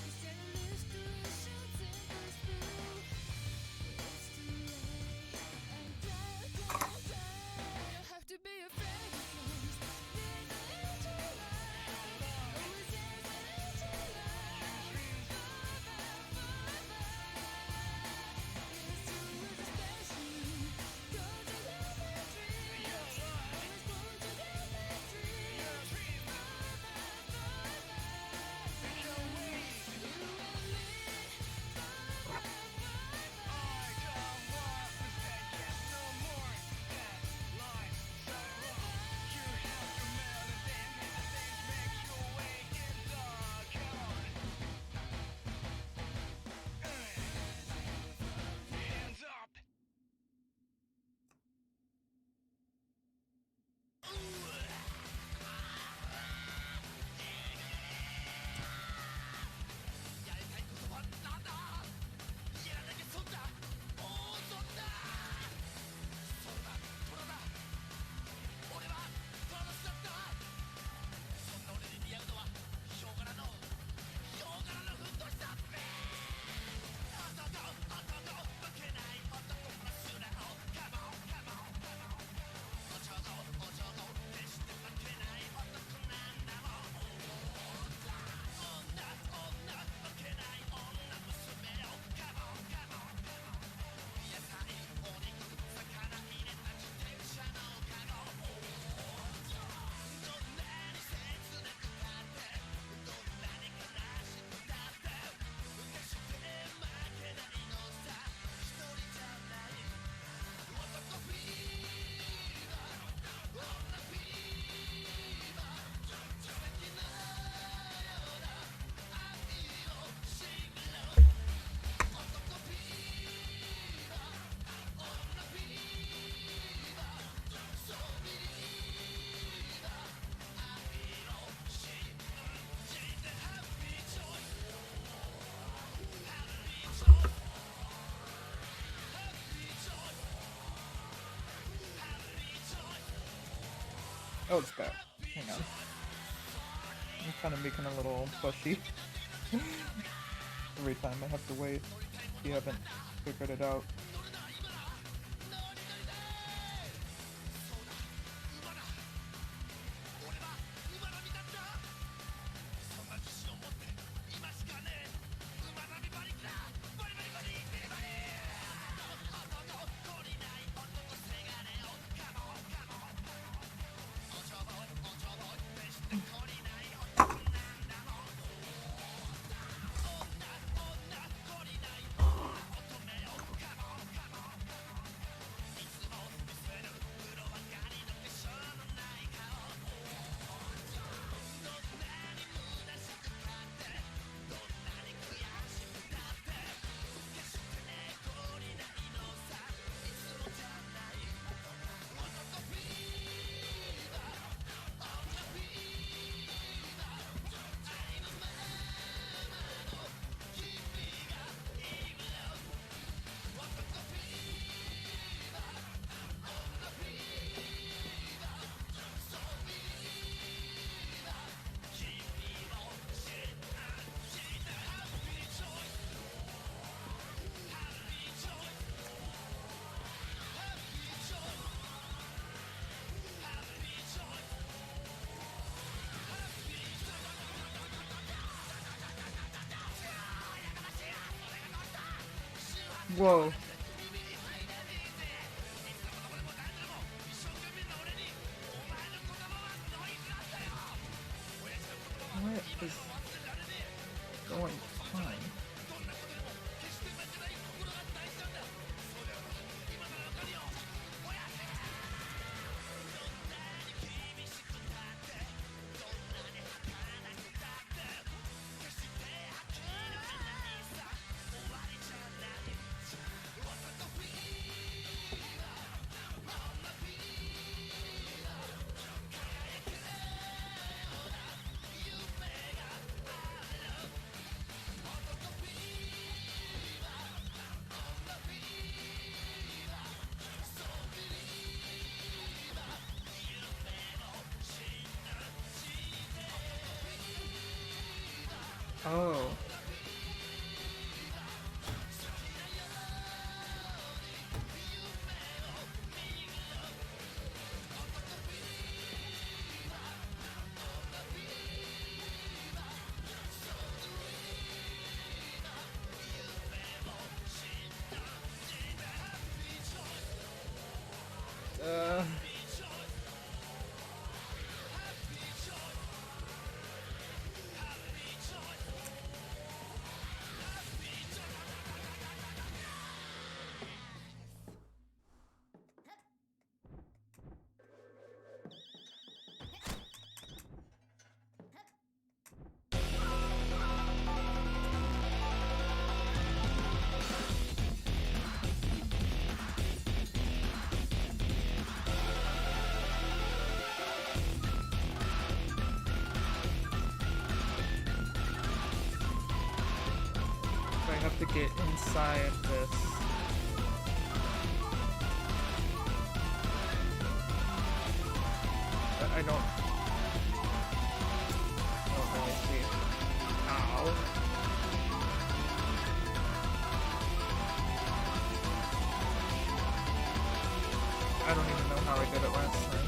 instead of illustrations in this blue. It's too late, and don't have to be afraid because there's a little light. Always there's a little light. Forever, forever. It's you with a special you. Don't you let me dream. Always want to get my dream. Forever, forever. You and me. Oh, it's back. Hang on. I'm kind of making a little pushy. Every time I have to wait. You haven't figured it out. Whoa. get inside this. But I don't really see. Ow. I don't even know how I did it last time.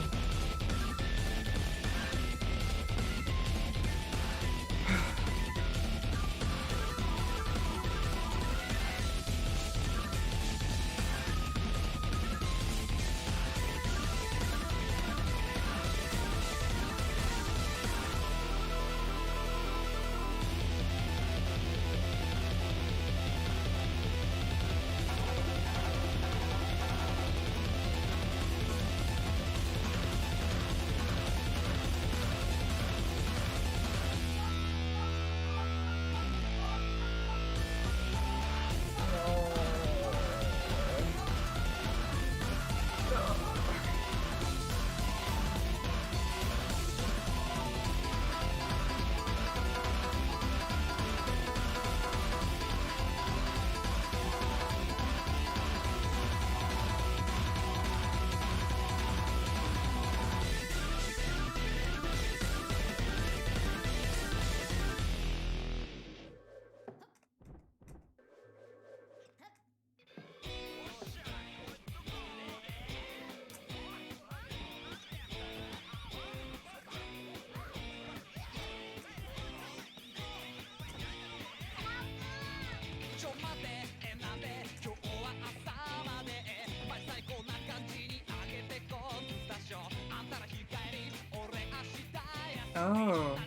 Oh.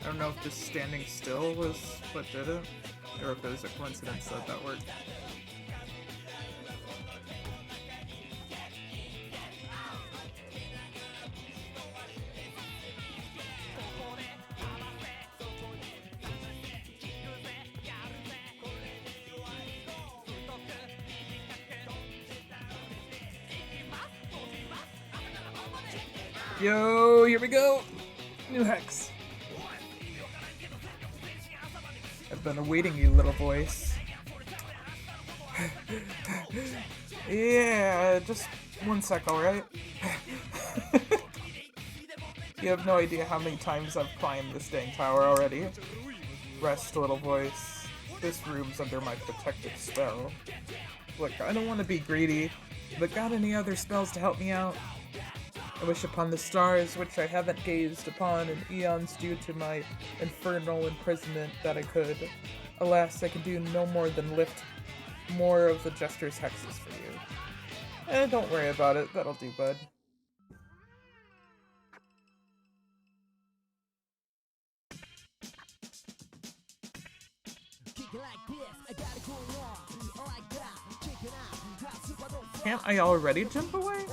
I don't know if just standing still was what did it, or if it was a coincidence that that worked. Yo, here we go! New hex. I've been awaiting you, little voice. Yeah, just 1 sec, alright? You have no idea how many times I've climbed this dang tower already. Rest, little voice. This room's under my protective spell. Look, I don't want to be greedy, but got any other spells to help me out? I wish upon the stars, which I haven't gazed upon in eons due to my infernal imprisonment, that I could. Alas, I can do no more than lift more of the Jester's hexes for you. Don't worry about it, that'll do, bud. Can't I already jump away?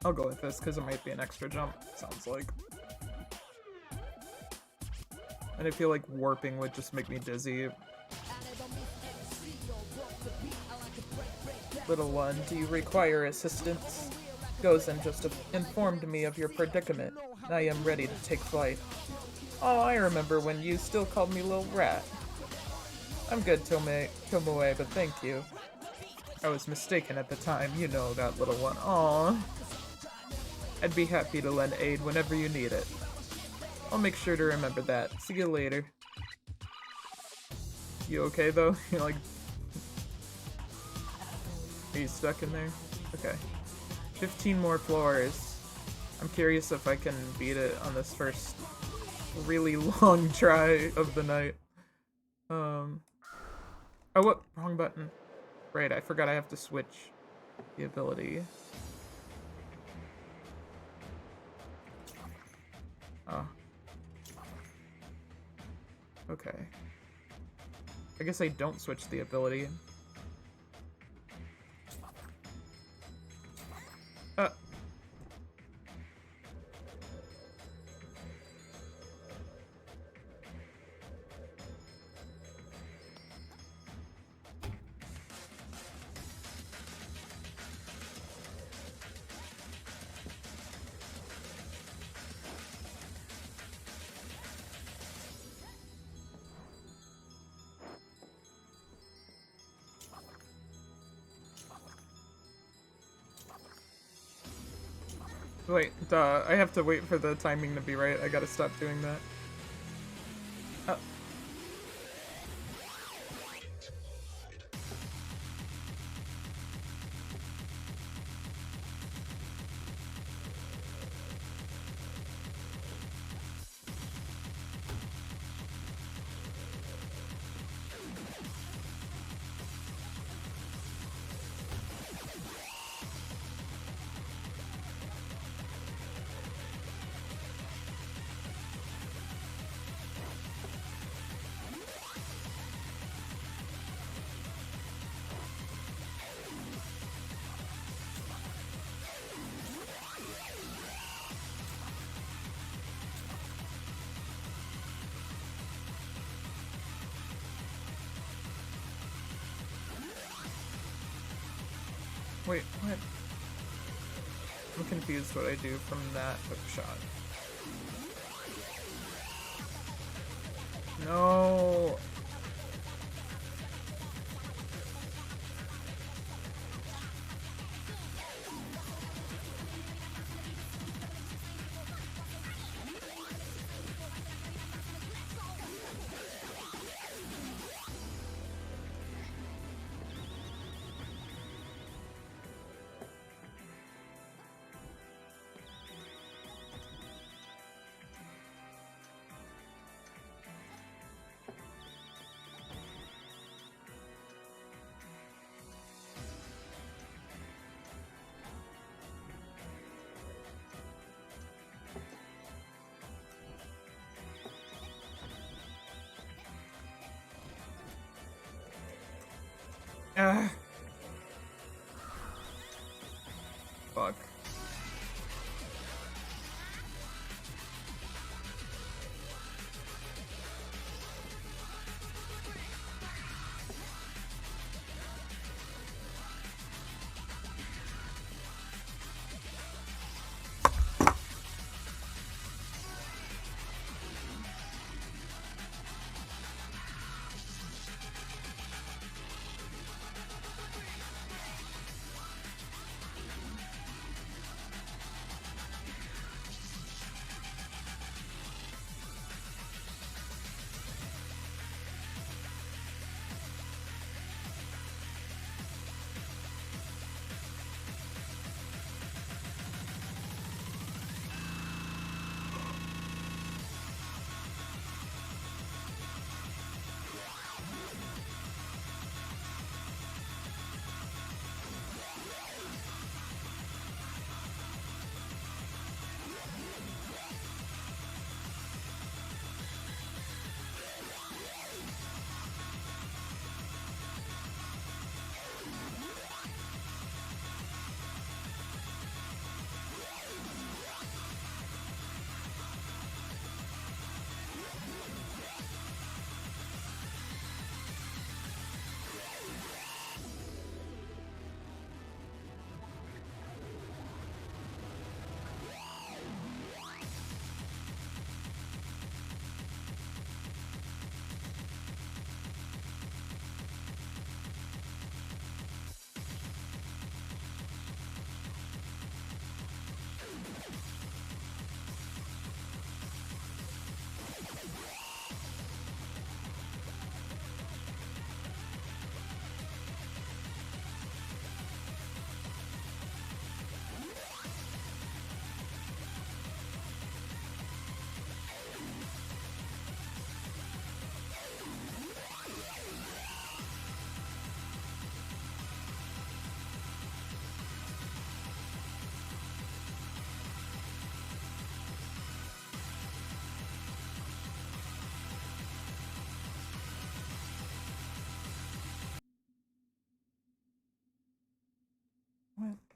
I'll go with this because it might be an extra jump, sounds like. And I feel like warping would just make me dizzy. Little one, do you require assistance? Gozen just informed me of your predicament. I am ready to take flight. Oh, I remember when you still called me Little Rat. I'm good, Tomoe, but thank you. I was mistaken at the time, you know that, little one. Aww. I'd be happy to lend aid whenever you need it. I'll make sure to remember that. See you later. You okay, though? You're like... Are you stuck in there? Okay. 15 more floors. I'm curious if I can beat it on this first really long try of the night. Oh, what? Wrong button. Right, I forgot I have to switch the ability. Oh. Okay. I guess I don't switch the ability. Wait, duh. I have to wait for the timing to be right. I gotta stop doing that. Oh. Wait, what? I'm confused what I do from that hook shot. No. Ah. Fuck.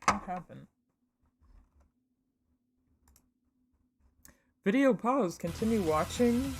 What happened? Video pause. Continue watching.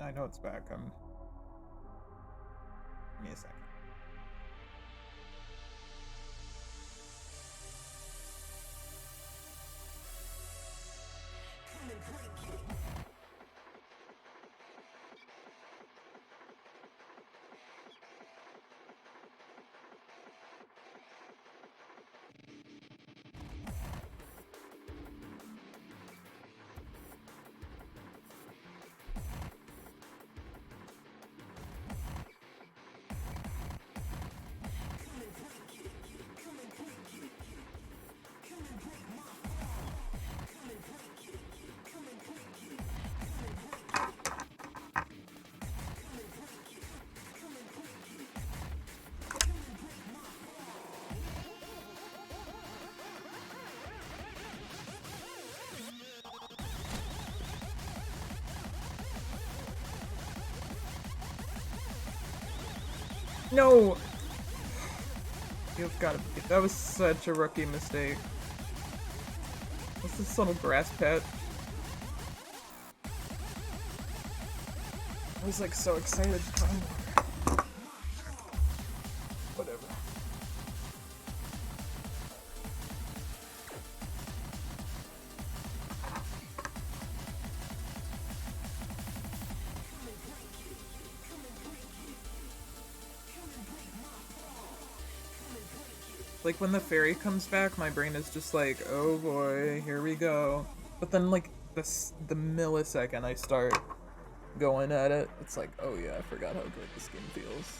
I know it's back. Give me a second. No! You've gotta be. That was such a rookie mistake. What's this little grass pet? I was like so excited. Whatever. Like when the fairy comes back, my brain is just like, oh boy, here we go. But then like the millisecond I start going at it, it's like, oh yeah, I forgot how good this game feels.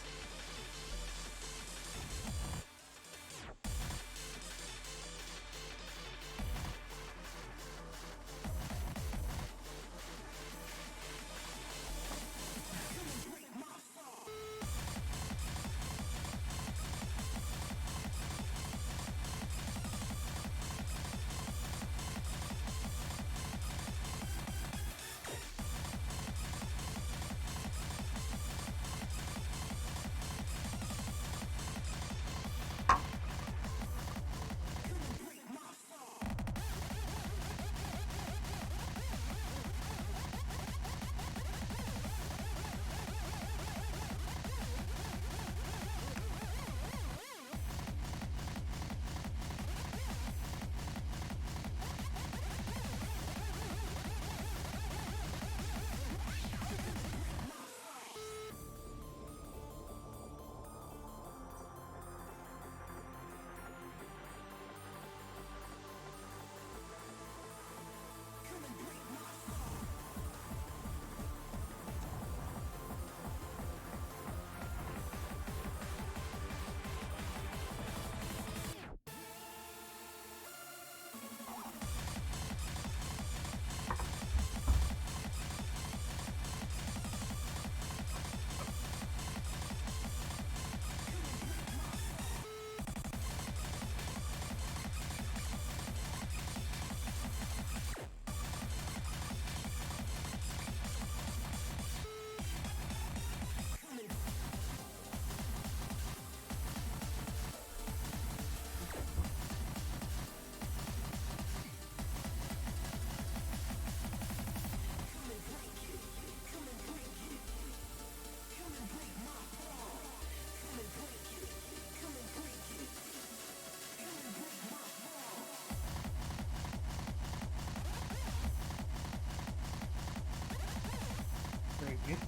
Neat.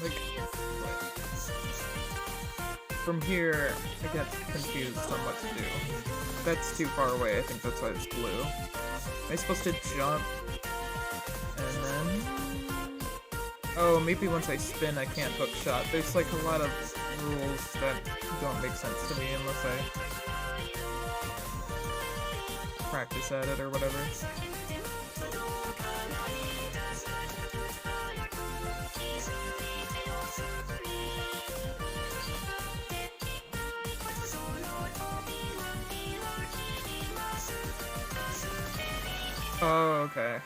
Like, from here, I get confused on what to do. That's too far away, I think that's why it's blue. Am I supposed to jump? And then... Oh, maybe once I spin I can't hook shot. There's like a lot of rules that don't make sense to me unless I practice at it or whatever. Oh, okay.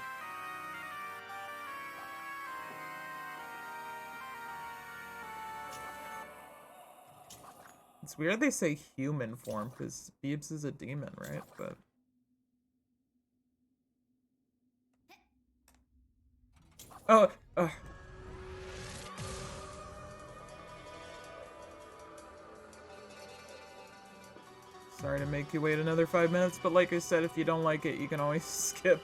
It's weird they say human form, because Beebs is a demon, right? But... Oh, sorry to make you wait another 5 minutes, but like I said, if you don't like it, you can always skip.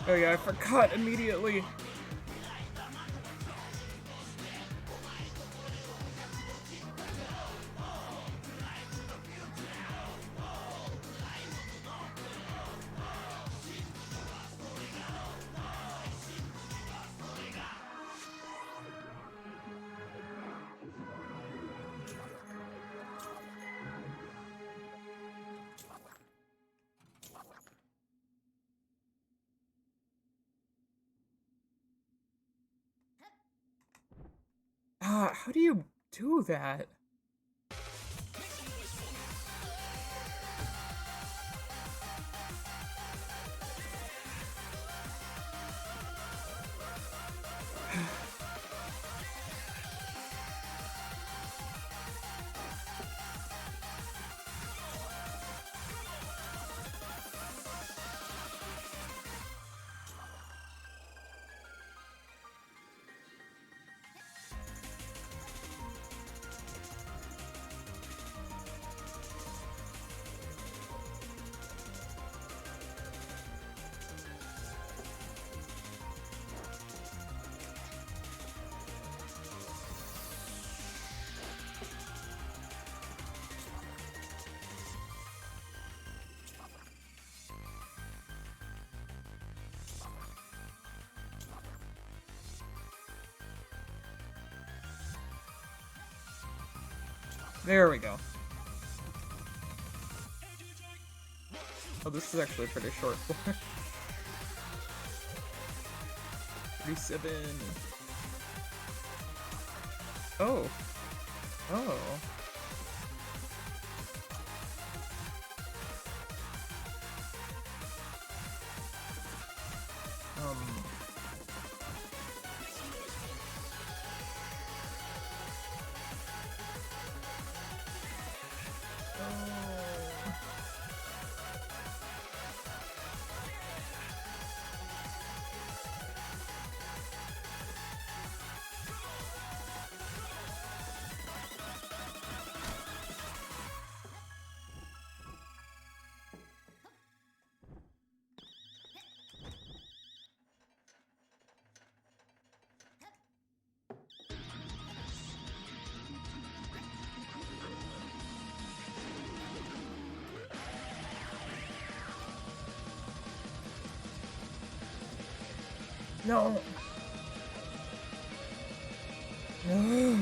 Oh yeah, I forgot immediately. Ah, how do you do that? There we go. Oh, this is actually a pretty short floor. 37. Oh. Oh. No. No.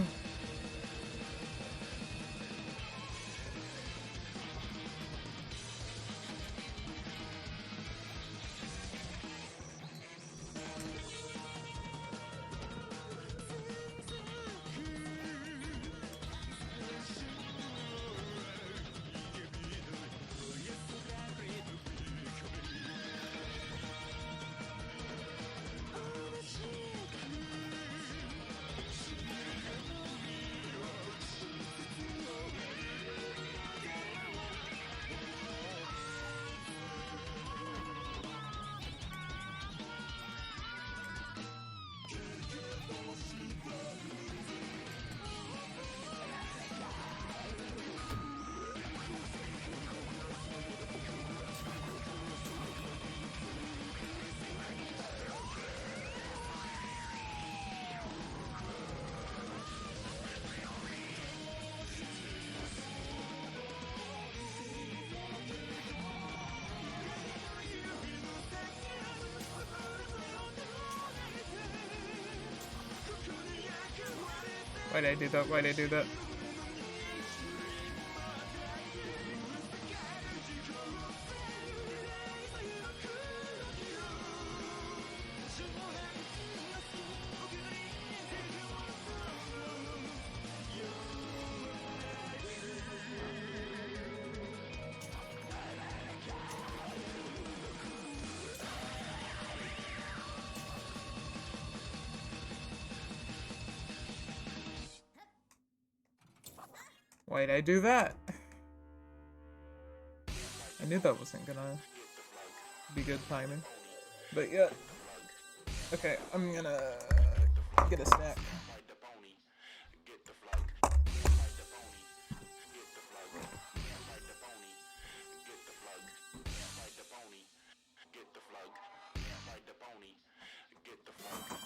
Why'd I do that? Why'd I do that? Why'd I do that? I knew that wasn't gonna be good timing. But yeah. Okay, I'm gonna get a snack. phony. Get the funk.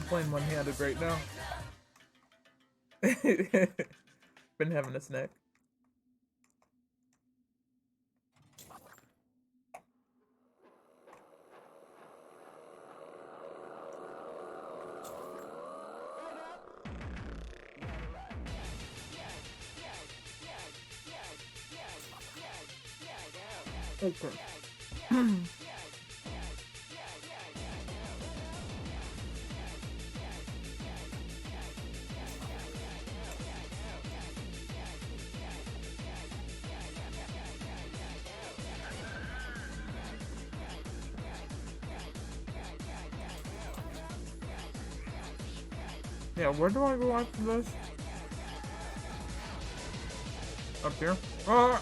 playing one-handed right now. Been having a snack. Okay. Yeah, where do I go after this? Up here? Ah!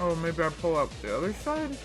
Oh, maybe I pull up the other side?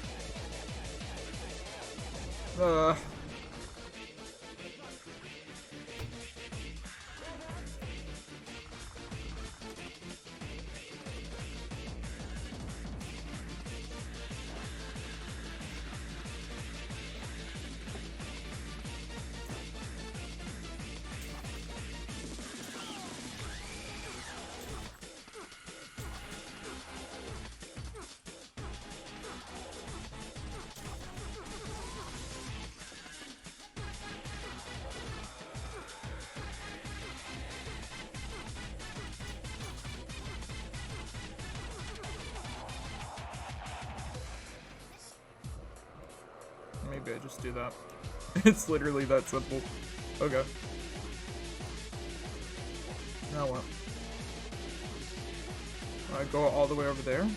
Maybe I just do that. It's literally that simple. Okay. Now what? I go all the way over there?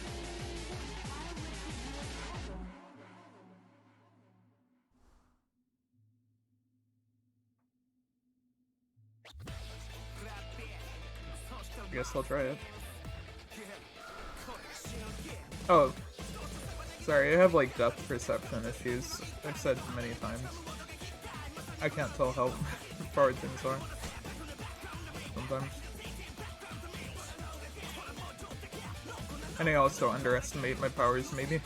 I guess I'll try it. Oh. Sorry, I have like depth perception issues. I've said many times. I can't tell how far things are. Sometimes. And I also underestimate my powers, maybe.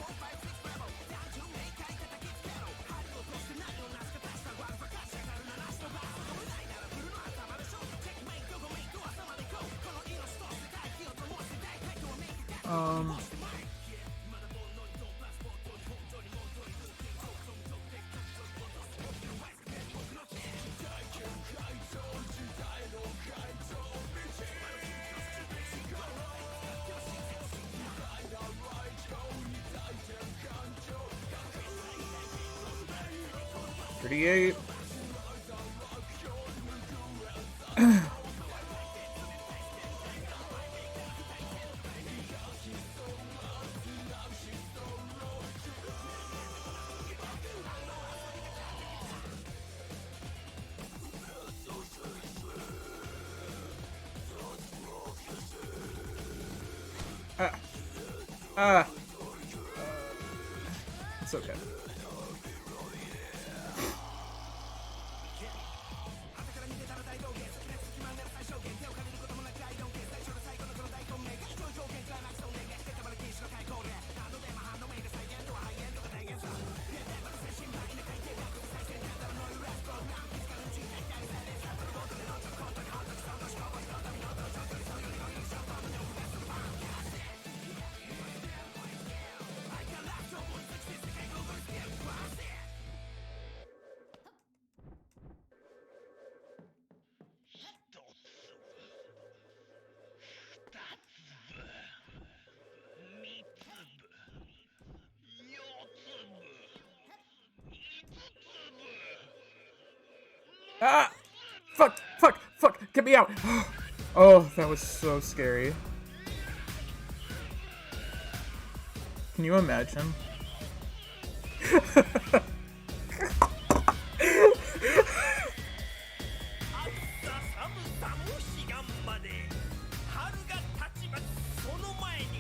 $38. It's okay. Ah! Fuck! Fuck! Fuck! Get me out! Oh, that was so scary. Can you imagine?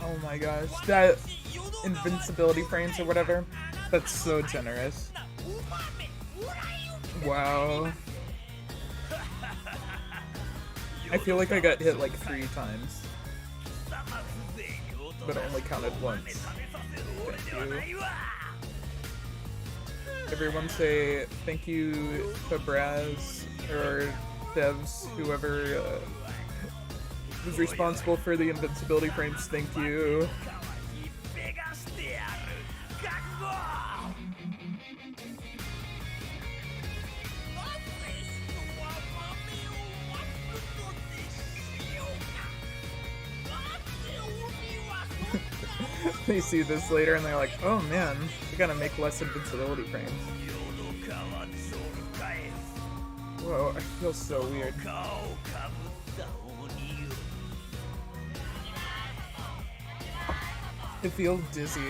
Oh my gosh, that invincibility frames or whatever, that's so generous. Wow. I feel like I got hit like 3 times, but it only counted once. Thank you. everyone say thank you to Braz or devs, whoever was responsible for the invincibility frames. Thank you. They see this later and they're like, oh man, we gotta make less invincibility frames. Whoa, I feel so weird. I feel dizzy.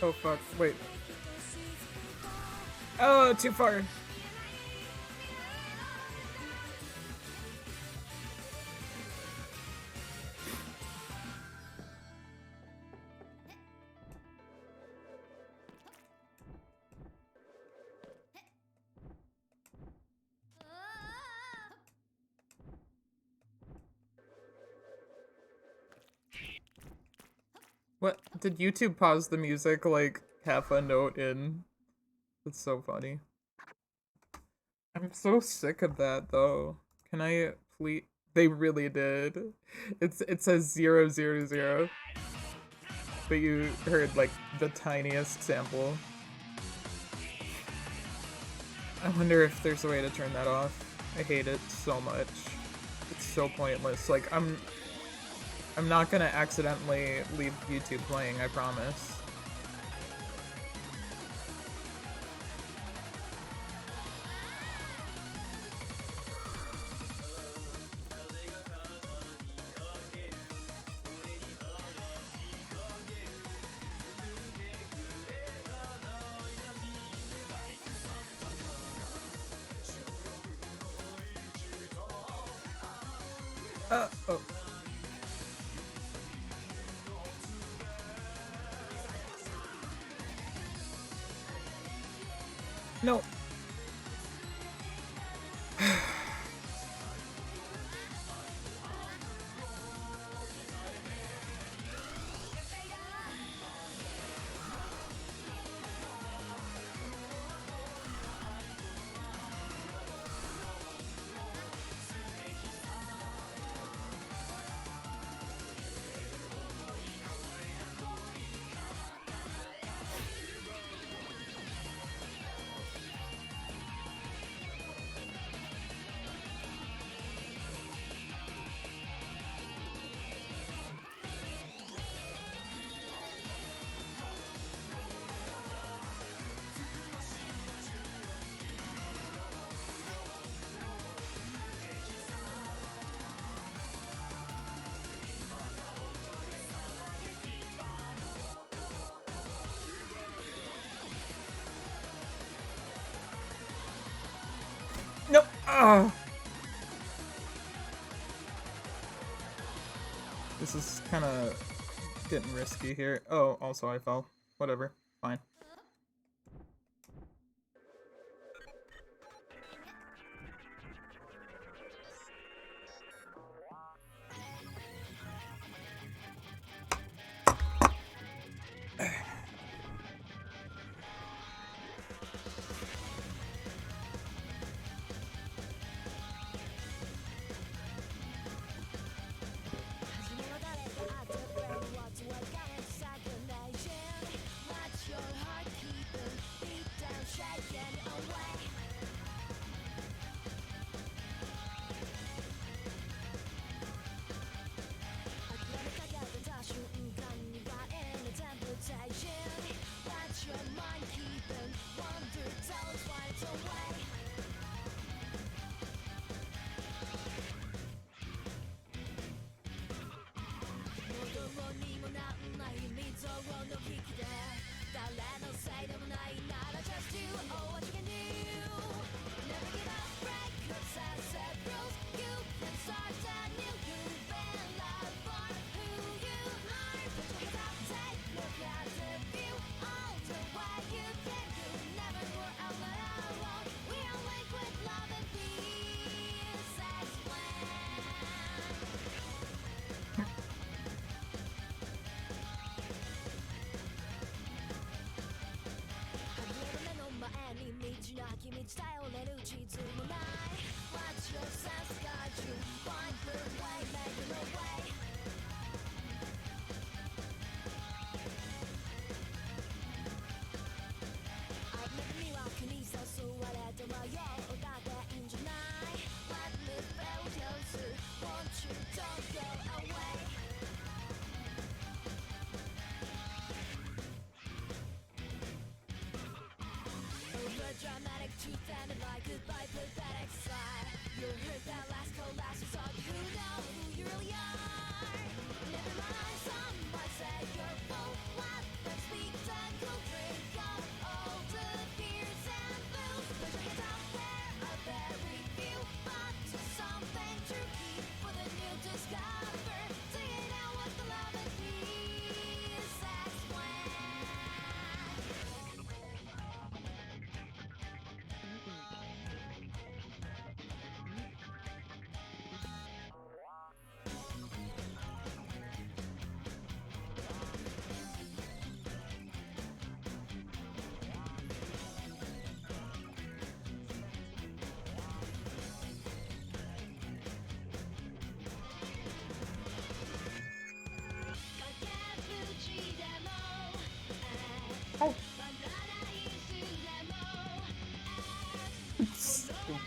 Oh fuck, wait. Oh, too far. What? Did YouTube pause the music like half a note in? That's so funny. I'm so sick of that though. Can I please? They really did. It says 000, but you heard like the tiniest sample. I wonder if there's a way to turn that off. I hate it so much. It's so pointless. Like I'm not gonna accidentally leave YouTube playing, I promise. Oh. No. No. Ah. This is kind of getting risky here. Oh, also I fell. Whatever. Fine.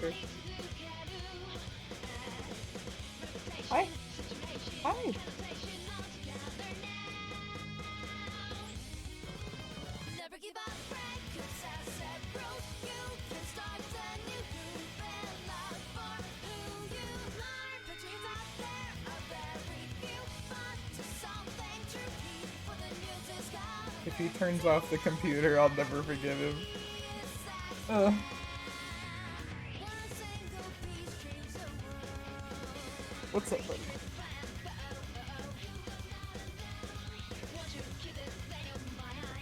Okay. Hi. Hi. Never give up, break, 'cause as it grows, you can start a new groove and love for who you are. The dreams out there are very few, but to something true, keep for the music's gone. If he turns off the computer, I'll never forgive him. Ugh. One single piece dreams the world. What's up, buddy? Won't you keep this thing in mind?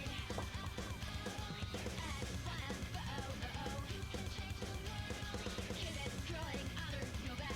Keep it growing under your bed.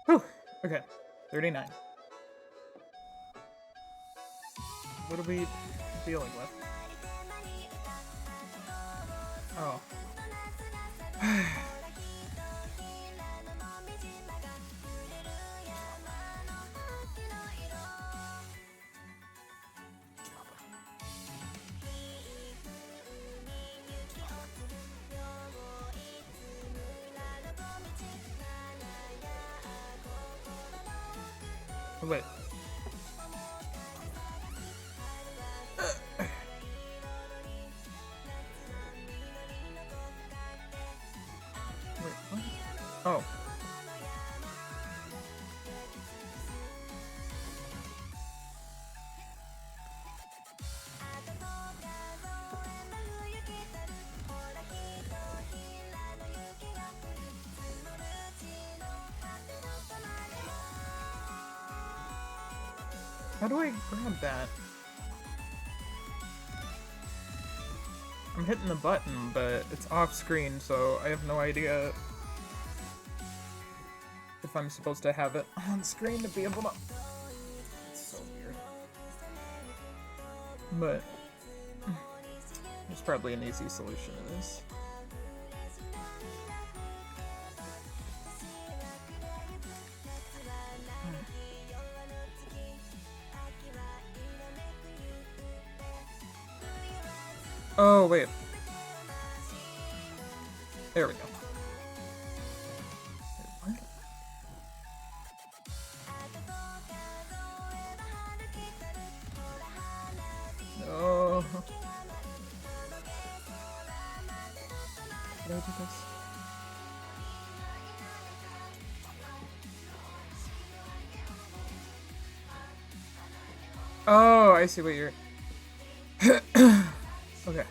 Whew. Okay. 39. What are we dealing with? Oh. Wait. Wait, what? Oh. How do I grab that? I'm hitting the button, but it's off screen, so I have no idea if I'm supposed to have it on screen to be able to... It's so weird. But there's probably an easy solution to this. Oh, wait. There we go. Wait, what? No. Did I do this? Oh, I see what you're... Okay.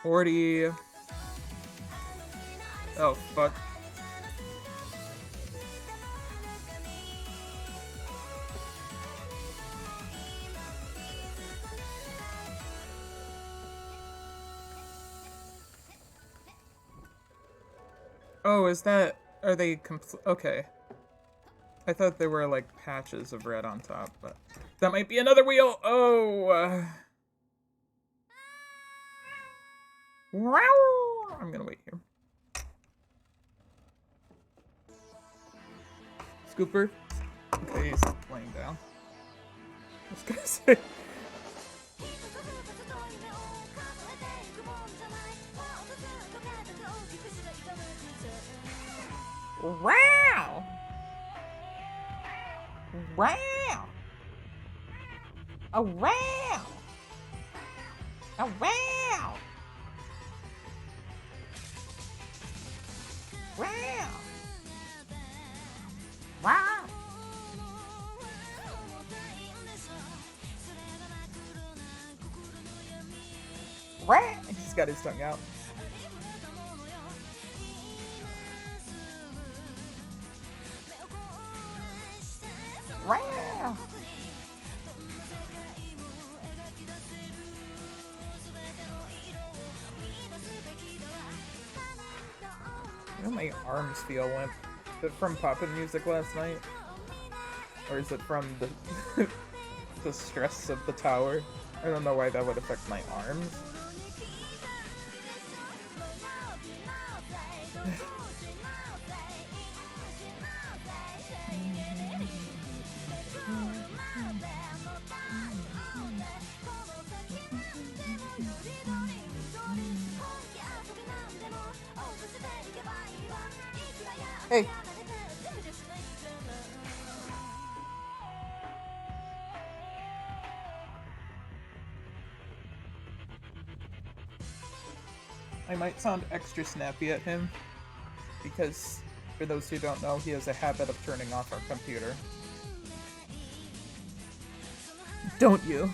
$40. Oh, fuck. Oh, is that... Are they okay. I thought there were, like, patches of red on top, but... That might be another wheel! Oh! Wow! I'm gonna wait here. Scooper? Okay, he's laying down. I was gonna say... Wow! Wow! Oh, wow! Oh, wow! Wow! Wow! Wow! He's got his tongue out. Wow! You know, my arms feel limp. Is it from poppin' music last night? Or is it from the the stress of the tower? I don't know why that would affect my arms. Hey! I might sound extra snappy at him, because, for those who don't know, he has a habit of turning off our computer. Don't you?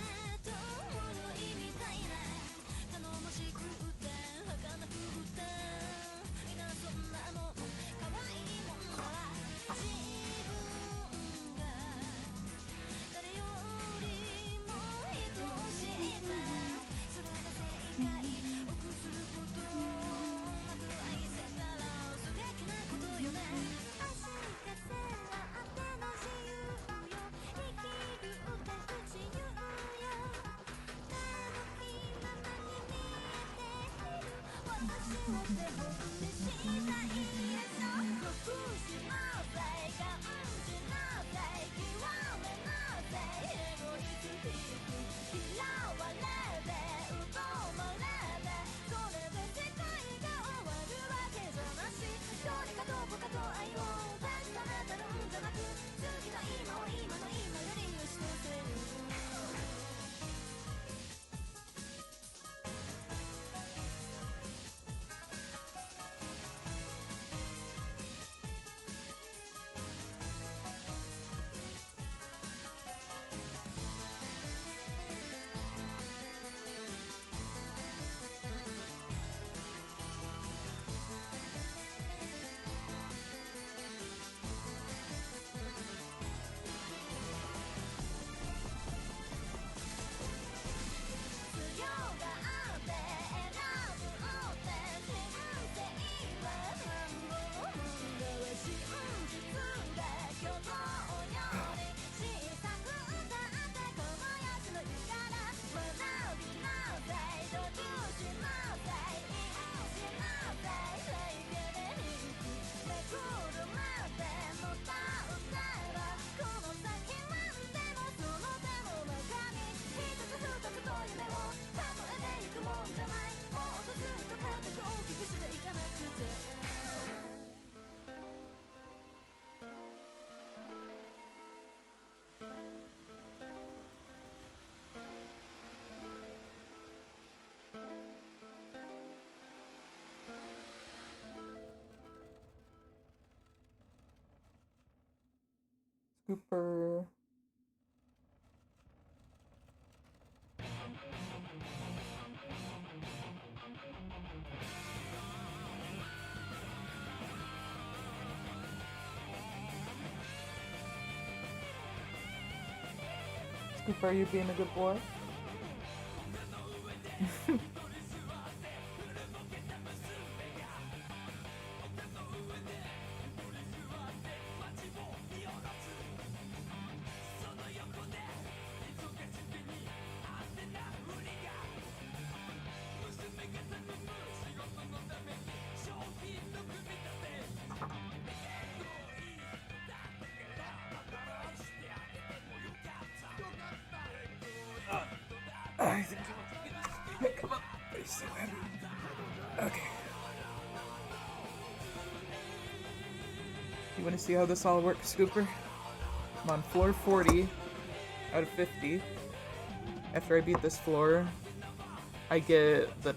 Scooper. Scooper, are you being a good boy? I think come on. It's so heavy. Okay. You want to see how this all works, Scooper? I'm on floor 40 out of 50. After I beat this floor, I get the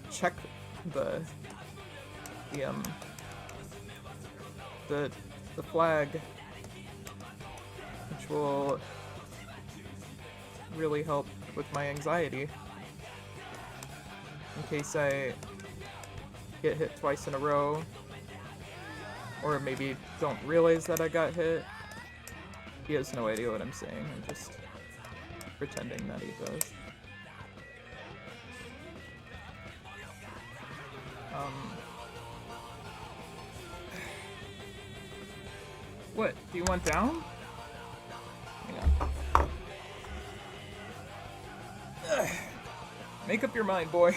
the flag, which will really help with my anxiety in case I get hit twice in a row, or maybe don't realize that I got hit. He has no idea what I'm saying. I'm just pretending that he does. What? Do you want down? Hang on. Make up your mind, boy.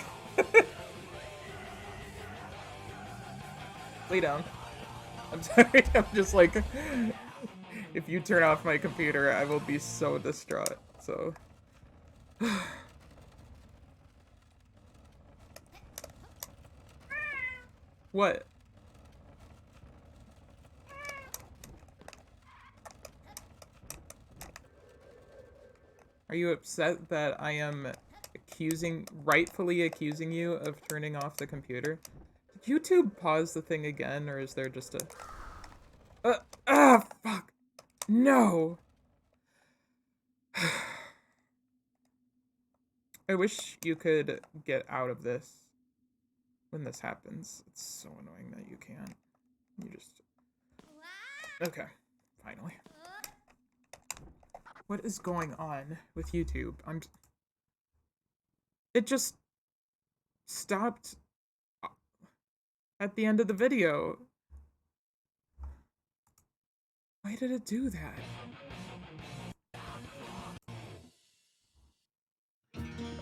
Lay down. I'm sorry, I'm just like... If you turn off my computer, I will be so distraught, so... What? Are you upset that I am rightfully accusing you of turning off the computer? Did YouTube pause the thing again, or is there just a... fuck! No! I wish you could get out of this when this happens. It's so annoying that you can't. You just... Okay, finally. What is going on with YouTube? It just stopped at the end of the video. Why did it do that?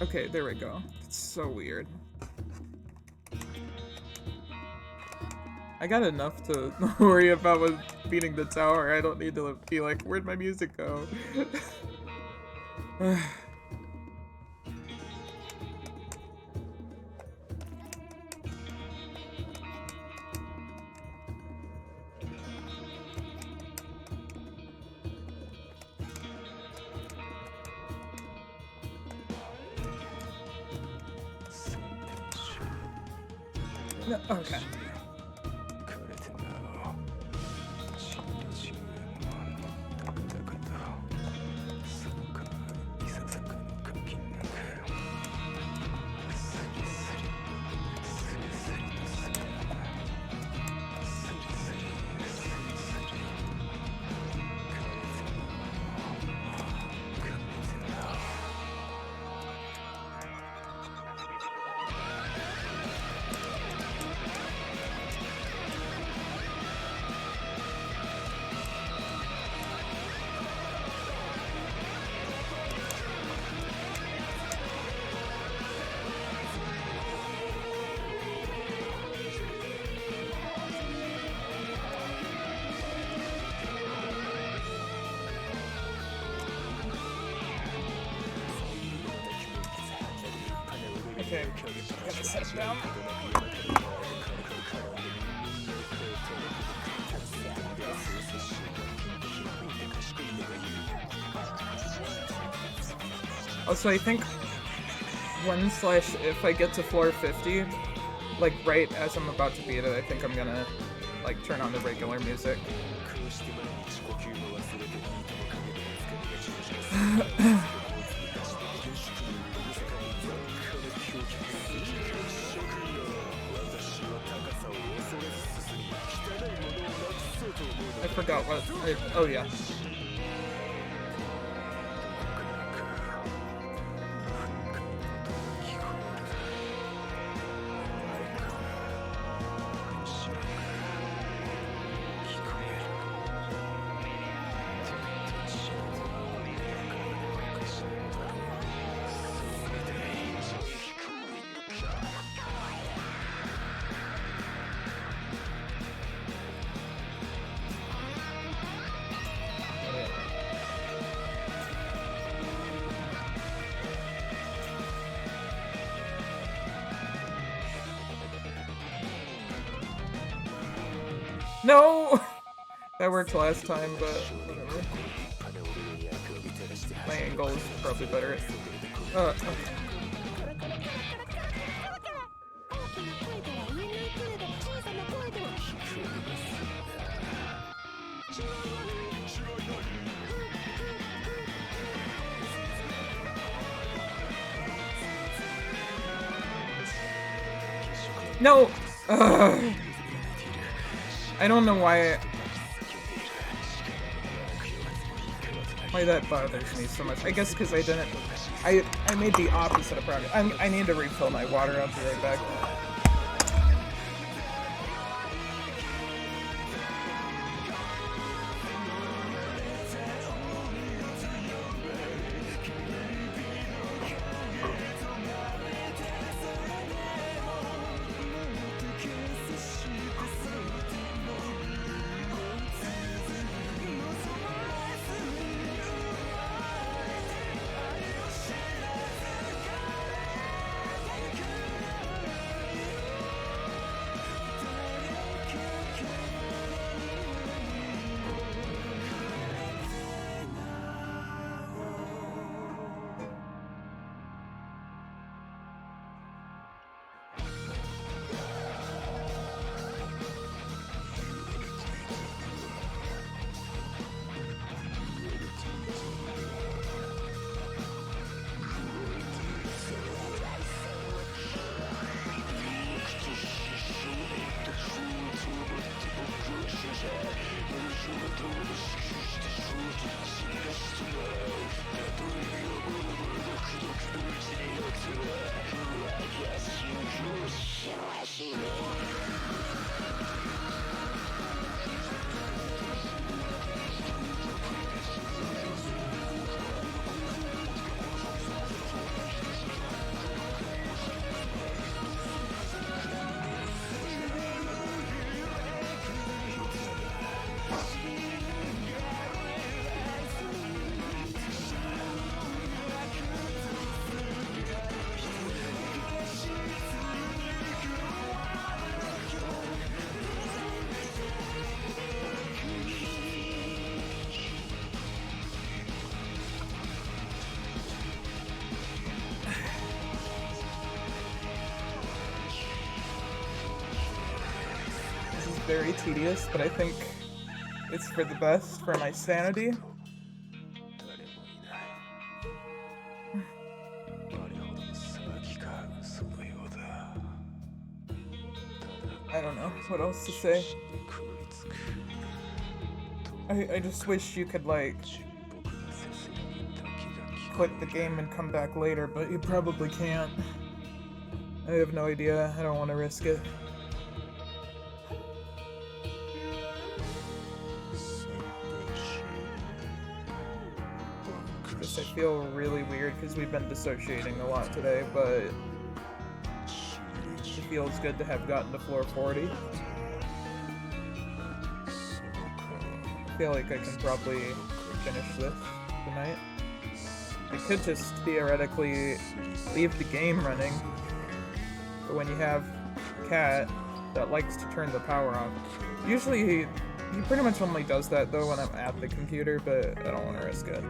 Okay, there we go. It's so weird. I got enough to worry about with beating the tower. I don't need to be like, where'd my music go? No, okay. Okay, I gotta set it down. Also, I think if I get to floor 50, like right as I'm about to beat it, I think I'm gonna like turn on the regular music. I forgot what. Oh yeah. No! That worked last time, but whatever. My angle is probably better. Okay. No! Ugh. I don't know why that bothers me so much. I guess because I didn't. I made the opposite of progress. I need to refill my water. I'll be right back. Very tedious, but I think it's for the best for my sanity. I don't know what else to say. I just wish you could, like, quit the game and come back later, but you probably can't. I have no idea. I don't want to risk it. I feel really weird because we've been dissociating a lot today, but it feels good to have gotten to floor 40. I feel like I can probably finish this tonight. I could just theoretically leave the game running, but when you have a cat that likes to turn the power off, usually he pretty much only does that though when I'm at the computer, but I don't want to risk it.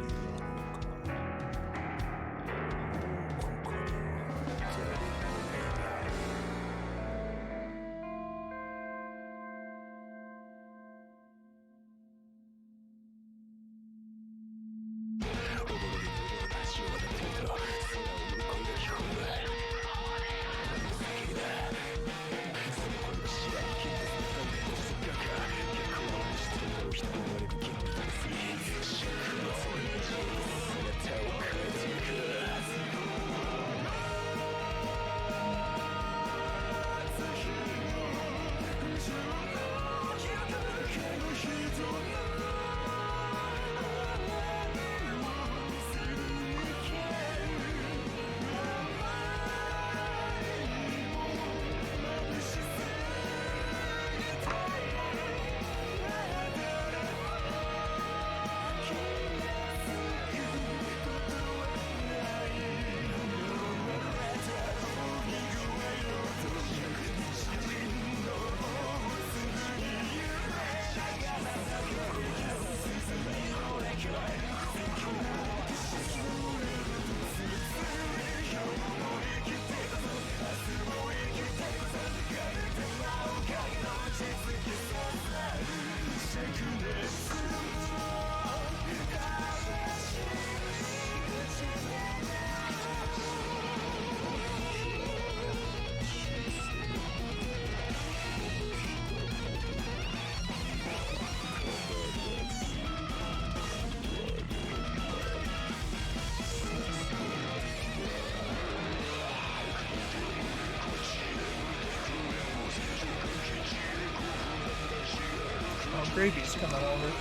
Gravy's coming over.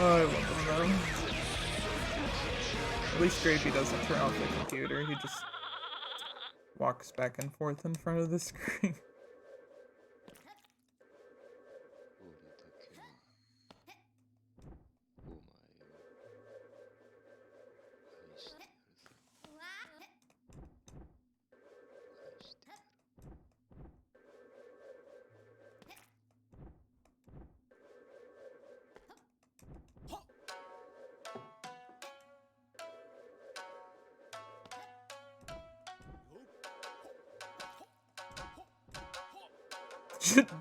Oh, I love him though. At least Gravy doesn't turn off the computer, he just walks back and forth in front of the screen.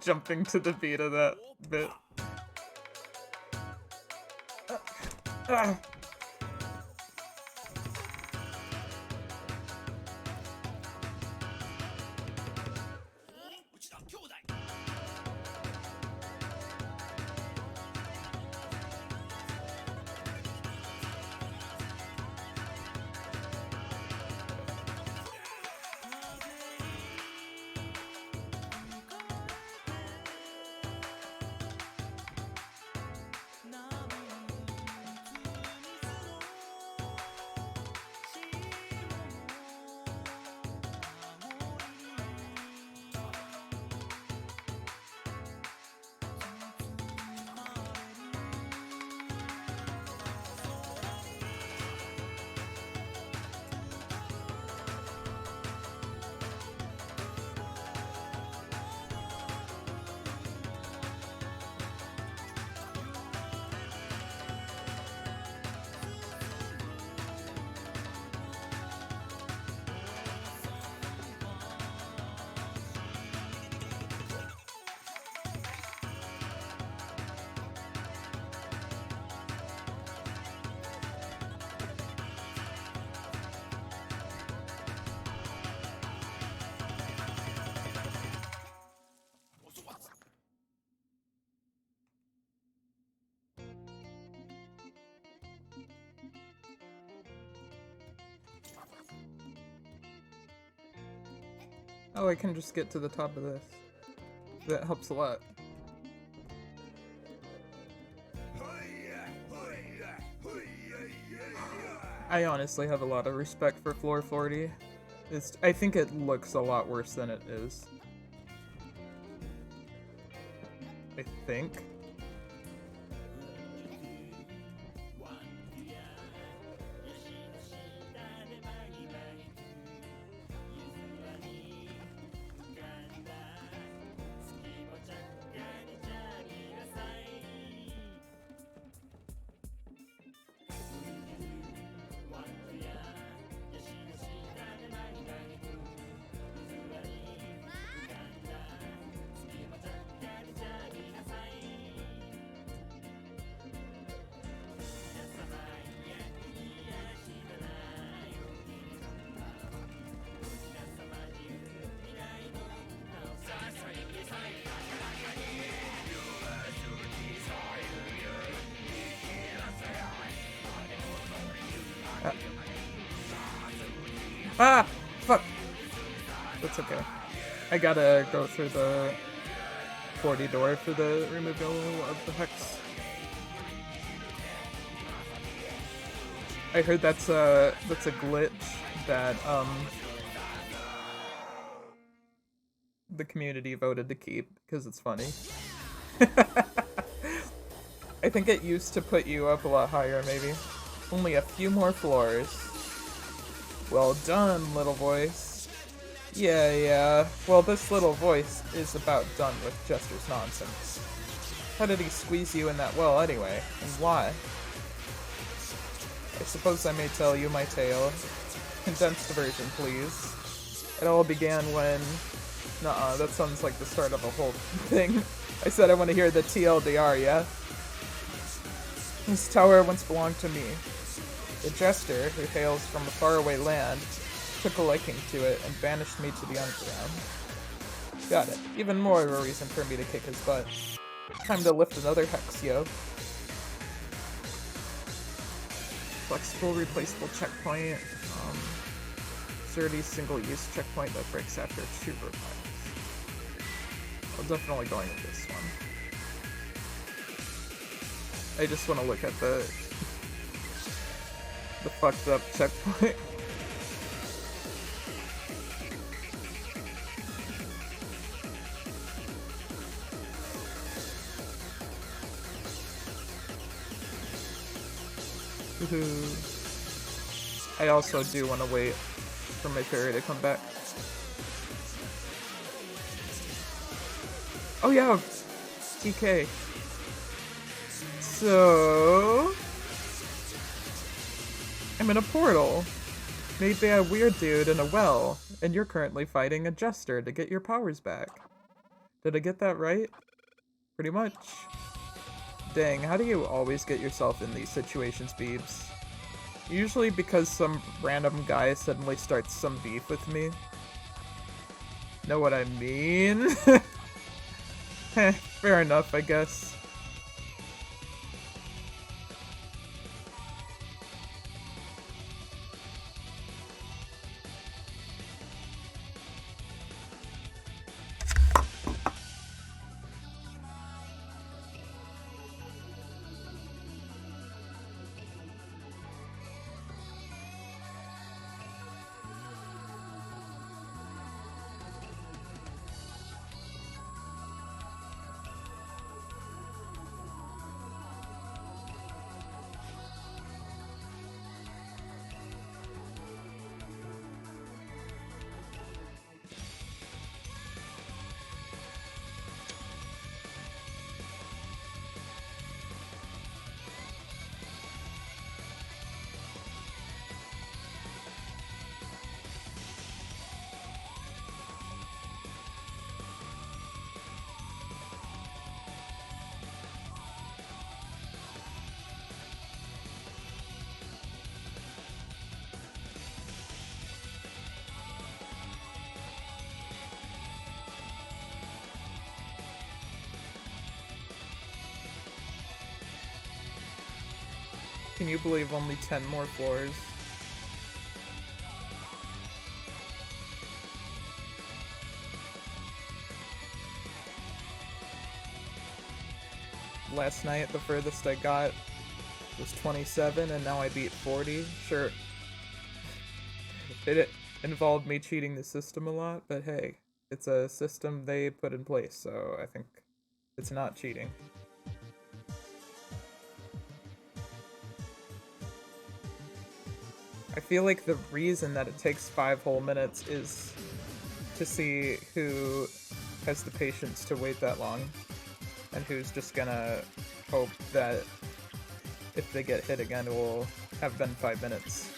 Jumping to the beat of that bit. Ah. Oh, I can just get to the top of this. That helps a lot. I honestly have a lot of respect for Floor 40. I think it looks a lot worse than it is. I think. Ah! Fuck! That's okay. I gotta go through the 40 door for the removal of the hex. I heard that's a glitch that the community voted to keep because it's funny. I think it used to put you up a lot higher, maybe. Only a few more floors. Well done, little voice. Yeah. Well, this little voice is about done with Jester's nonsense. How did he squeeze you in that well anyway? And why? I suppose I may tell you my tale. Condensed version, please. It all began when... Nuh-uh, that sounds like the start of a whole thing. I said I want to hear the TLDR, yeah? This tower once belonged to me. The Jester, who hails from a faraway land, took a liking to it and banished me to the underground. Got it. Even more of a reason for me to kick his butt. Time to lift another hex, yo. Flexible, replaceable checkpoint. Sturdy, single-use checkpoint that breaks after 2 revives. I'm definitely going with this one. I just want to look at the fucked up checkpoint. I also do want to wait for my fairy to come back. Oh yeah, TK. So I'm in a portal made by a weird dude in a well, and you're currently fighting a jester to get your powers back. Did I get that right? Pretty much. Dang, how do you always get yourself in these situations, Beebs? Usually because some random guy suddenly starts some beef with me. Know what I mean? Fair enough, I guess. Can you believe only 10 more floors? Last night, the furthest I got was 27, and now I beat 40. Sure, it involved me cheating the system a lot, but hey, it's a system they put in place, so I think it's not cheating. I feel like the reason that it takes 5 whole minutes is to see who has the patience to wait that long, and who's just gonna hope that if they get hit again, it will have been 5 minutes.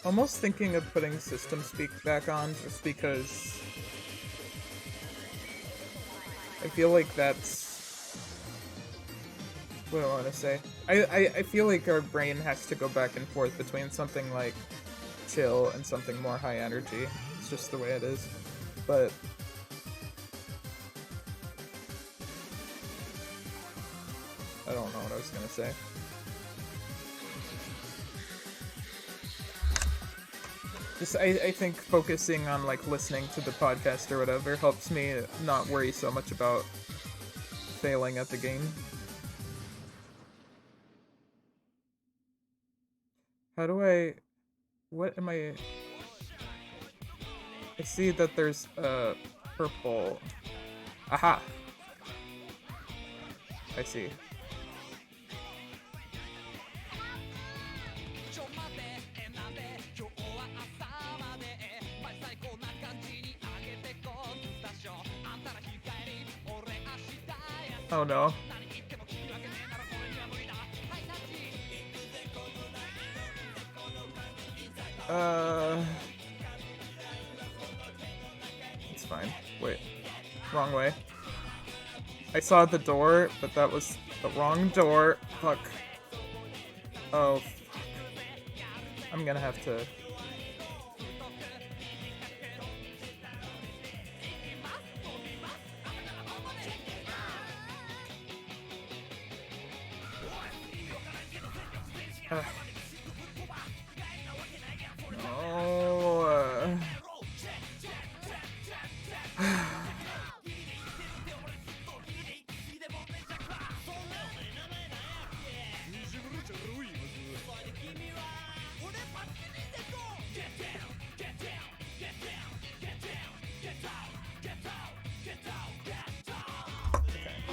Almost thinking of putting System Speak back on just because I feel like that's what do I want to say. I feel like our brain has to go back and forth between something like chill and something more high energy. It's just the way it is. But I don't know what I was gonna say. Just, I think focusing on, like, listening to the podcast or whatever helps me not worry so much about failing at the game. How do I... What am I... I see that there's a purple... Aha! I see. Oh no. It's fine. Wait. Wrong way. I saw the door, but that was the wrong door. Fuck. Oh, fuck. I'm gonna have to... No.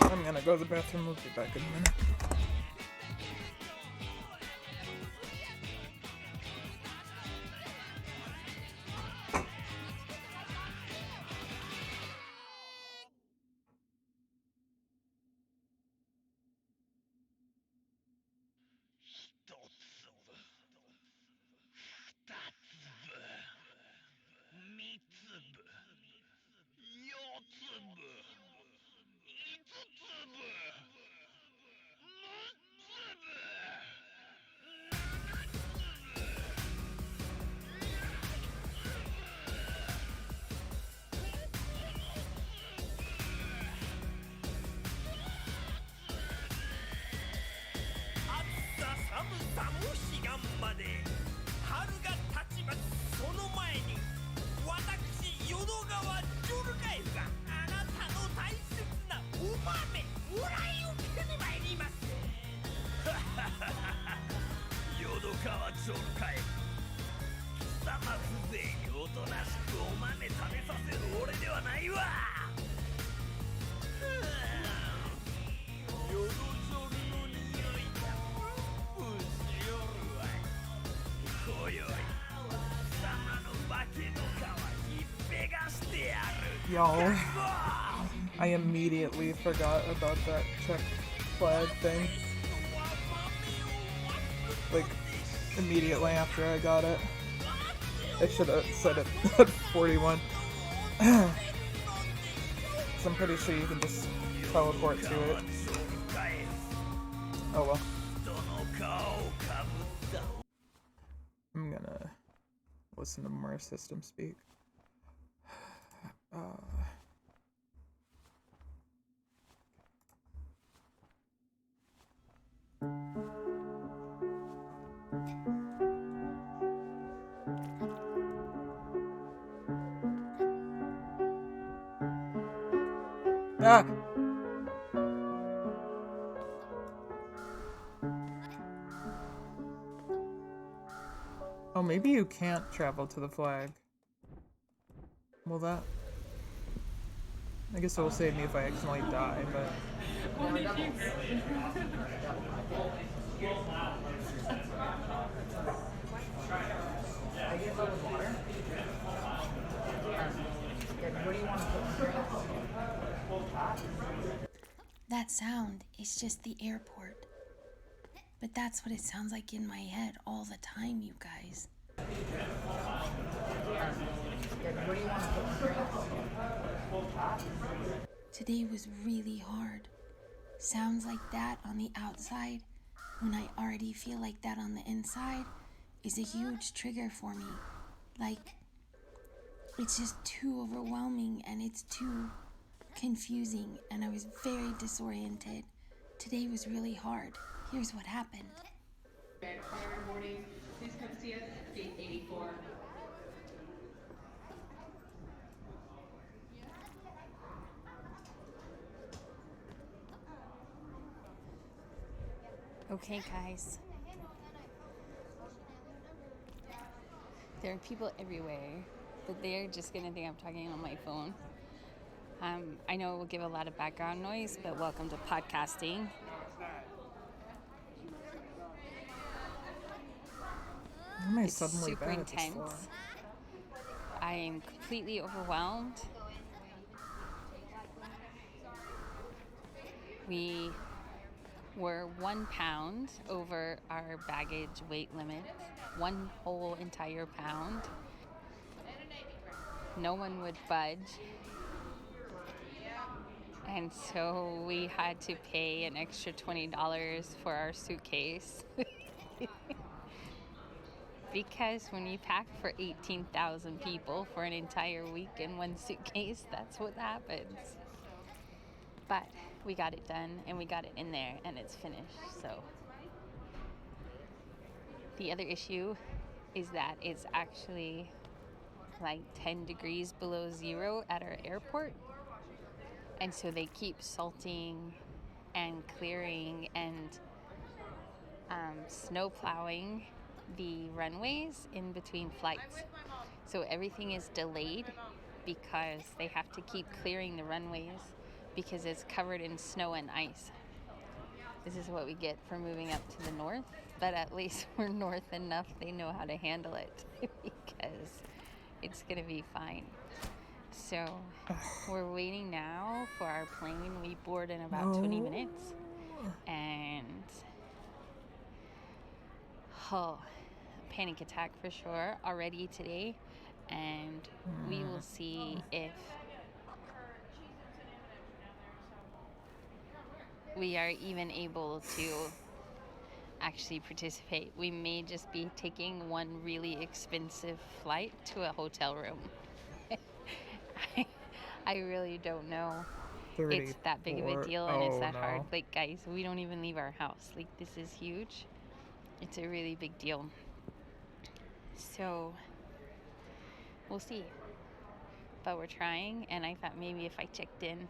Okay, I'm gonna go to the bathroom. We'll be back in a minute. Y'all, I immediately forgot about that check flag thing. Like, immediately after I got it. I should have said it at 41. 'Cause I'm pretty sure you can just teleport to it. Oh well. I'm gonna listen to more system speak. Ah! Oh, maybe you can't travel to the flag. Well, that... I guess it will save me if I accidentally die, but... That sound is just the airport. But that's what it sounds like in my head all the time, you guys. Today was really hard. Sounds like that on the outside, when I already feel like that on the inside, is a huge trigger for me. Like, it's just too overwhelming and it's too confusing, and I was very disoriented. Today was really hard. Here's what happened. Prior boarding, please come see us, gate 84. Okay, guys. There are people everywhere, but they're just gonna think I'm talking on my phone. I know it will give a lot of background noise, but welcome to podcasting. Why am I It's suddenly super bad at this floor? intense. I am completely overwhelmed. We were 1 pound over our baggage weight limit, one whole entire pound. No one would budge. And so we had to pay an extra $20 for our suitcase. Because when you pack for 18,000 people for an entire week in one suitcase, that's what happens. But we got it done, and we got it in there, and it's finished. So the other issue is that it's actually like 10 degrees below zero at our airport. And so they keep salting and clearing and snow plowing the runways in between flights. So everything is delayed because they have to keep clearing the runways because it's covered in snow and ice. This is what we get for moving up to the north, but at least we're north enough they know how to handle it because it's gonna be fine. So we're waiting now for our plane. We board in about 20 minutes, and panic attack for sure already today, and we will see if we are even able to actually participate. We may just be taking one really expensive flight to a hotel room. I really don't know. It's that big of a 34. deal, and it's Oh, that hard. no. Like, guys, we don't even leave our house. Like, this is huge. It's a really big deal. So we'll see. But we're trying, and I thought maybe if I checked in,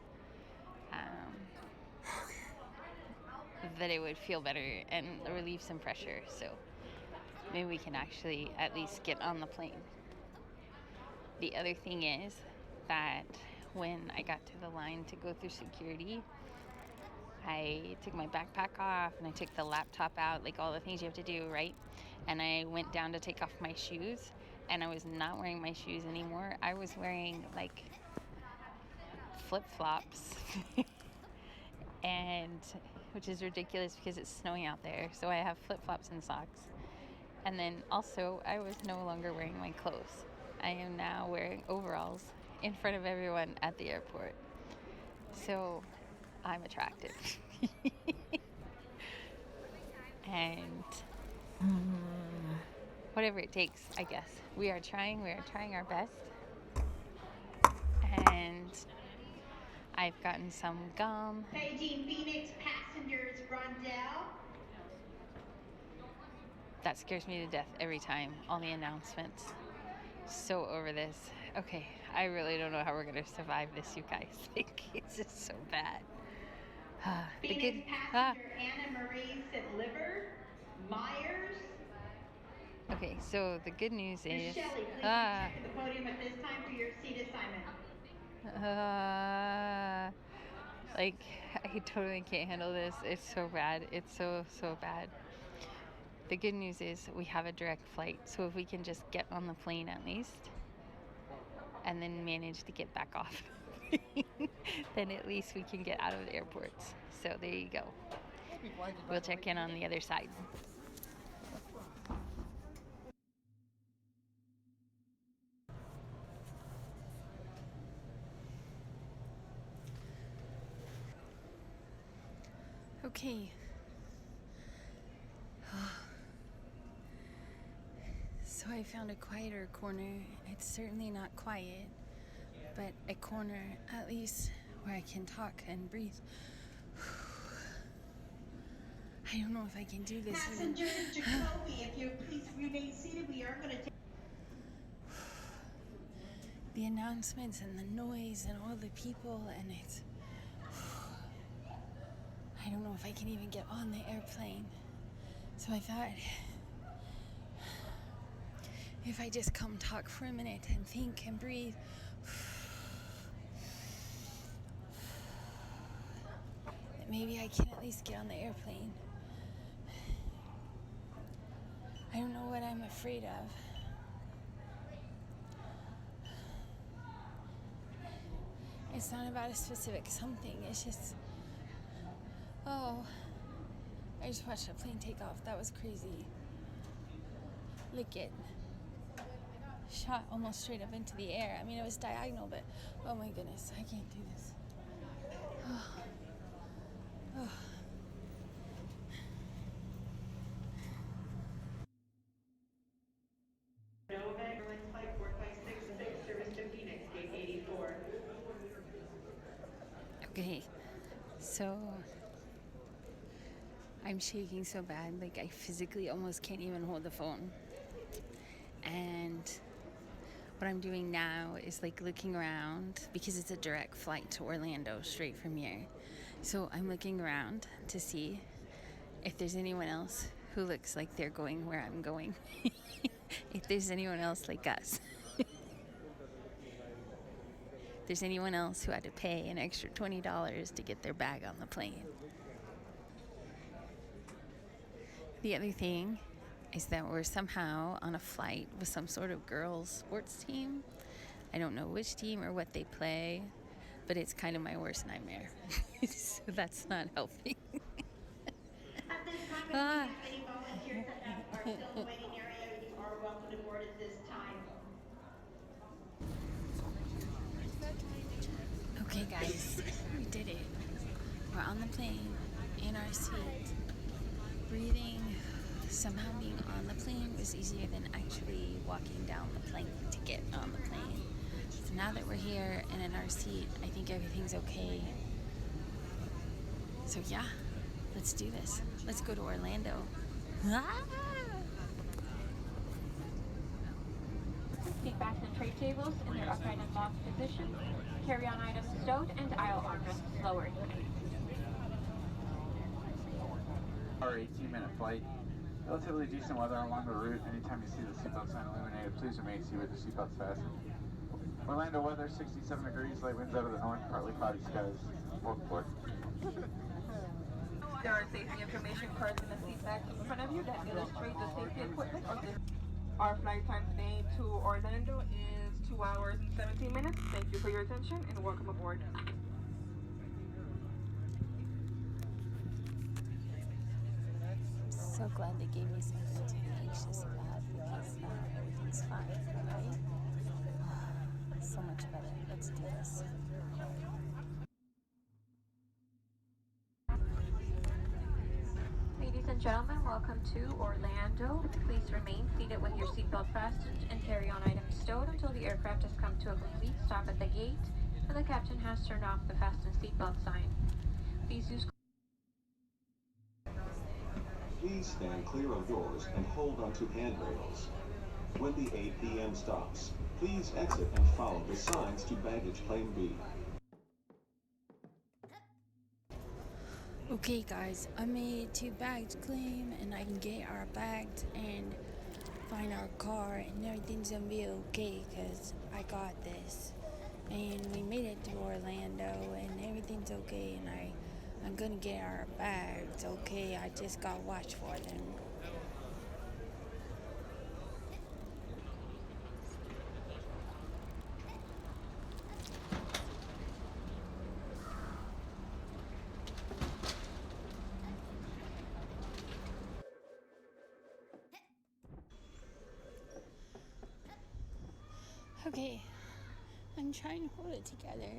that it would feel better and relieve some pressure. So maybe we can actually at least get on the plane. The other thing is that when I got to the line to go through security, I took my backpack off and I took the laptop out, like all the things you have to do, right? And I went down to take off my shoes, and I was not wearing my shoes anymore. I was wearing like flip-flops, and which is ridiculous because it's snowing out there. So I have flip-flops and socks. And then also, I was no longer wearing my clothes. I am now wearing overalls in front of everyone at the airport. So I'm attractive. And whatever it takes, I guess. We are trying our best. And I've gotten some gum. Paging Phoenix passengers, Rondell. That scares me to death every time, all the announcements. So over this. Okay, I really don't know how we're gonna survive this, you guys. Like, it's just so bad. Phoenix passenger Anna Marie Sidliver, Myers. Okay, so the good news is, Shelley, please check to the podium at this time for your seat assignment. like, I totally can't handle this. It's so bad. It's so bad. The good news is we have a direct flight, so if we can just get on the plane at least, and then manage to get back off, then at least we can get out of the airports. So there you go. We'll check in on the other side. Okay. So I found a quieter corner. It's certainly not quiet, but a corner at least where I can talk and breathe. I don't know if I can do this. Passenger Jacoby, if you please remain seated, we are going to take. The announcements and the noise and all the people, and it's. I don't know if I can even get on the airplane. So I thought, if I just come talk for a minute and think and breathe. That maybe I can at least get on the airplane. I don't know what I'm afraid of. It's not about a specific something. It's just, I just watched a plane take off. That was crazy. Look it. Shot almost straight up into the air. I mean, it was diagonal, but oh my goodness, I can't do this. Novak Airlines Flight 4566, service to Phoenix, gate 84. Okay, so I'm shaking so bad, like I physically almost can't even hold the phone. And what I'm doing now is like looking around because it's a direct flight to Orlando straight from here. So I'm looking around to see if there's anyone else who looks like they're going where I'm going. If there's anyone else like us. There's anyone else who had to pay an extra $20 to get their bag on the plane. The other thing is that we're somehow on a flight with some sort of girls' sports team. I don't know which team or what they play, but it's kind of my worst nightmare. So that's not helping. At this time, if Ah. we have any volunteers that are still in the waiting area, you are welcome to board at this time. Okay, guys, we did it. We're on the plane, in our seat, breathing. Somehow being on the plane was easier than actually walking down the plank to get on the plane. So now that we're here and in our seat, I think everything's okay. So yeah, let's do this. Let's go to Orlando. Seat fasten tray tables in their upright and locked position. Carry-on items stowed and aisle armrests lowered. Our 18-minute flight. Relatively decent weather along the route. Anytime you see the seatbelt sign illuminated, please remain seated with the seatbelts fastened. Orlando weather, 67 degrees, light winds out of the north, partly cloudy skies. Welcome aboard. There are safety information cards in the seat back in front of you that illustrate the safety equipment of this. Our flight time today to Orlando is 2 hours and 17 minutes. Thank you for your attention and welcome aboard. So glad they gave me something to be anxious about because now everything's fine, right? So much better. Let's do this. Ladies and gentlemen, welcome to Orlando. Please remain seated with your seatbelt fastened and carry-on items stowed until the aircraft has come to a complete stop at the gate and the captain has turned off the fasten seatbelt sign. Please use Please stand clear of doors and hold onto handrails. When the 8 p.m. stops, please exit and follow the signs to baggage claim B. Okay, guys, I made it to baggage claim and I can get our bags and find our car and everything's gonna be okay because I got this. And we made it to Orlando and everything's okay and I'm gonna get our bags okay. I just gotta watch for them. Okay, I'm trying to hold it together.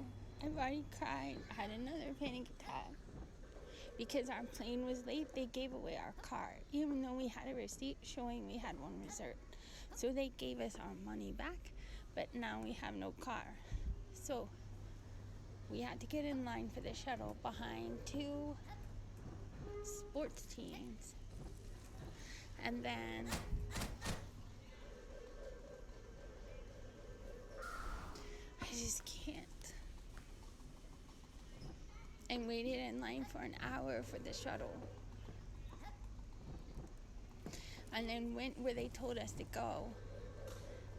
I've already cried. I had another panic attack. Because our plane was late, they gave away our car, even though we had a receipt showing we had one reserved. So they gave us our money back, but now we have no car. So we had to get in line for the shuttle behind two sports teams. And then I just can't. And waited in line for an hour for the shuttle. And then went where they told us to go.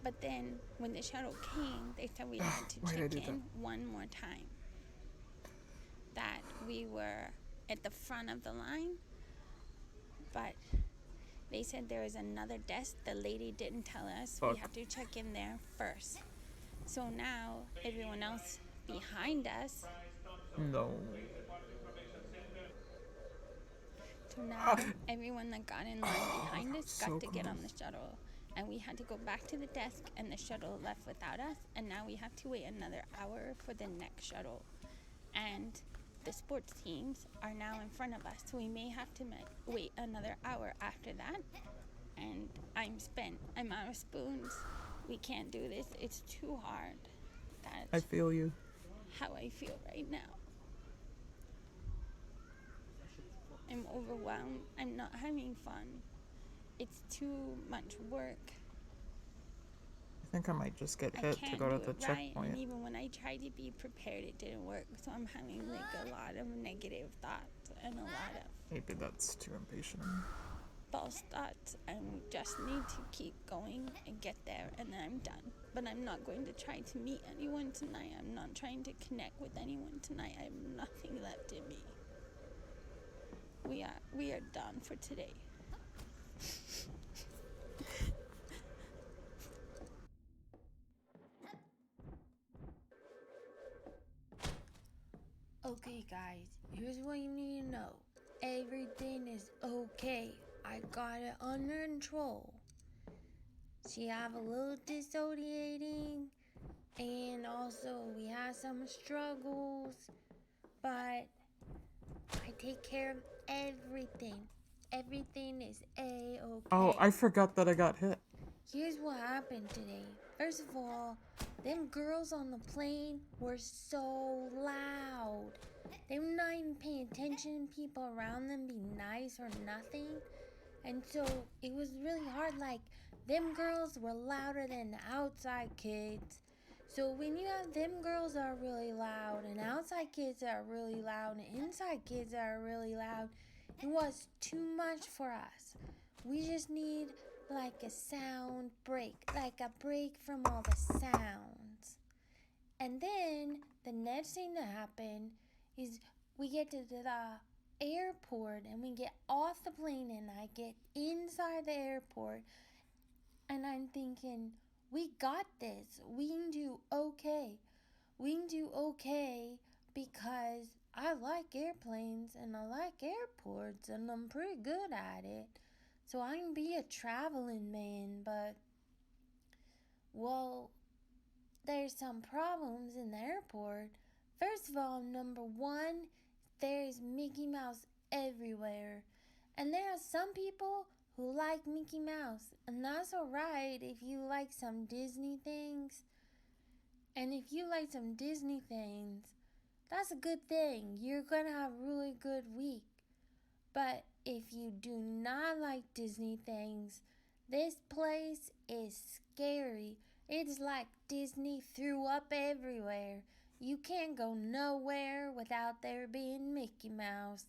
But then when the shuttle came, they said we had to check in one more time. That we were at the front of the line, but they said there was another desk. The lady didn't tell us. We have to check in there first. So now everyone else behind us. No. So now everyone that got in line behind us got So to get on close. the shuttle. and we had to go back to the desk, and the shuttle left without us, and now we have to wait another hour for the next shuttle. And the sports teams are now in front of us, so we may have to wait another hour after that. And I'm spent. I'm out of spoons. We can't do this. It's too hard. I That's feel you. how I feel right now. I'm overwhelmed. I'm not having fun. It's too much work. I think I might just get I hit to can't go do to the it right, checkpoint. and even when I tried to be prepared, it didn't work. So I'm having like a lot of negative thoughts and a lot of Maybe that's too impatient. false thoughts, and we just need to keep going and get there, and then I'm done. But I'm not going to try to meet anyone tonight. I'm not trying to connect with anyone tonight. I have nothing left in me. We are done for today. Okay, guys, here's what you need to know. Everything is okay. I got it under control. She have a little dissociating, and also we had some struggles, but I take care of everything. Everything is A-okay. Oh, I forgot that I got hit. Here's what happened today. First of all, them girls on the plane were so loud. They were not even paying attention to people around them be nice or nothing. And so it was really hard. Like, them girls were louder than the outside kids. So when you have them girls that are really loud and outside kids that are really loud and inside kids that are really loud, it was too much for us. We just need like a sound break, like a break from all the sounds. And then the next thing that happened is we get to the airport and we get off the plane and I get inside the airport and I'm thinking, we got this. We can do okay. We can do okay because I like airplanes and I like airports and I'm pretty good at it. So I can be a traveling man, but, well, there's some problems in the airport. First of all, number one, there's Mickey Mouse everywhere. And there are some people who like Mickey Mouse. And that's alright if you like some Disney things. And if you like some Disney things, that's a good thing. You're gonna have a really good week. But if you do not like Disney things, this place is scary. It's like Disney threw up everywhere. You can't go nowhere without there being Mickey Mouse.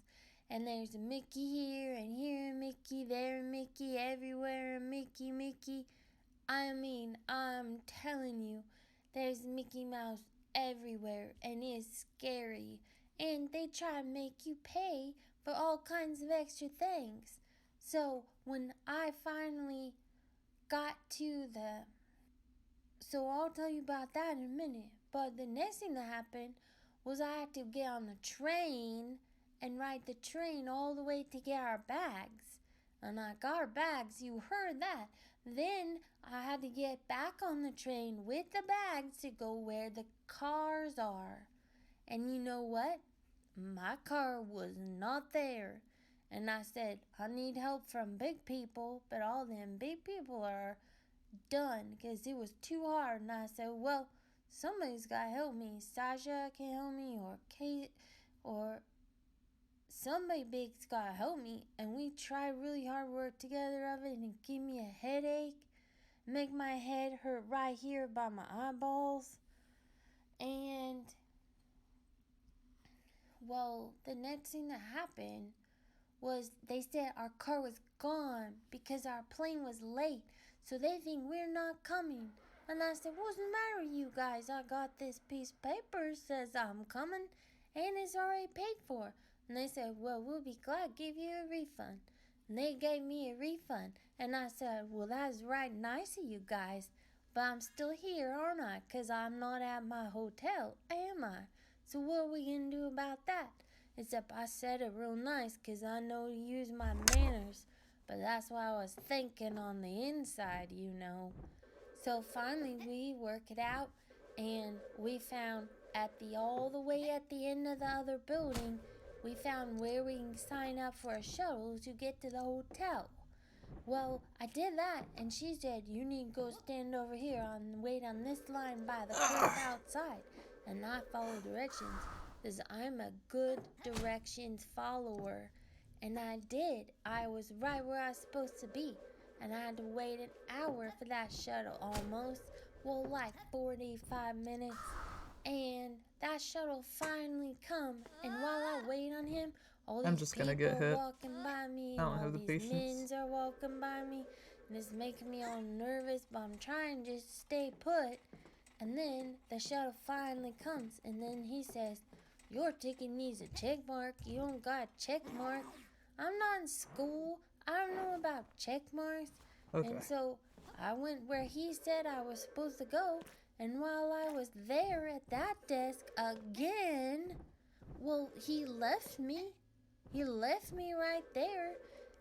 And there's a Mickey here and here, Mickey there, Mickey everywhere, Mickey, Mickey. I mean, I'm telling you, there's Mickey Mouse everywhere and it's scary. And they try to make you pay for all kinds of extra things. So when I finally got to the... So I'll tell you about that in a minute. But the next thing that happened was I had to get on the train and ride the train all the way to get our bags. And I got our bags, you heard that. Then I had to get back on the train with the bags to go where the cars are. And you know what? My car was not there. And I said, I need help from big people, but all them big people are done because it was too hard. And I said, well, somebody's got to help me. Sasha can help me, or Kate, or somebody big's got to help me. And we tried really hard to work together of it, and it gave me a headache, make my head hurt right here by my eyeballs. And, well, the next thing that happened was they said our car was gone because our plane was late. So they think we're not coming. And I said, what's the matter with you guys? I got this piece of paper says I'm coming and it's already paid for. And they said, well, we'll be glad to give you a refund. And they gave me a refund. And I said, well, that's right nice of you guys. But I'm still here, aren't I? Because I'm not at my hotel, am I? So what are we going to do about that? Except I said it real nice because I know to use my manners. but that's what I was thinking on the inside, So finally we work it out, and we found all the way at the end of the other building, we found where we can sign up for a shuttle to get to the hotel. Well, I did that, and she said, you need to go stand over here and wait on this line by the cliff outside. And I followed directions, because I'm a good directions follower. And I did. I was right where I was supposed to be. And I had to wait an hour for that shuttle almost. Well, like 45 minutes. And that shuttle finally come. And while I wait on him, all I'm these just gonna people get are hit. walking by me, I and don't all have the these patience. men are walking by me, and it's making me all nervous, but I'm trying to just stay put. And then the shuttle finally comes, and then he says, your ticket needs a check mark. You don't got a check mark. I'm not in school. I don't know about check marks. Okay. And so I went where he said I was supposed to go, and while I was there at that desk again, well, he left me. He left me right there.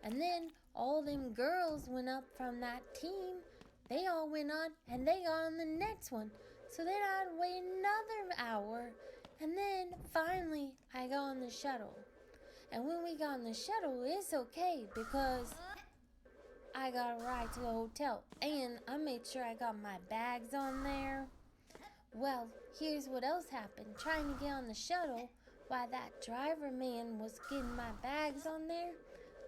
And then all them girls went up from that team. They all went on, and they got on the next one. So then I had to wait another hour. And then finally I got on the shuttle. And when we got on the shuttle, it's okay because I got a ride to the hotel. And I made sure I got my bags on there. Well, here's what else happened. Trying to get on the shuttle while that driver man was getting my bags on there,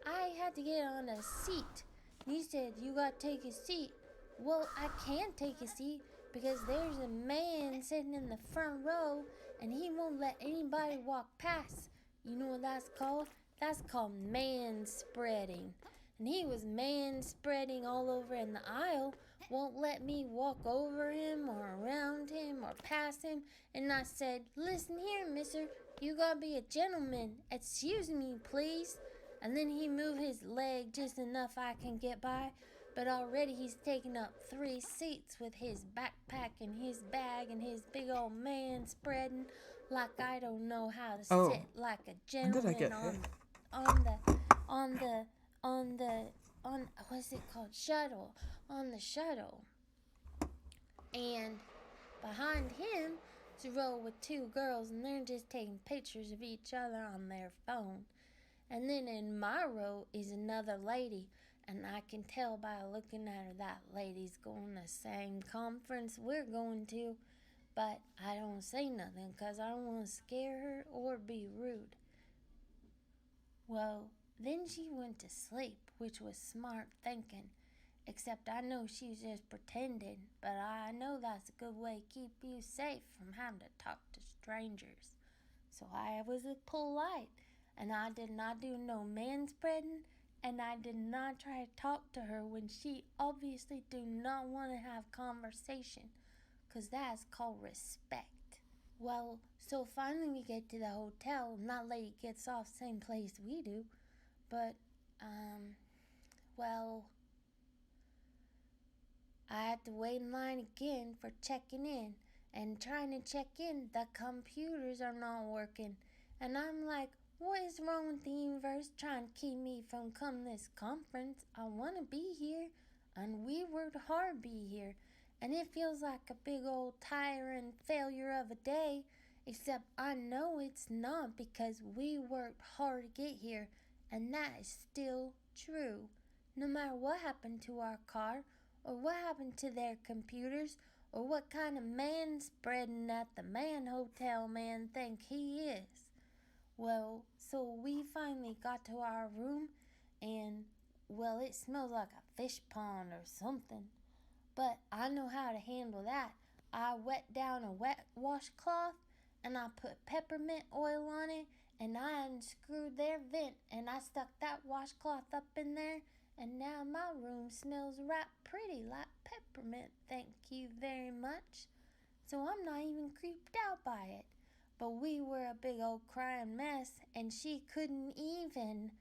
I had to get on a seat. And he said, you gotta take a seat. Well, I can't take a seat because there's a man sitting in the front row and he won't let anybody walk past. You know what that's called? That's called man spreading. And he was man spreading all over in the aisle, won't let me walk over him or around him or past him. And I said, listen here, mister, you gotta be a gentleman. Excuse me, please. And then he moved his leg just enough I can get by. But already he's taken up 3 seats with his backpack and his bag and his big old man spreading like I don't know how to Oh, sit like a when did I gentleman get hit? on what's it called? Shuttle. On the shuttle. And behind him is a row with 2 girls, and they're just taking pictures of each other on their phone. And then in my row is another lady, and I can tell by looking at her that lady's going to the same conference we're going to. But I don't say nothing because I don't want to scare her or be rude. Well, then she went to sleep, which was smart thinking. Except I know she's just pretending, but I know that's a good way to keep you safe from having to talk to strangers. So I was polite, and I did not do no manspreading, and I did not try to talk to her when she obviously do not want to have conversation, 'cause that's called respect. Well, so finally we get to the hotel, and that lady gets off same place we do, but, well, I had to wait in line again for checking in, and trying to check in, the computers are not working, and I'm like, what is wrong with the universe trying to keep me from coming to this conference? I want to be here, and we worked hard to be here, and it feels like a big old tiring failure of a day, except I know it's not because we worked hard to get here, and that is still true. No matter what happened to our car, or what happened to their computers, or what kind of man spreading that the man hotel man think he is. Well, so we finally got to our room, and, well, it smells like a fish pond or something. But I know how to handle that. I wet down a wet washcloth, and I put peppermint oil on it, and I unscrewed their vent, and I stuck that washcloth up in there, and now my room smells right pretty like peppermint, thank you very much. So I'm not even creeped out by it. But we were a big old crying mess, and she couldn't even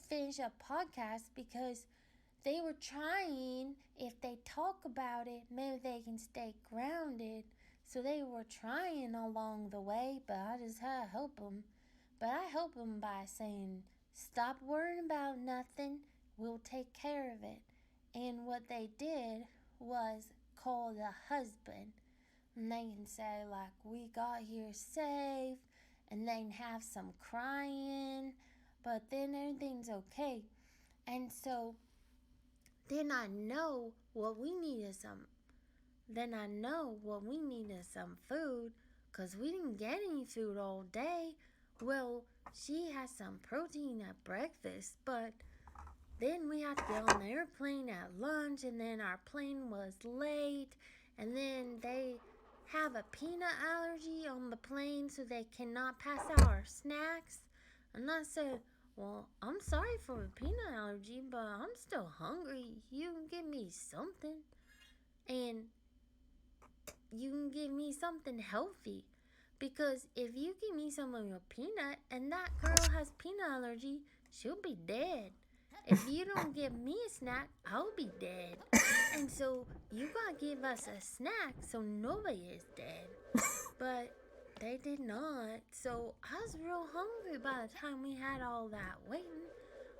finish a podcast because they were trying, if they talk about it, maybe they can stay grounded. So they were trying along the way, but I just had to help them. But I help them by saying, stop worrying about nothing. we'll take care of it. And what they did was call the husband. And they can say, like, we got here safe. And they can have some crying. But then everything's okay. And so then I know what we needed some. Then I know what we needed some food. Because we didn't get any food all day. Well, she had some protein at breakfast. But then we had to get on the airplane at lunch, and then our plane was late, and then they have a peanut allergy on the plane, so they cannot pass out our snacks. And I said, well, I'm sorry for the peanut allergy, but I'm still hungry. You can give me something. And you can give me something healthy. Because if you give me something with peanut, and that girl has peanut allergy, she'll be dead. If you don't give me a snack, I'll be dead. And so you gotta give us a snack so nobody is dead. But they did not. So I was real hungry by the time we had all that waiting.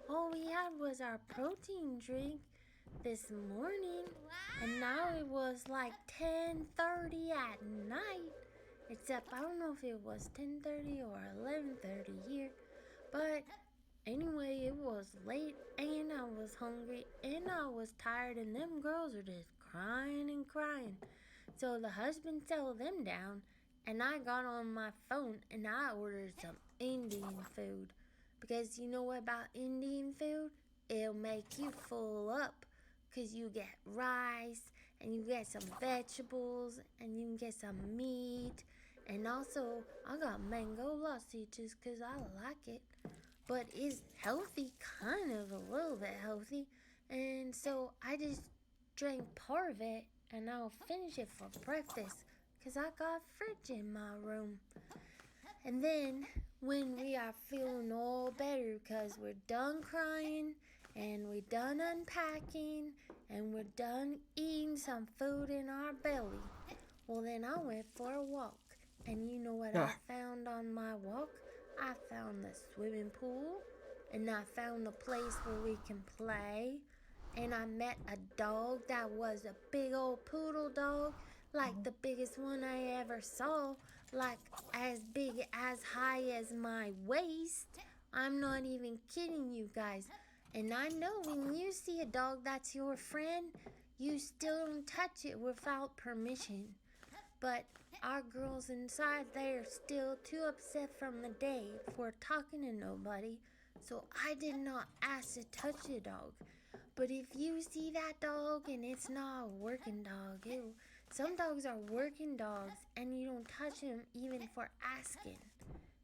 All we had was our protein drink this morning. And now it was like 10:30 at night. Except I don't know if it was 10:30 or 11:30 here. But anyway, it was late, and I was hungry, and I was tired, and them girls are just crying and crying. So the husband settled them down, and I got on my phone, and I ordered some Indian food. Because you know what about Indian food? It'll make you full up. Because you get rice, and you get some vegetables, and you can get some meat. And also, I got mango lassi just because I like it. But it's healthy, kind of a little bit healthy. And so I just drank part of it, and I'll finish it for breakfast because I got a fridge in my room. And then when we are feeling all better because we're done crying and we're done unpacking and we're done eating some food in our belly, well, then I went for a walk. And you know what I found on my walk? I found the swimming pool, and I found a place where we can play, and I met a dog that was a big old poodle dog, like the biggest one I ever saw, like as big, as high as my waist. I'm not even kidding you guys. And I know when you see a dog that's your friend, you still don't touch it without permission. But our girls inside, they are still too upset from the day for talking to nobody, so I did not ask to touch the dog. But if you see that dog and it's not a working dog, some dogs are working dogs and you don't touch them even for asking.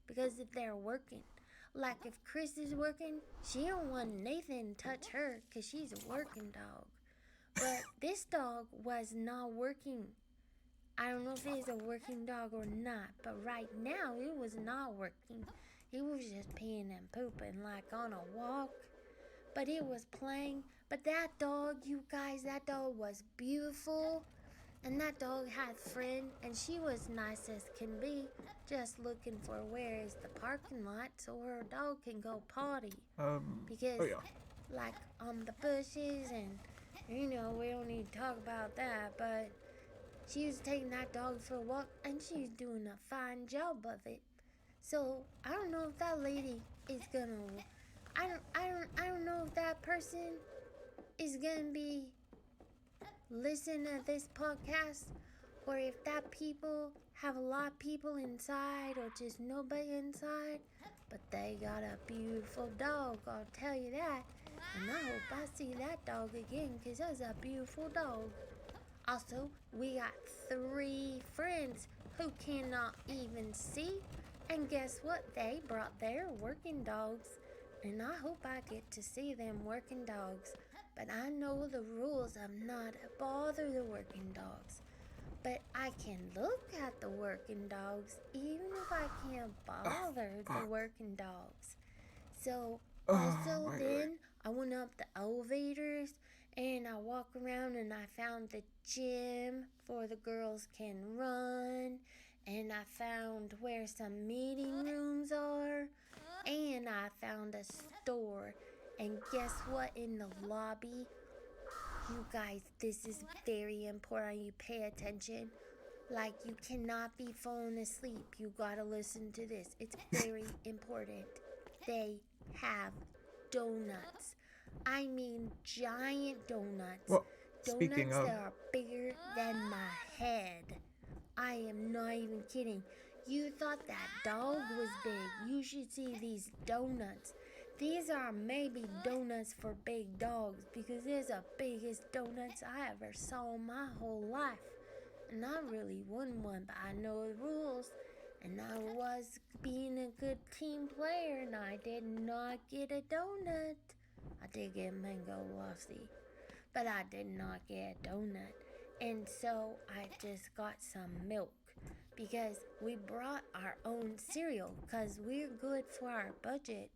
Because if they're working, like if Chris is working, she don't want Nathan to touch her because she's a working dog. But this dog was not working. I don't know if it is a working dog or not, but right now it was not working. It was just peeing and pooping like on a walk, but it was playing. But that dog, you guys, that dog was beautiful, and that dog had a friend, and she was nice as can be, just looking for where is the parking lot so her dog can go potty. Because, like, on the bushes, and, we don't need to talk about that, but she was taking that dog for a walk, and she's doing a fine job of it. So I don't know if that lady is gonna. I don't know if that person is gonna be listening to this podcast, or if that people have a lot of people inside, or just nobody inside. But they got a beautiful dog, I'll tell you that. And I hope I see that dog again, 'cause that's a beautiful dog. Also, we got 3 friends who cannot even see. And guess what? They brought their working dogs. And I hope I get to see them working dogs. But I know the rules of not to bother the working dogs. But I can look at the working dogs even if I can't bother the working dogs. So also then I went up the elevators and I walked around and I found the gym for the girls can run, and I found where some meeting rooms are, and I found a store, And guess what? In the lobby, you guys, this is very important. You pay attention. Like, you cannot be falling asleep. You gotta listen to this. It's very important. They have donuts. I mean, giant donuts. Well, speaking Donuts of, that are bigger than my head. I am not even kidding. You thought that dog was big. You should see these donuts. These are maybe donuts for big dogs because they're the biggest donuts I ever saw in my whole life. And I really won one, but I know the rules. And I was being a good team player, and I did not get a donut. I did get a mango lassi, but I did not get a donut. And so I just got some milk because we brought our own cereal because we're good for our budget.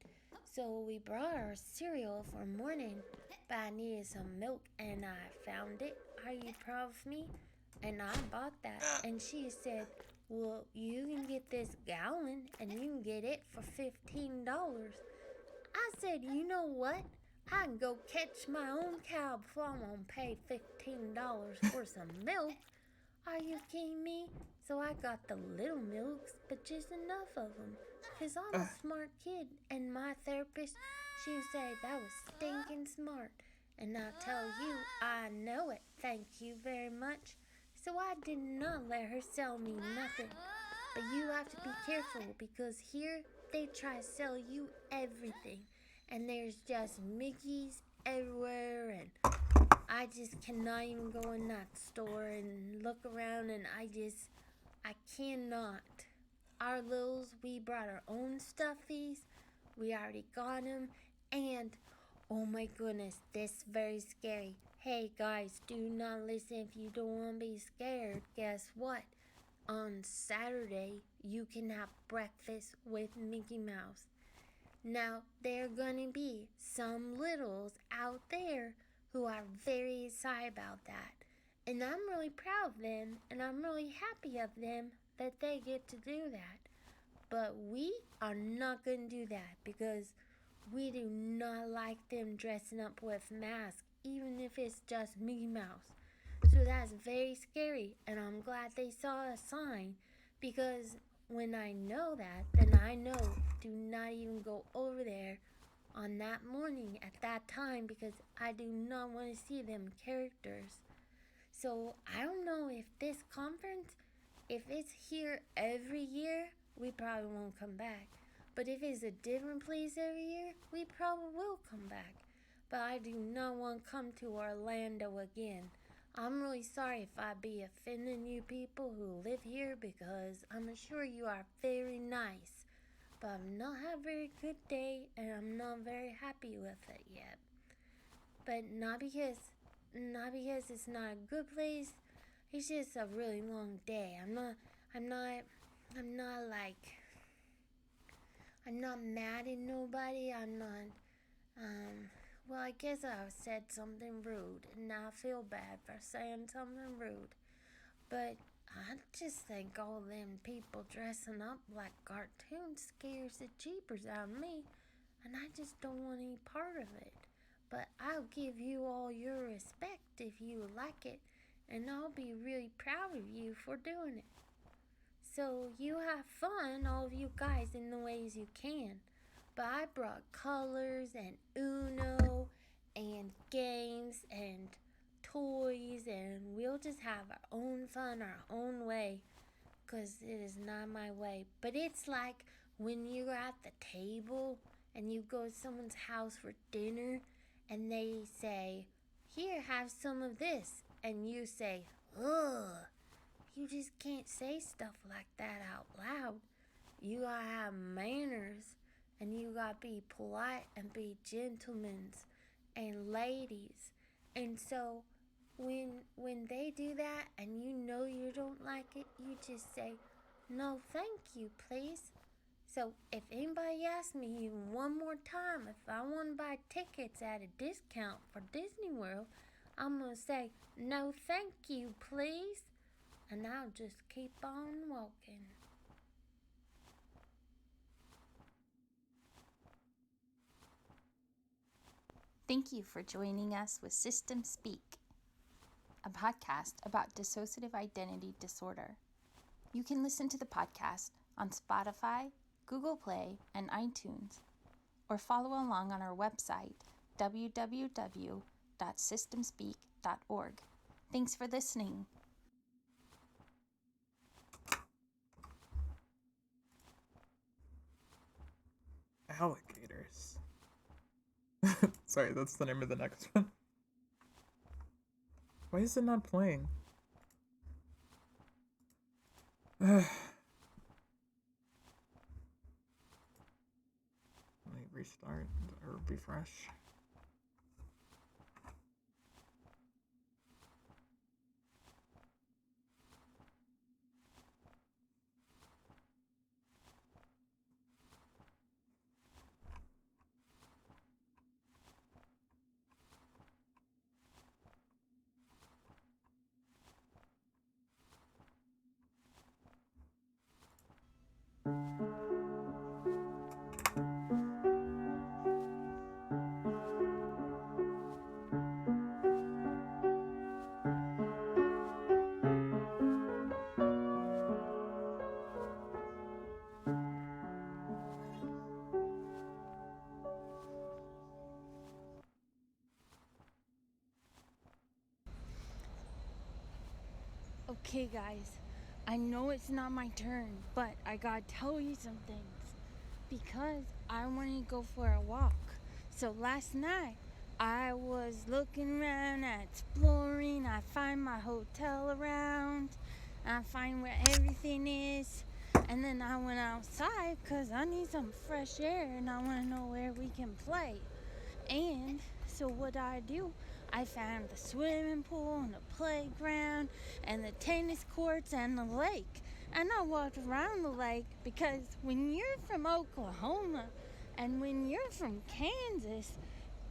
So we brought our cereal for morning, but I needed some milk and I found it. Are you proud of me? And I bought that. And she said, well, you can get this gallon and you can get it for $15. I said, you know what? I can go catch my own cow before I'm gonna pay $15 for some milk. Are you kidding me? So I got the little milks, but just enough of them. Because I'm a smart kid, and my therapist, she would say that was stinking smart. And I'll tell you, I know it. Thank you very much. So I did not let her sell me nothing. But you have to be careful because here they try to sell you everything. And there's just Mickeys everywhere, and I just cannot even go in that store and look around, and I cannot. Our littles, we brought our own stuffies. We already got them, and oh my goodness, this is very scary. Hey guys, do not listen if you don't want to be scared. Guess what? On Saturday, you can have breakfast with Mickey Mouse. Now, there are gonna be some littles out there who are very excited about that. And I'm really proud of them, and I'm really happy of them that they get to do that. But we are not gonna do that because we do not like them dressing up with masks, even if it's just Mickey Mouse. So that's very scary, and I'm glad they saw a sign because when I know that, then I know do not even go over there on that morning at that time because I do not want to see them characters. So I don't know if this conference, if it's here every year, we probably won't come back. But if it's a different place every year, we probably will come back. But I do not want to come to Orlando again. I'm really sorry if I be offending you people who live here because I'm sure you are very nice. But I've not had a very good day and I'm not very happy with it yet. But not because it's not a good place. It's just a really long day. I'm not mad at nobody. Well, I guess I said something rude, and now I feel bad for saying something rude. But I just think all them people dressing up like cartoons scares the jeepers out of me, and I just don't want any part of it. But I'll give you all your respect if you like it, and I'll be really proud of you for doing it. So you have fun, all of you guys, in the ways you can. But I brought colors and Uno and games and toys, and we'll just have our own fun, our own way, because it is not my way. But it's like when you're at the table and you go to someone's house for dinner and they say, here, have some of this, and you say, ugh. You just can't say stuff like that out loud. You gotta have manners, and you gotta be polite and be gentlemen and ladies. And so when they do that and you know you don't like it, you just say, no thank you, please. So if anybody asks me even one more time if I want to buy tickets at a discount for Disney World, I'm gonna say, no thank you, please. And I'll just keep on walking. Thank you for joining us with System Speak, a podcast about dissociative identity disorder. You can listen to the podcast on Spotify, Google Play, and iTunes, or follow along on our website, www.systemspeak.org. Thanks for listening. Alligators. Sorry, that's the name of the next one. Why is it not playing? Let me restart or refresh. Okay, guys, I know it's not my turn, but I gotta tell you some things because I want to go for a walk. So last night, I was looking around, exploring. I find my hotel around, I find where everything is, and then I went outside because I need some fresh air and I want to know where we can play. And so what I do, I found the swimming pool and the playground and the tennis courts and the lake. And I walked around the lake because when you're from Oklahoma and when you're from Kansas,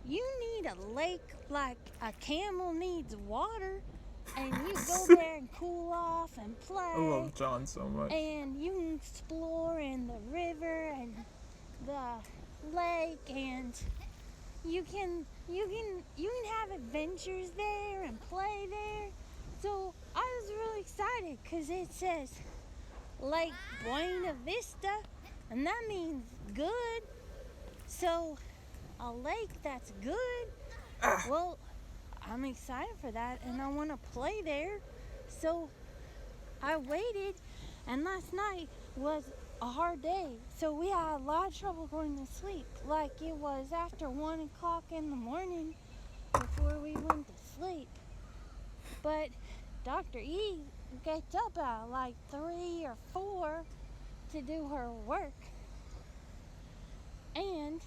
you need a lake like a camel needs water. And you go there and cool off and play. I love John so much. And you can explore in the river and the lake, and you can have adventures there and play there. So I was really excited because it says Lake Buena Vista, and that means good. So a lake that's good. Well, I'm excited for that, and I want to play there. So I waited, and last night was a hard day, so we had a lot of trouble going to sleep. Like it was after 1 o'clock in the morning before we went to sleep. But Dr. E gets up at like 3 or 4 to do her work. And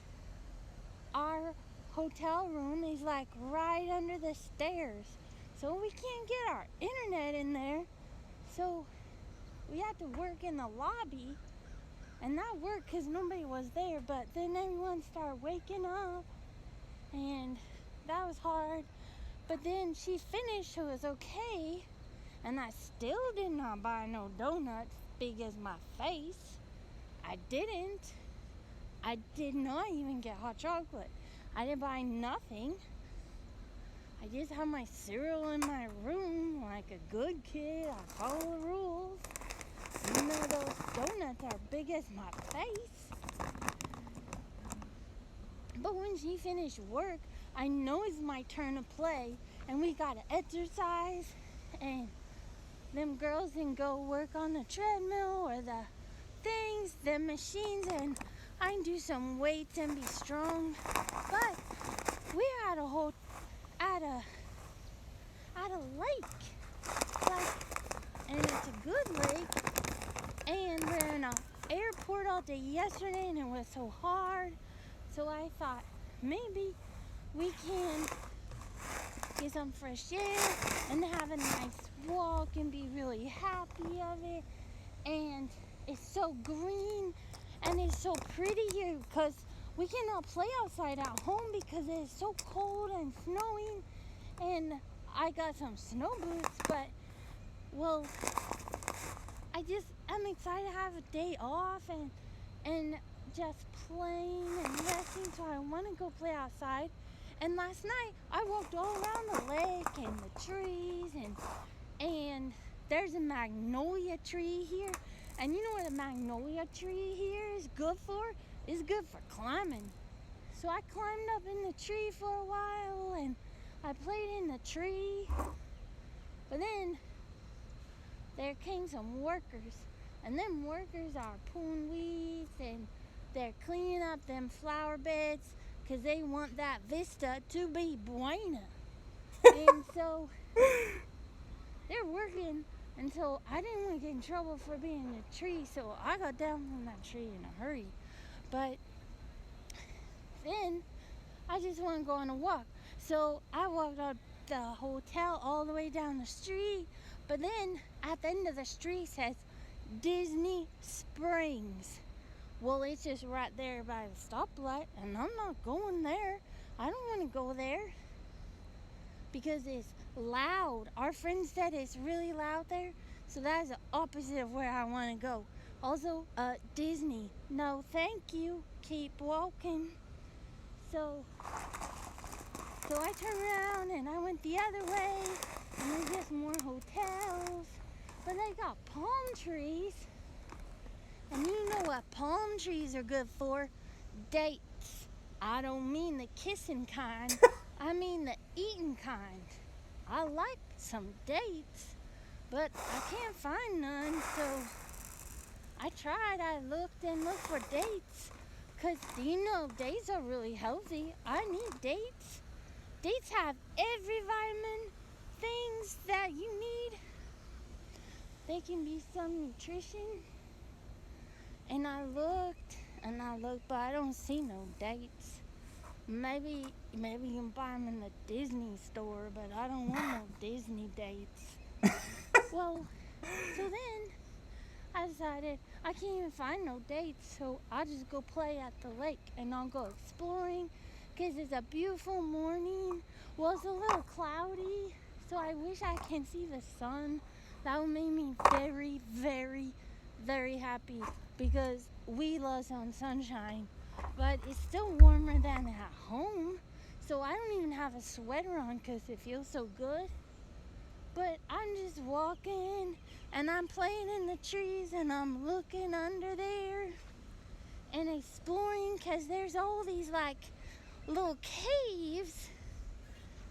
our hotel room is like right under the stairs. So we can't get our internet in there. So we had to work in the lobby. And that worked because nobody was there. But then everyone started waking up. And that was hard. But then she finished, so it was okay. And I still did not buy no donuts big as my face. I didn't. I did not even get hot chocolate. I didn't buy nothing. I just have my cereal in my room like a good kid. I follow the rules. Even though those donuts are big as my face. But when she finished work, I know it's my turn to play. And we gotta exercise. And them girls can go work on the treadmill or the things, the machines, and I can do some weights and be strong. But we're at a lake, like, and it's a good lake. And we're in an airport all day yesterday, and it was so hard. So I thought maybe we can get some fresh air and have a nice walk and be really happy of it. And it's so green and it's so pretty here because we cannot play outside at home because it is so cold and snowing. And I got some snow boots, but well, I'm excited to have a day off and just playing and resting. So I want to go play outside. And last night I walked all around the lake and the trees, and there's a magnolia tree here. And you know what a magnolia tree here is good for? It's good for climbing. So I climbed up in the tree for a while and I played in the tree. But then there came some workers, and them workers are pulling weeds and they're cleaning up them flower beds because they want that vista to be buena. And so they're working until I didn't want to get in trouble for being in a tree, so I got down from that tree in a hurry. But then I just want to go on a walk. So I walked out the hotel all the way down the street, but then at the end of the street says Disney Springs. Well, it's just right there by the stoplight, and I'm not going there. I don't want to go there because it's loud. Our friend said it's really loud there, so that's the opposite of where I want to go. Also, Disney. No, thank you. Keep walking. So I turned around and I went the other way, and there's just more hotels, but they got palm trees. And you know what palm trees are good for? Dates. I don't mean the kissing kind. I mean the eating kind. I like some dates, but I can't find none, so I tried. I looked and looked for dates, because do you know dates are really healthy? I need dates. Dates have every vitamin things that you need. They can be some nutrition. And I looked, but I don't see no dates. Maybe you can buy them in the Disney store, but I don't want no Disney dates. Well, so then I decided I can't even find no dates, so I'll just go play at the lake and I'll go exploring because it's a beautiful morning. Well, it's a little cloudy, so I wish I can see the sun. That would make me very, very, very happy because we love some sunshine, but it's still warmer than at home, so I don't even have a sweater on because it feels so good. But I'm just walking and I'm playing in the trees and I'm looking under there and exploring because there's all these like little caves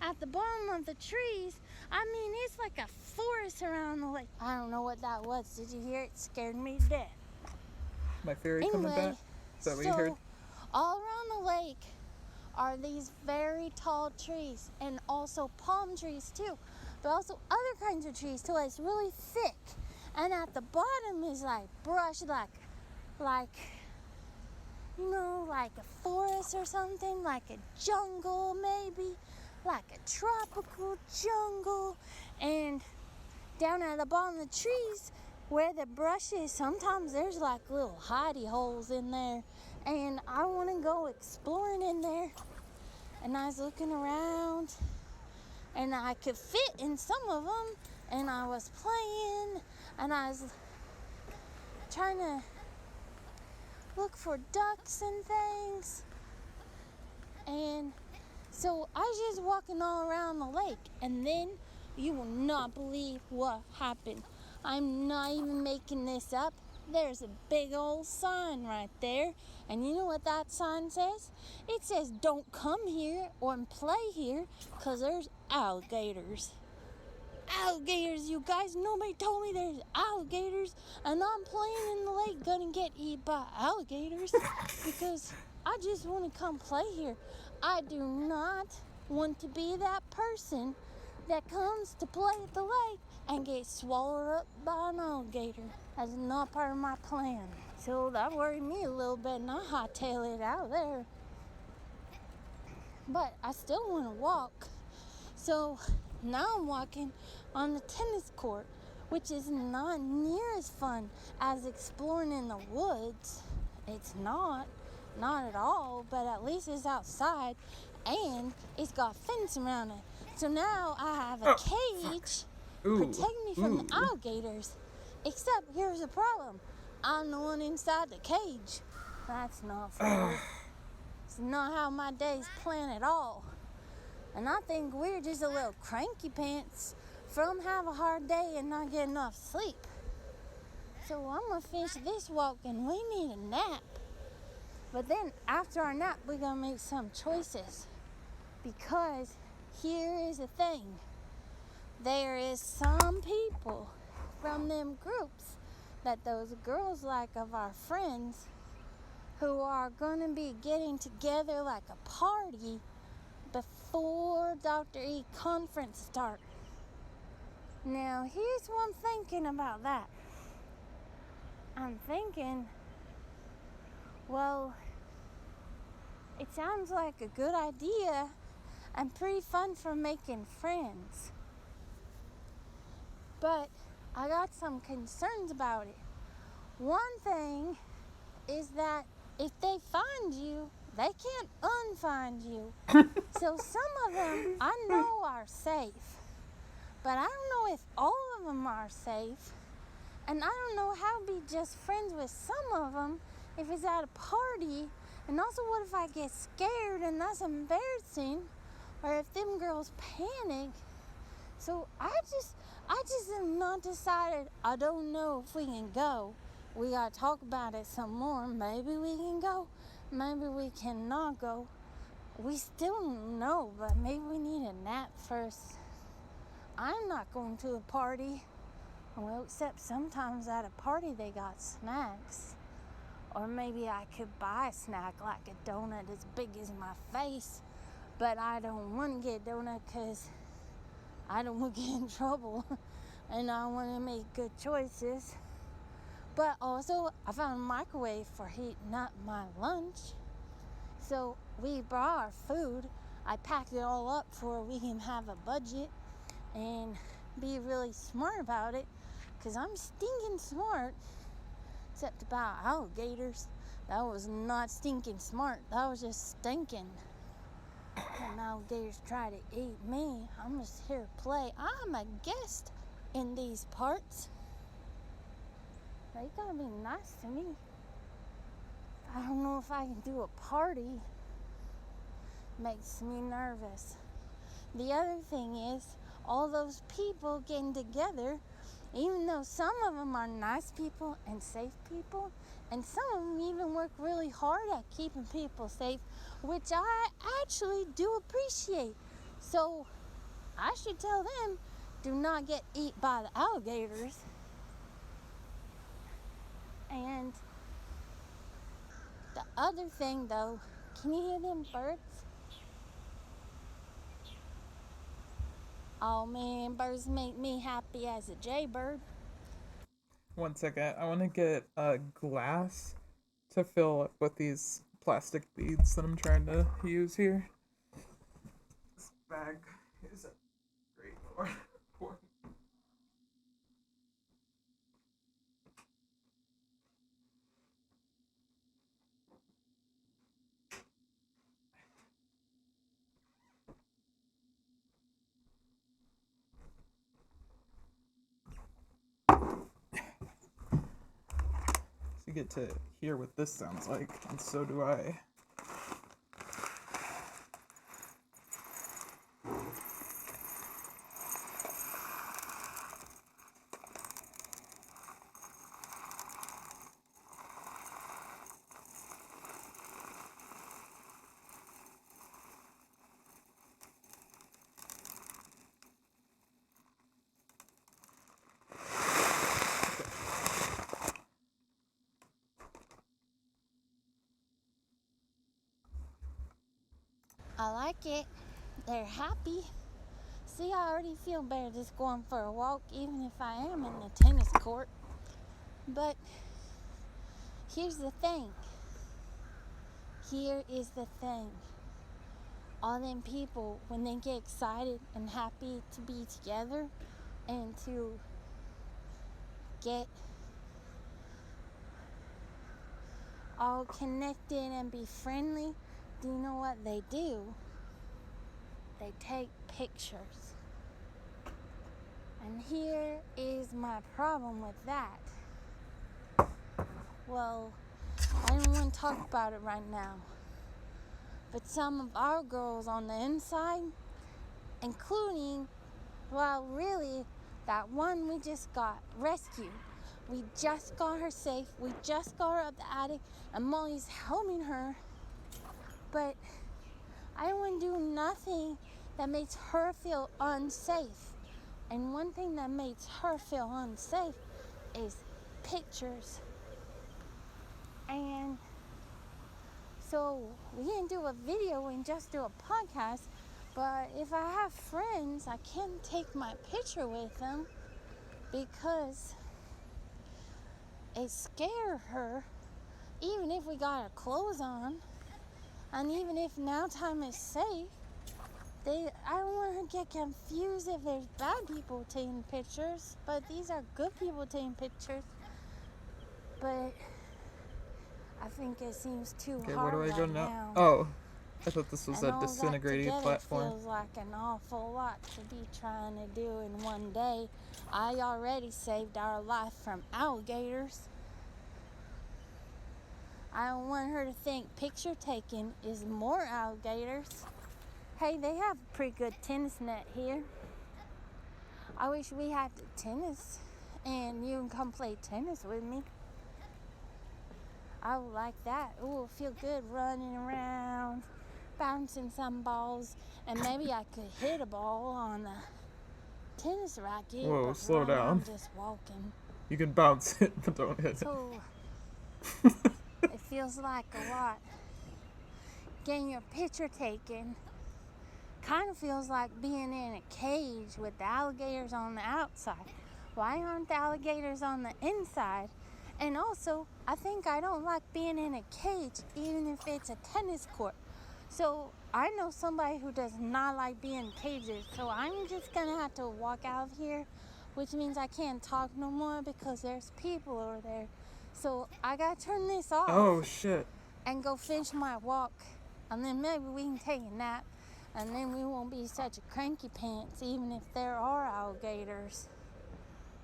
at the bottom of the trees. I mean, it's like a forest around the lake. I don't know what that was. Did you hear it? It scared me to death. My fairy coming back? Is that what you heard? All around the lake are these very tall trees and also palm trees too, but also other kinds of trees too. It's really thick, and at the bottom is like brush, like you know, like a forest or something, like a jungle maybe, like a tropical jungle. And down at the bottom of the trees where the brush is, sometimes there's like little hidey holes in there, and I want to go exploring in there. And I was looking around and I could fit in some of them, and I was playing and I was trying to look for ducks and things. And so I was just walking all around the lake, and then you will not believe what happened. I'm not even making this up. There's a big old sign right there. And you know what that sign says? It says, don't come here or play here because there's alligators. Alligators, you guys. Nobody told me there's alligators. And I'm playing in the lake gonna get eaten by alligators because I just want to come play here. I do not want to be that person that comes to play at the lake and gets swallowed up by an alligator. That's not part of my plan. So that worried me a little bit, and I hightail it out of there. But I still want to walk. So now I'm walking on the tennis court, which is not near as fun as exploring in the woods. It's not at all, but at least it's outside and it's got fence around it. So now I have a cage protect me from the alligators. Except here's the problem. I'm the one inside the cage. That's not fair. It's not how my days plan at all. And I think we're just a little cranky pants from have a hard day and not get enough sleep. So I'm gonna finish this walk and we need a nap. But then after our nap, we're gonna make some choices. Because here is the thing. There is some people from them groups that those girls like of our friends who are gonna be getting together like a party before Dr. E conference start. Now here's what I'm thinking about that. I'm thinking, well, it sounds like a good idea and pretty fun for making friends. But I got some concerns about it. One thing is that if they find you, they can't unfind you. So some of them I know are safe, but I don't know if all of them are safe. And I don't know how to be just friends with some of them if it's at a party. And also, what if I get scared and that's embarrassing? Or if them girls panic. So I just have not decided. I don't know if we can go. We gotta talk about it some more. Maybe we can go. Maybe we cannot go. We still don't know, but maybe we need a nap first. I'm not going to a party. Well, except sometimes at a party they got snacks. Or maybe I could buy a snack like a donut as big as my face. But I don't want to get a donut because I don't want to get in trouble. And I want to make good choices. But also, I found a microwave for heating up my lunch. So we brought our food. I packed it all up for we can have a budget and be really smart about it. Because I'm stinking smart. Except about alligators. That was not stinking smart. That was just stinking. And alligators try to eat me. I'm just here to play. I'm a guest in these parts. They gotta be nice to me. I don't know if I can do a party. Makes me nervous. The other thing is, all those people getting together, even though some of them are nice people and safe people, and some of them even work really hard at keeping people safe, which I actually do appreciate. So I should tell them, do not get eaten by the alligators. And the other thing though, can you hear them birds? Oh man, birds make me happy as a jaybird. One second. I want to get a glass to fill up with these plastic beads that I'm trying to use here. This bag is a great for. You get to hear what this sounds like, and so do I. I like it. They're happy. See, I already feel better just going for a walk, even if I am in the tennis court. But here's the thing. Here is the thing. All them people, when they get excited and happy to be together and to get all connected and be friendly, do you know what they do? They take pictures. And here is my problem with that. Well, I don't want to talk about it right now. But some of our girls on the inside, including, well, really, that one we just got rescued. We just got her safe. We just got her up the attic, and Molly's helping her. But I don't want to do nothing that makes her feel unsafe. And one thing that makes her feel unsafe is pictures. And so we didn't do a video and just do a podcast. But if I have friends, I can't take my picture with them because it scared her, even if we got our clothes on, and even if now time is safe. I don't want her to get confused if there's bad people taking pictures, but these are good people taking pictures. But I think it seems too Okay, hard where do I go right now? now. Oh, I thought this was And a all that disintegrating together platform. feels like an awful lot to be trying to do in one day. I already saved our life from alligators. I don't want her to think picture taking is more alligators. Hey, they have a pretty good tennis net here. I wish we had the tennis and you can come play tennis with me. I would like that. Ooh, feel good running around, bouncing some balls, and maybe I could hit a ball on a tennis racket. Whoa, but slow right now down. I'm just walking. You can bounce it, but don't hit it. So it feels like a lot. Getting your picture taken kind of feels like being in a cage with the alligators on the outside. Why aren't the alligators on the inside? And also, I think I don't like being in a cage, even if it's a tennis court. So I know somebody who does not like being in cages. So I'm just gonna have to walk out of here, which means I can't talk no more because there's people over there. So I gotta turn this off. Oh, shit. And go finish my walk, and then maybe we can take a nap, and then we won't be such a cranky pants even if there are alligators.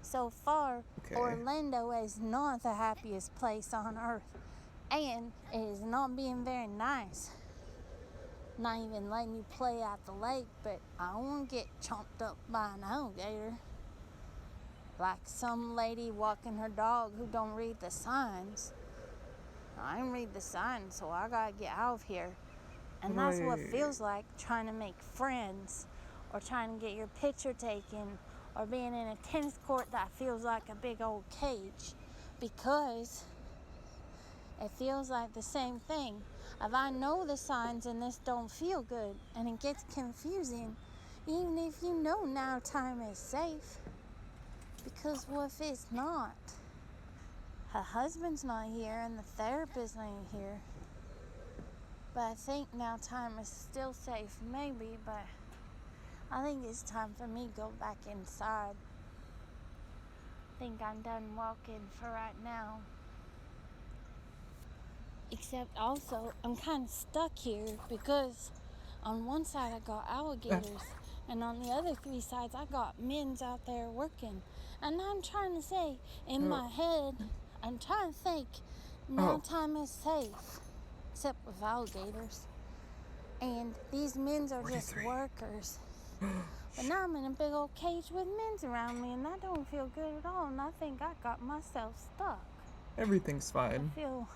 So far, Okay. Orlando is not the happiest place on earth, and it is not being very nice. Not even letting you play at the lake, but I don't want to get chomped up by an alligator. Like some lady walking her dog who don't read the signs. I didn't read the signs, so I gotta get out of here. And that's what it feels like trying to make friends, or trying to get your picture taken, or being in a tennis court that feels like a big old cage, because it feels like the same thing. If I know the signs and this don't feel good, and it gets confusing, even if you know now time is safe, because what if it's not? Her husband's not here and the therapist ain't here. But I think now time is still safe, maybe, but I think it's time for me to go back inside. I think I'm done walking for right now. Except also, I'm kind of stuck here because on one side I got alligators, and on the other three sides I got men's out there working. And I'm trying to say, in my head, I'm trying to think, now time is safe, except with alligators. And these men's are just workers. But now I'm in a big old cage with men's around me, and that don't feel good at all. And I think I got myself stuck. Everything's fine. I feel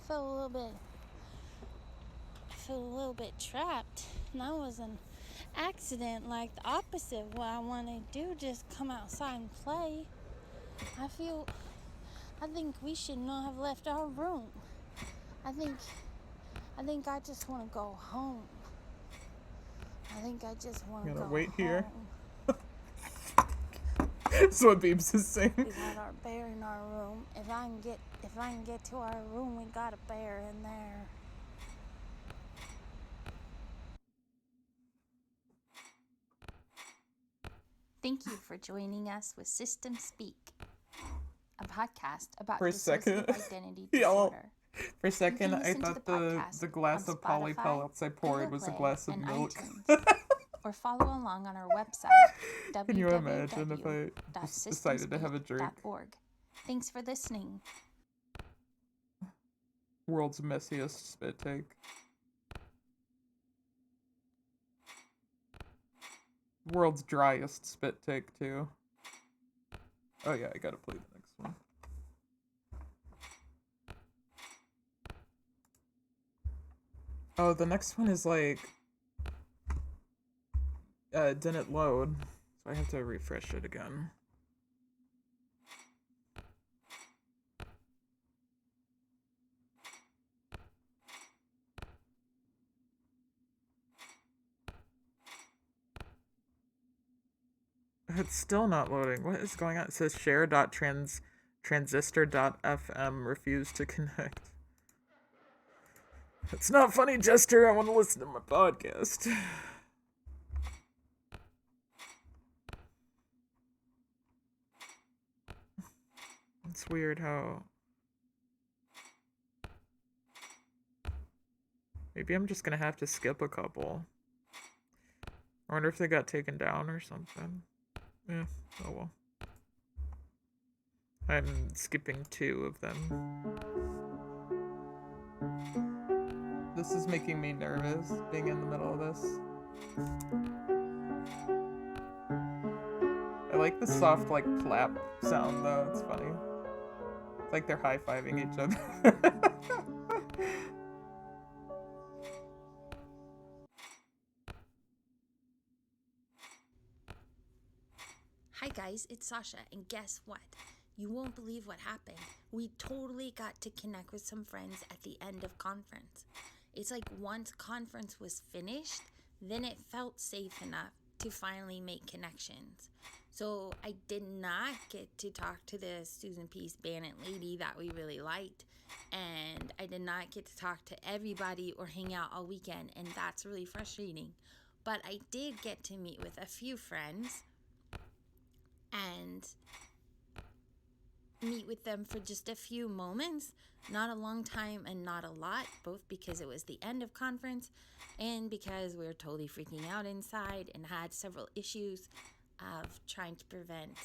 a little bit trapped. And that was an accident, like the opposite of what I want to do, just come outside and play. I think we should not have left our room. I think I just want to go home. I think I just want to go wait home. here. That's what Beebs is saying. We got our bear in our room. If I can get to our room, we got a bear in there. Thank you for joining us with System Speak, a podcast about For a second, dissociative identity y'all, disorder. for a second, I listen to thought the podcast the glass on of poly Spotify, pellets I poured Google was a Play, glass of and milk. iTunes, or follow along on our website, Can you imagine if I just decided to have a drink? www.systemspeak.org. Thanks for listening. World's messiest spit take. World's driest spit take, too. Oh yeah, I gotta play the next one. Oh, the next one is like... didn't load. So I have to refresh it again. It's still not loading. What is going on? It says share.transistor.fm refused to connect. It's not funny, Jester. I want to listen to my podcast. It's weird how... Maybe I'm just gonna have to skip a couple. I wonder if they got taken down or something. Yeah, oh well. I'm skipping 2 of them. This is making me nervous, being in the middle of this. I like the soft, like, clap sound, though. It's funny. It's like they're high-fiving each other. Hi guys, it's Sasha, and guess what? You won't believe what happened. We totally got to connect with some friends at the end of conference. It's like once conference was finished, then it felt safe enough to finally make connections. So I did not get to talk to the Susan Peace Bannon lady that we really liked, and I did not get to talk to everybody or hang out all weekend, and that's really frustrating. But I did get to meet with a few friends and meet with them for just a few moments, not a long time and not a lot, both because it was the end of conference and because we were totally freaking out inside and had several issues of trying to prevent,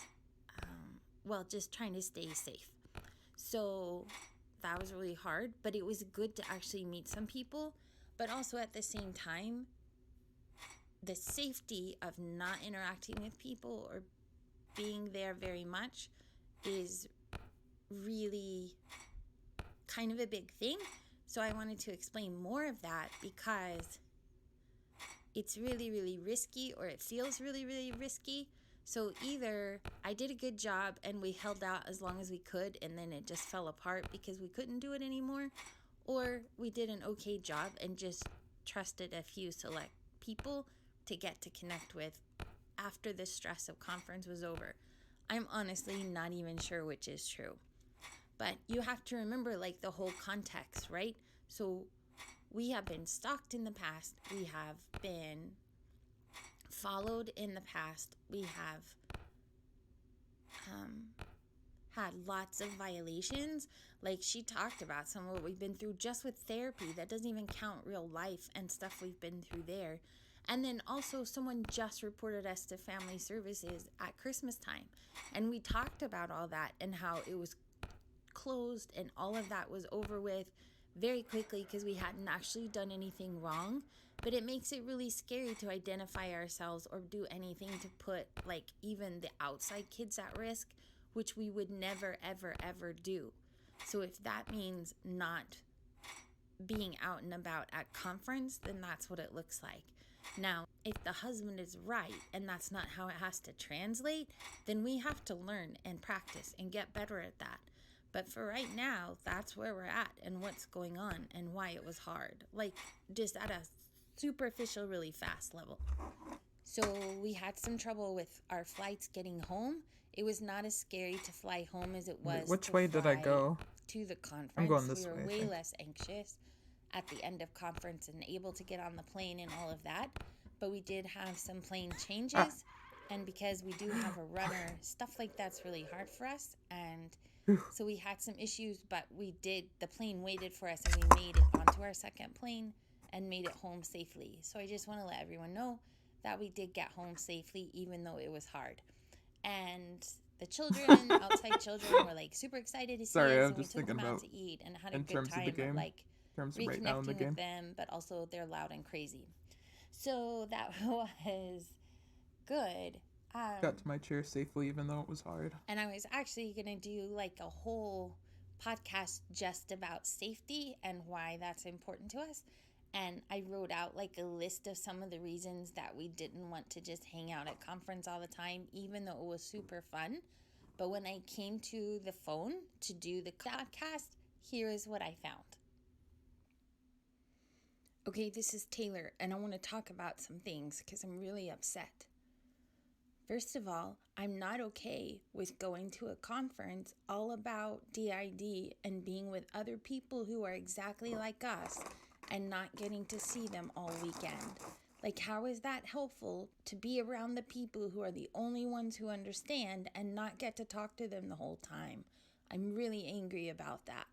just trying to stay safe. So that was really hard, but it was good to actually meet some people, but also at the same time, the safety of not interacting with people or being there very much is really kind of a big thing. So I wanted to explain more of that because it's really, really risky, or it feels really, really risky. So either I did a good job and we held out as long as we could and then it just fell apart because we couldn't do it anymore, or we did an okay job and just trusted a few select people to get to connect with after the stress of conference was over. I'm honestly not even sure which is true. But you have to remember, like, the whole context, right? So we have been stalked in the past. We have been followed in the past. We have had lots of violations. Like, she talked about some of what we've been through just with therapy. That doesn't even count real life and stuff we've been through there. And then also someone just reported us to family services at Christmas time. And we talked about all that and how it was closed and all of that was over with very quickly because we hadn't actually done anything wrong. But it makes it really scary to identify ourselves or do anything to put, like, even the outside kids at risk, which we would never, ever, ever do. So if that means not being out and about at conference, then that's what it looks like. Now, if the husband is right and that's not how it has to translate, then we have to learn and practice and get better at that. But for right now, that's where we're at and what's going on and why it was hard. Like, just at a superficial, really fast level. So we had some trouble with our flights getting home. It was not as scary to fly home as it was Which way did I go? to the conference. I'm going this we were way, I way think. less anxious at the end of conference and able to get on the plane and all of that. But we did have some plane changes. And because we do have a runner, stuff like that's really hard for us. And so we had some issues, but the plane waited for us and we made it onto our second plane and made it home safely. So I just want to let everyone know that we did get home safely, even though it was hard. And the children, outside children, were like super excited to see Sorry, us, I'm and we just took them thinking out about to eat and had a in good terms of time the game. like In terms of right reconnecting now in the with game. them, but also they're loud and crazy. So that was good. Got to my chair safely, even though it was hard. And I was actually going to do like a whole podcast just about safety and why that's important to us. And I wrote out like a list of some of the reasons that we didn't want to just hang out at conference all the time, even though it was super fun. But when I came to the phone to do the podcast, here is what I found. Okay, this is Taylor, and I want to talk about some things because I'm really upset. First of all, I'm not okay with going to a conference all about DID and being with other people who are exactly like us and not getting to see them all weekend. Like, how is that helpful to be around the people who are the only ones who understand and not get to talk to them the whole time? I'm really angry about that.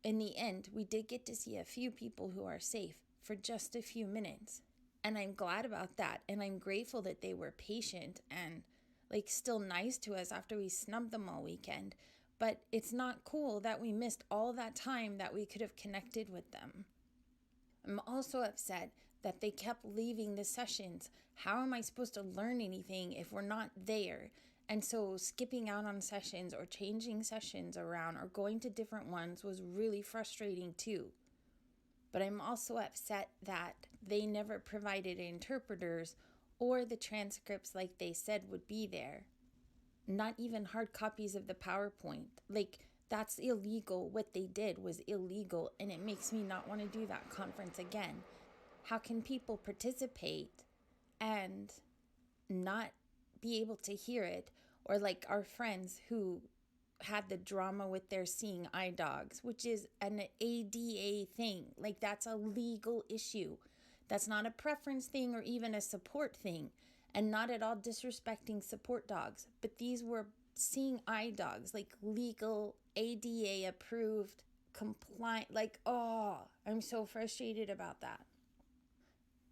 In the end, we did get to see a few people who are safe for just a few minutes. And I'm glad about that. And I'm grateful that they were patient and like still nice to us after we snubbed them all weekend. But it's not cool that we missed all that time that we could have connected with them. I'm also upset that they kept leaving the sessions. How am I supposed to learn anything if we're not there? And so skipping out on sessions or changing sessions around or going to different ones was really frustrating too. But I'm also upset that they never provided interpreters or the transcripts like they said would be there. Not even hard copies of the PowerPoint. Like, that's illegal. What they did was illegal, and it makes me not want to do that conference again. How can people participate and not be able to hear it? Or like our friends who had the drama with their seeing eye dogs, which is an ADA thing. Like, that's a legal issue. That's not a preference thing or even a support thing, and not at all disrespecting support dogs. But these were seeing eye dogs, like legal ADA approved, compliant. Like, oh, I'm so frustrated about that.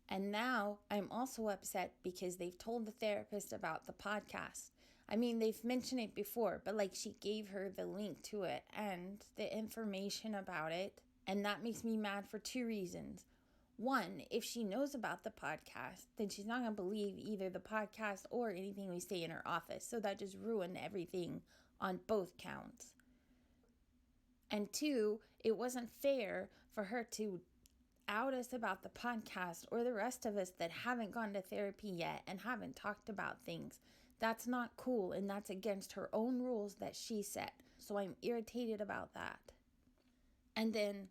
And now I'm also upset because they've told the therapist about the podcast. I mean, they've mentioned it before, but like she gave her the link to it and the information about it. And that makes me mad for two reasons. One, if she knows about the podcast, then she's not going to believe either the podcast or anything we say in her office. So that just ruined everything on both counts. And two, it wasn't fair for her to out us about the podcast or the rest of us that haven't gone to therapy yet and haven't talked about things. That's not cool, and that's against her own rules that she set. So I'm irritated about that. And then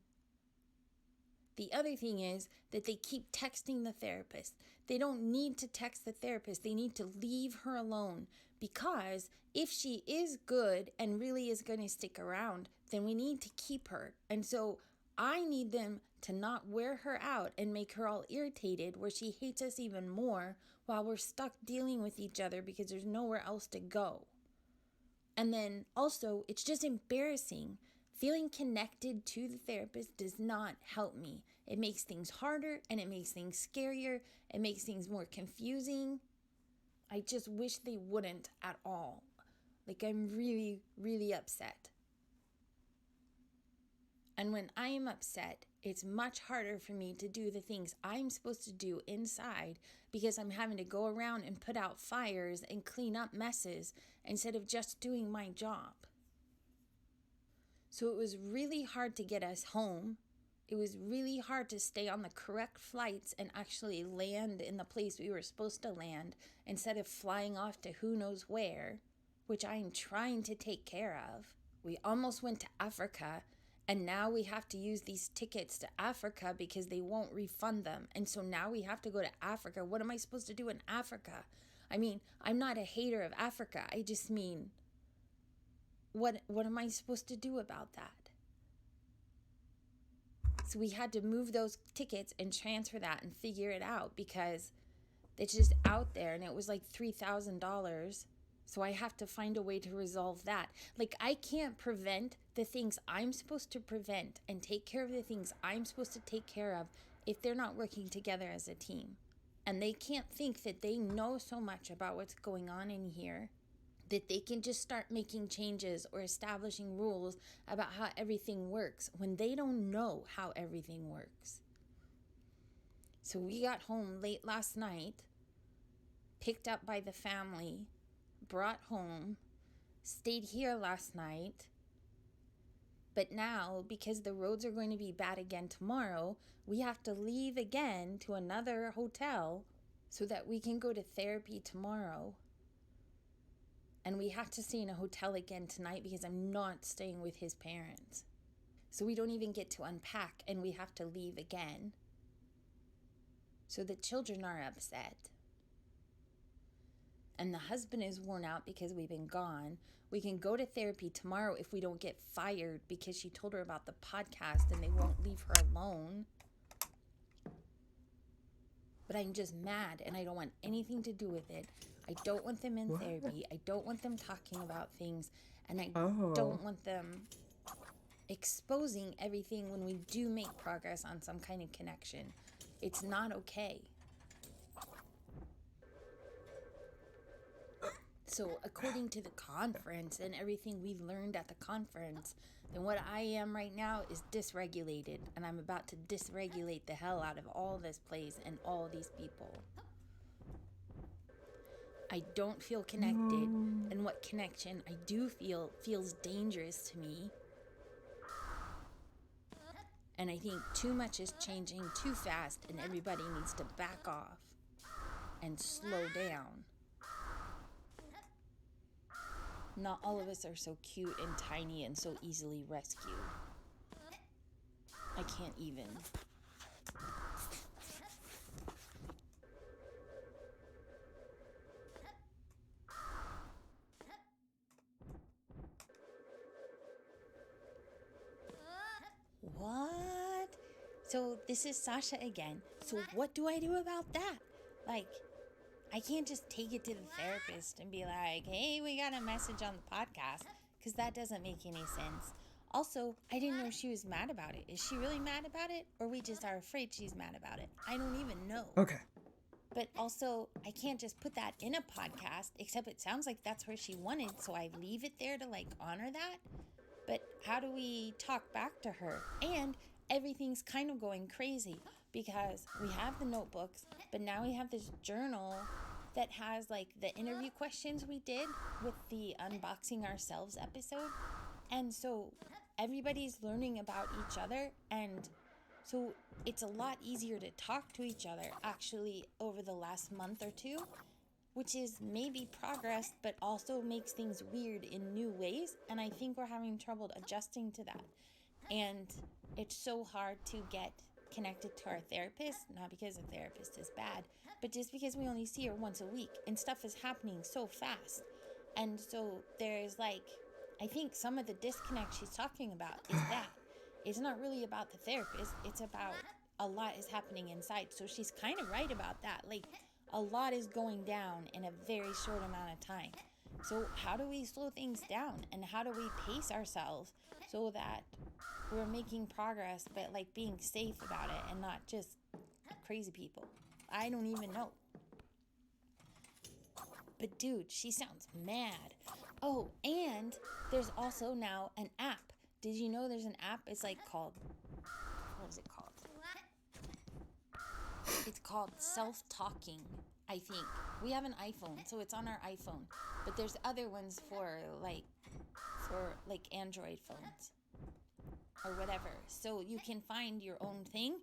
the other thing is that they keep texting the therapist. They don't need to text the therapist. They need to leave her alone, because if she is good and really is going to stick around, then we need to keep her. And so I need them to not wear her out and make her all irritated where she hates us even more while we're stuck dealing with each other because there's nowhere else to go. And then also, it's just embarrassing. Feeling connected to the therapist does not help me. It makes things harder and it makes things scarier. It makes things more confusing. I just wish they wouldn't at all. Like, I'm really, really upset. And when I am upset, it's much harder for me to do the things I'm supposed to do inside because I'm having to go around and put out fires and clean up messes instead of just doing my job. So it was really hard to get us home. It was really hard to stay on the correct flights and actually land in the place we were supposed to land instead of flying off to who knows where, which I am trying to take care of. We almost went to Africa, and now we have to use these tickets to Africa because they won't refund them. And so now we have to go to Africa. What am I supposed to do in Africa? I mean, I'm not a hater of Africa. I just mean, what am I supposed to do about that? So we had to move those tickets and transfer that and figure it out because it's just out there, and it was like $3,000. So I have to find a way to resolve that. Like, I can't prevent the things I'm supposed to prevent and take care of the things I'm supposed to take care of if they're not working together as a team. And they can't think that they know so much about what's going on in here that they can just start making changes or establishing rules about how everything works when they don't know how everything works. So we got home late last night, picked up by the family, brought home, stayed here last night. But now, because the roads are going to be bad again tomorrow, we have to leave again to another hotel so that we can go to therapy tomorrow. And we have to stay in a hotel again tonight because I'm not staying with his parents. So we don't even get to unpack and we have to leave again. So the children are upset. And the husband is worn out because we've been gone. We can go to therapy tomorrow if we don't get fired because she told her about the podcast and they won't leave her alone. But I'm just mad and I don't want anything to do with it. I don't want them in therapy. I don't want them talking about things. And I don't want them exposing everything when we do make progress on some kind of connection. It's not okay. So according to the conference and everything we've learned at the conference, then what I am right now is dysregulated. And I'm about to dysregulate the hell out of all this place and all these people. I don't feel connected. And what connection I do feel feels dangerous to me. And I think too much is changing too fast and everybody needs to back off and slow down. Not all of us are so cute and tiny and so easily rescued. I can't even. What? So this is Sasha again. So what do I do about that? Like, I can't just take it to the therapist and be like, hey, we got a message on the podcast, because that doesn't make any sense. Also, I didn't know she was mad about it. Is she really mad about it? Or we just are afraid she's mad about it? I don't even know. Okay. But also, I can't just put that in a podcast, except it sounds like that's where she wanted, so I leave it there to like honor that. But how do we talk back to her? And everything's kind of going crazy because we have the notebooks, but now we have this journal that has like the interview questions we did with the Unboxing Ourselves episode. And so everybody's learning about each other, and so it's a lot easier to talk to each other actually over the last month or two, which is maybe progress, but also makes things weird in new ways. And I think we're having trouble adjusting to that. And it's so hard to get connected to our therapist, not because the therapist is bad, but just because we only see her once a week and stuff is happening so fast. And so there's like, I think some of the disconnect she's talking about is that. It's not really about the therapist, it's about a lot is happening inside. So she's kind of right about that. Like, a lot is going down in a very short amount of time. So how do we slow things down? And how do we pace ourselves so that we're making progress, but like being safe about it and not just crazy people? I don't even know. But dude, she sounds mad. Oh, and there's also now an app. Did you know there's an app? It's like called, what is it called? It's called Self-Talking, I think. We have an iPhone, so it's on our iPhone. But there's other ones for Android phones or whatever. So you can find your own thing,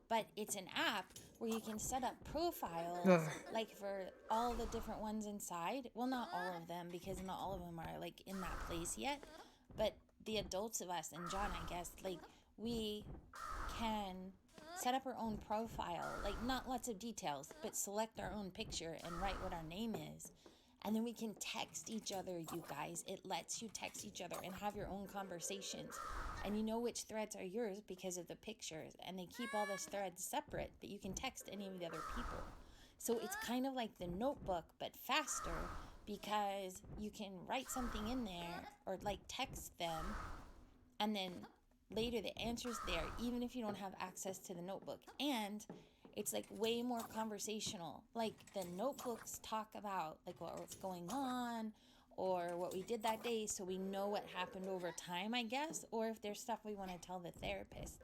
but it's an app where you can set up profiles like for all the different ones inside. Well, not all of them, because not all of them are like in that place yet. But the adults of us and John, I guess, like we can set up our own profile, like not lots of details, but select our own picture and write what our name is. And then we can text each other, you guys. It lets you text each other and have your own conversations. And you know which threads are yours because of the pictures. And they keep all those threads separate, but you can text any of the other people. So it's kind of like the notebook, but faster, because you can write something in there or like text them, and then later the answer's there, even if you don't have access to the notebook. And it's like way more conversational. Like the notebooks talk about like what's going on or what we did that day, so we know what happened over time, I guess, or if there's stuff we want to tell the therapist.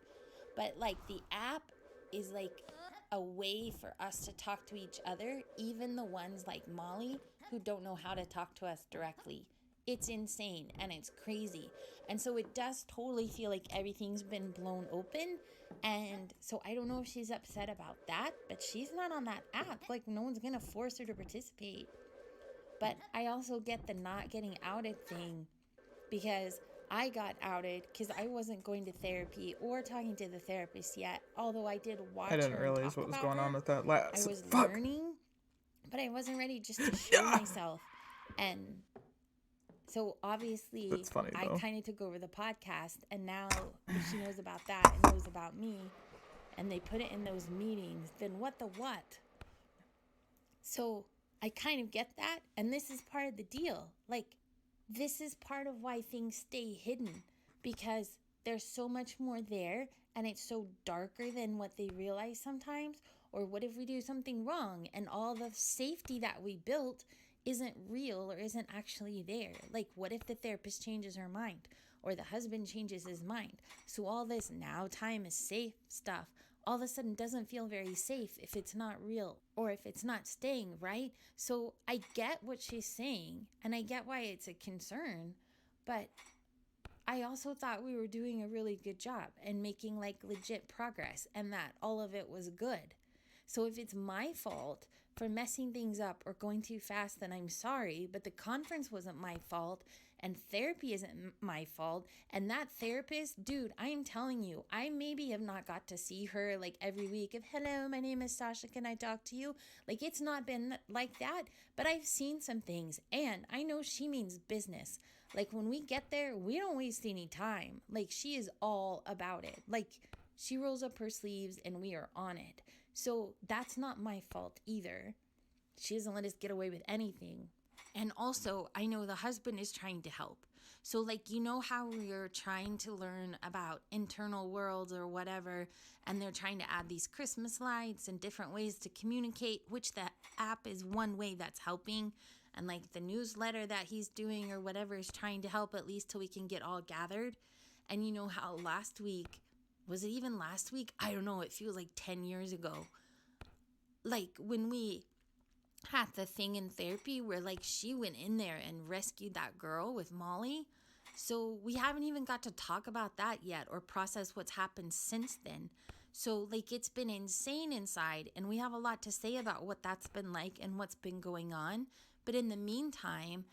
But like the app is like a way for us to talk to each other, even the ones like Molly who don't know how to talk to us directly. It's insane and it's crazy. And so it does totally feel like everything's been blown open. And so I don't know if she's upset about that, but she's not on that app. Like, no one's gonna force her to participate. But I also get the not getting outed thing, because I got outed because I wasn't going to therapy or talking to the therapist yet. Although I did watch I didn't her and realize talk what was about going her. on with that I last. was Fuck. learning, but I wasn't ready just to show myself. And so obviously That's funny, I though. kind of took over the podcast, and now if she knows about that and knows about me, and they put it in those meetings, then what the what? So I kind of get that, and this is part of the deal. Like, this is part of why things stay hidden, because there's so much more there, and it's so darker than what they realize sometimes. Or what if we do something wrong and all the safety that we built isn't real or isn't actually there? Like, what if the therapist changes her mind or the husband changes his mind? So all this now time is safe stuff all of a sudden doesn't feel very safe if it's not real or if it's not staying, right? So I get what she's saying and I get why it's a concern, but I also thought we were doing a really good job and making like legit progress and that all of it was good. So if it's my fault for messing things up or going too fast, then I'm sorry, but the conference wasn't my fault and therapy isn't my fault. And that therapist, dude, I am telling you, I maybe have not got to see her like every week of, hello, my name is Sasha, can I talk to you? Like, it's not been like that, but I've seen some things and I know she means business. Like, when we get there, we don't waste any time. Like, she is all about it. Like, she rolls up her sleeves and we are on it. So that's not my fault either. She doesn't let us get away with anything. And also, I know the husband is trying to help. So, like, you know how we're trying to learn about internal worlds or whatever, and they're trying to add these Christmas lights and different ways to communicate, which the app is one way that's helping. And like the newsletter that he's doing or whatever is trying to help, at least till we can get all gathered. And you know how last week, was it even last week? I don't know. It feels like 10 years ago. Like when we had the thing in therapy where like she went in there and rescued that girl with Molly. So we haven't even got to talk about that yet or process what's happened since then. So like it's been insane inside and we have a lot to say about what that's been like and what's been going on. But in the meantime,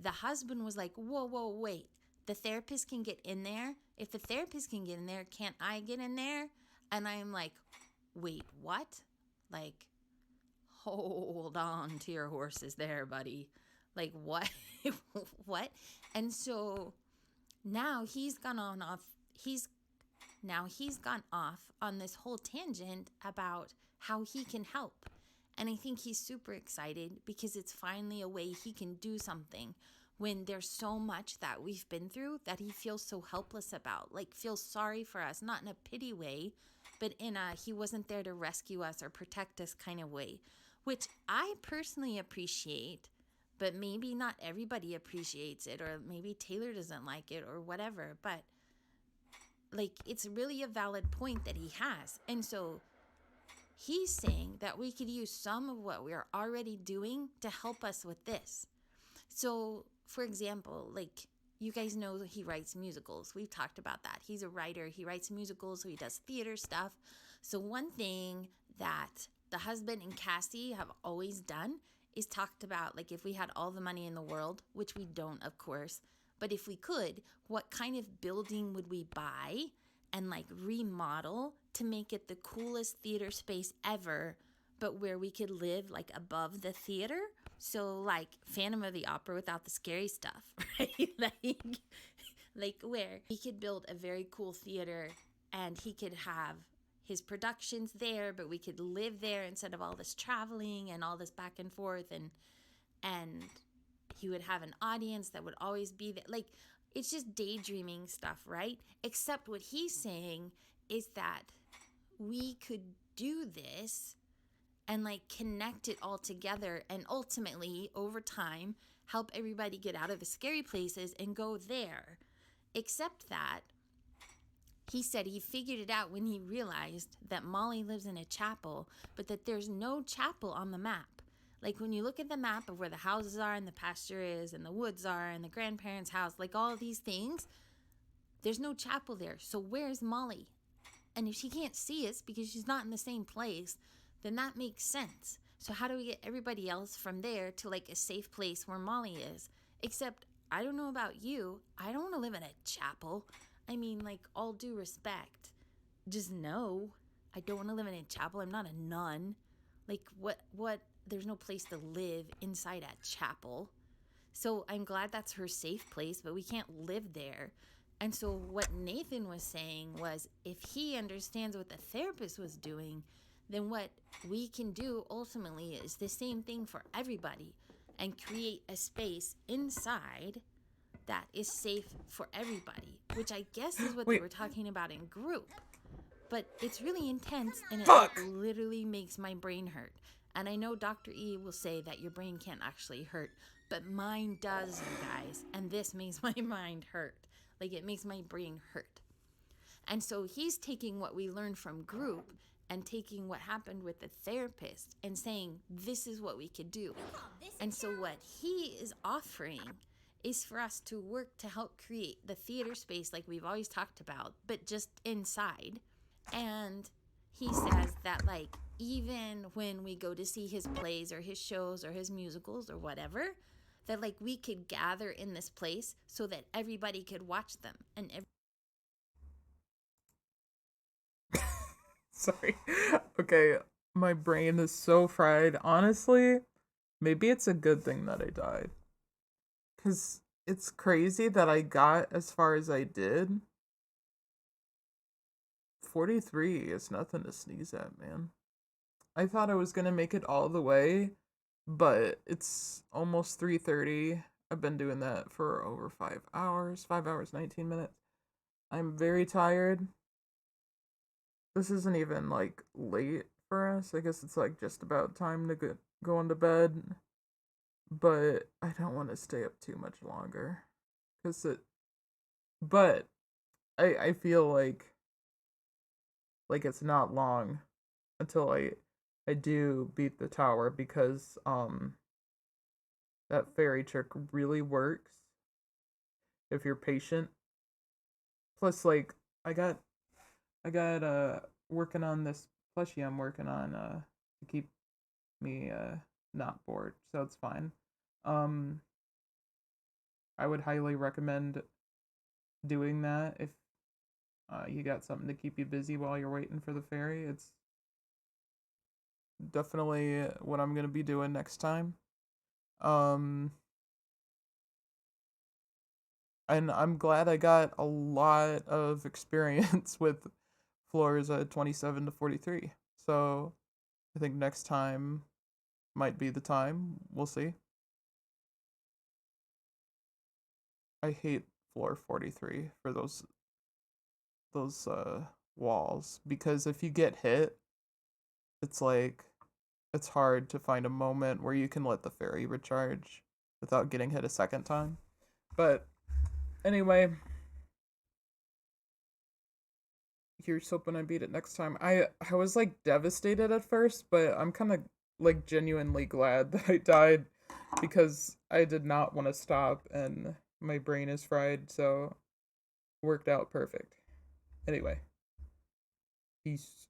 the husband was like, whoa, wait. The therapist can get in there. If the therapist can get in there, can't I get in there? And I'm like, wait, what? Like, hold on to your horses there, buddy. Like, what? What? And so now he's gone off on this whole tangent about how he can help. And I think he's super excited because it's finally a way he can do something when there's so much that we've been through that he feels so helpless about, like feels sorry for us, not in a pity way, but in a he wasn't there to rescue us or protect us kind of way, which I personally appreciate, but maybe not everybody appreciates it, or maybe Taylor doesn't like it or whatever, but like it's really a valid point that he has. And so he's saying that we could use some of what we are already doing to help us with this. So, for example, like you guys know he writes musicals. We've talked about that. He's a writer. He writes musicals, so he does theater stuff. So one thing that the husband and Cassie have always done is talked about, like, if we had all the money in the world, which we don't, of course, but if we could, what kind of building would we buy and like remodel to make it the coolest theater space ever, but where we could live like above the theater? So like Phantom of the Opera without the scary stuff, right? like where he could build a very cool theater and he could have his productions there, but we could live there instead of all this traveling and all this back and forth, and he would have an audience that would always be there. Like, it's just daydreaming stuff, right? Except what he's saying is that we could do this and like connect it all together and ultimately over time help everybody get out of the scary places and go there. Except that He said he figured it out when he realized that Molly lives in a chapel, but that there's no chapel on the map. Like when you look at the map of where the houses are and the pasture is and the woods are and the grandparents' house, like all these things, there's no chapel there. So where's Molly? And if she can't see us because she's not in the same place, then that makes sense. So how do we get everybody else from there to like a safe place where Molly is? Except, I don't know about you, I don't want to live in a chapel. I mean, like, all due respect, just no. I don't want to live in a chapel. I'm not a nun. Like, what? There's no place to live inside a chapel. So I'm glad that's her safe place, but we can't live there. And so what Nathan was saying was, if he understands what the therapist was doing, then what we can do ultimately is the same thing for everybody and create a space inside that is safe for everybody, which I guess is what they Wait. were talking about in group. But it's really intense and it Fuck! literally makes my brain hurt. And I know Dr. E will say that your brain can't actually hurt, but mine does, you guys. And this makes my mind hurt. Like, it makes my brain hurt. And so he's taking what we learned from group and taking what happened with the therapist and saying, this is what we could do. And so what he is offering is for us to work to help create the theater space like we've always talked about, but just inside. And he says that, like, even when we go to see his plays or his shows or his musicals or whatever, that, like, we could gather in this place so that everybody could watch them. And Sorry. Okay, my brain is so fried. Honestly, maybe it's a good thing that I died. Because it's crazy that I got as far as I did. 43 is nothing to sneeze at, man. I thought I was going to make it all the way, but it's almost 3:30. I've been doing that for over 5 hours. 5 hours, 19 minutes. I'm very tired. This isn't even, like, late for us. I guess it's, like, just about time to go into bed. But I don't want to stay up too much longer. But I feel like it's not long until I do beat the tower, because that fairy trick really works if you're patient. Plus, like, I got working on this plushie I'm working on to keep me not bored, so it's fine. I would highly recommend doing that if you got something to keep you busy while you're waiting for the fairy. It's definitely what I'm gonna be doing next time. And I'm glad I got a lot of experience with floors 27 to 43. So I think next time might be the time. We'll see. I hate floor 43 for those walls, because if you get hit, it's like it's hard to find a moment where you can let the fairy recharge without getting hit a second time. But anyway, here's hoping I beat it next time. I was like devastated at first, but I'm kind of like genuinely glad that I died, because I did not want to stop and my brain is fried, so it worked out perfect. Anyway, peace.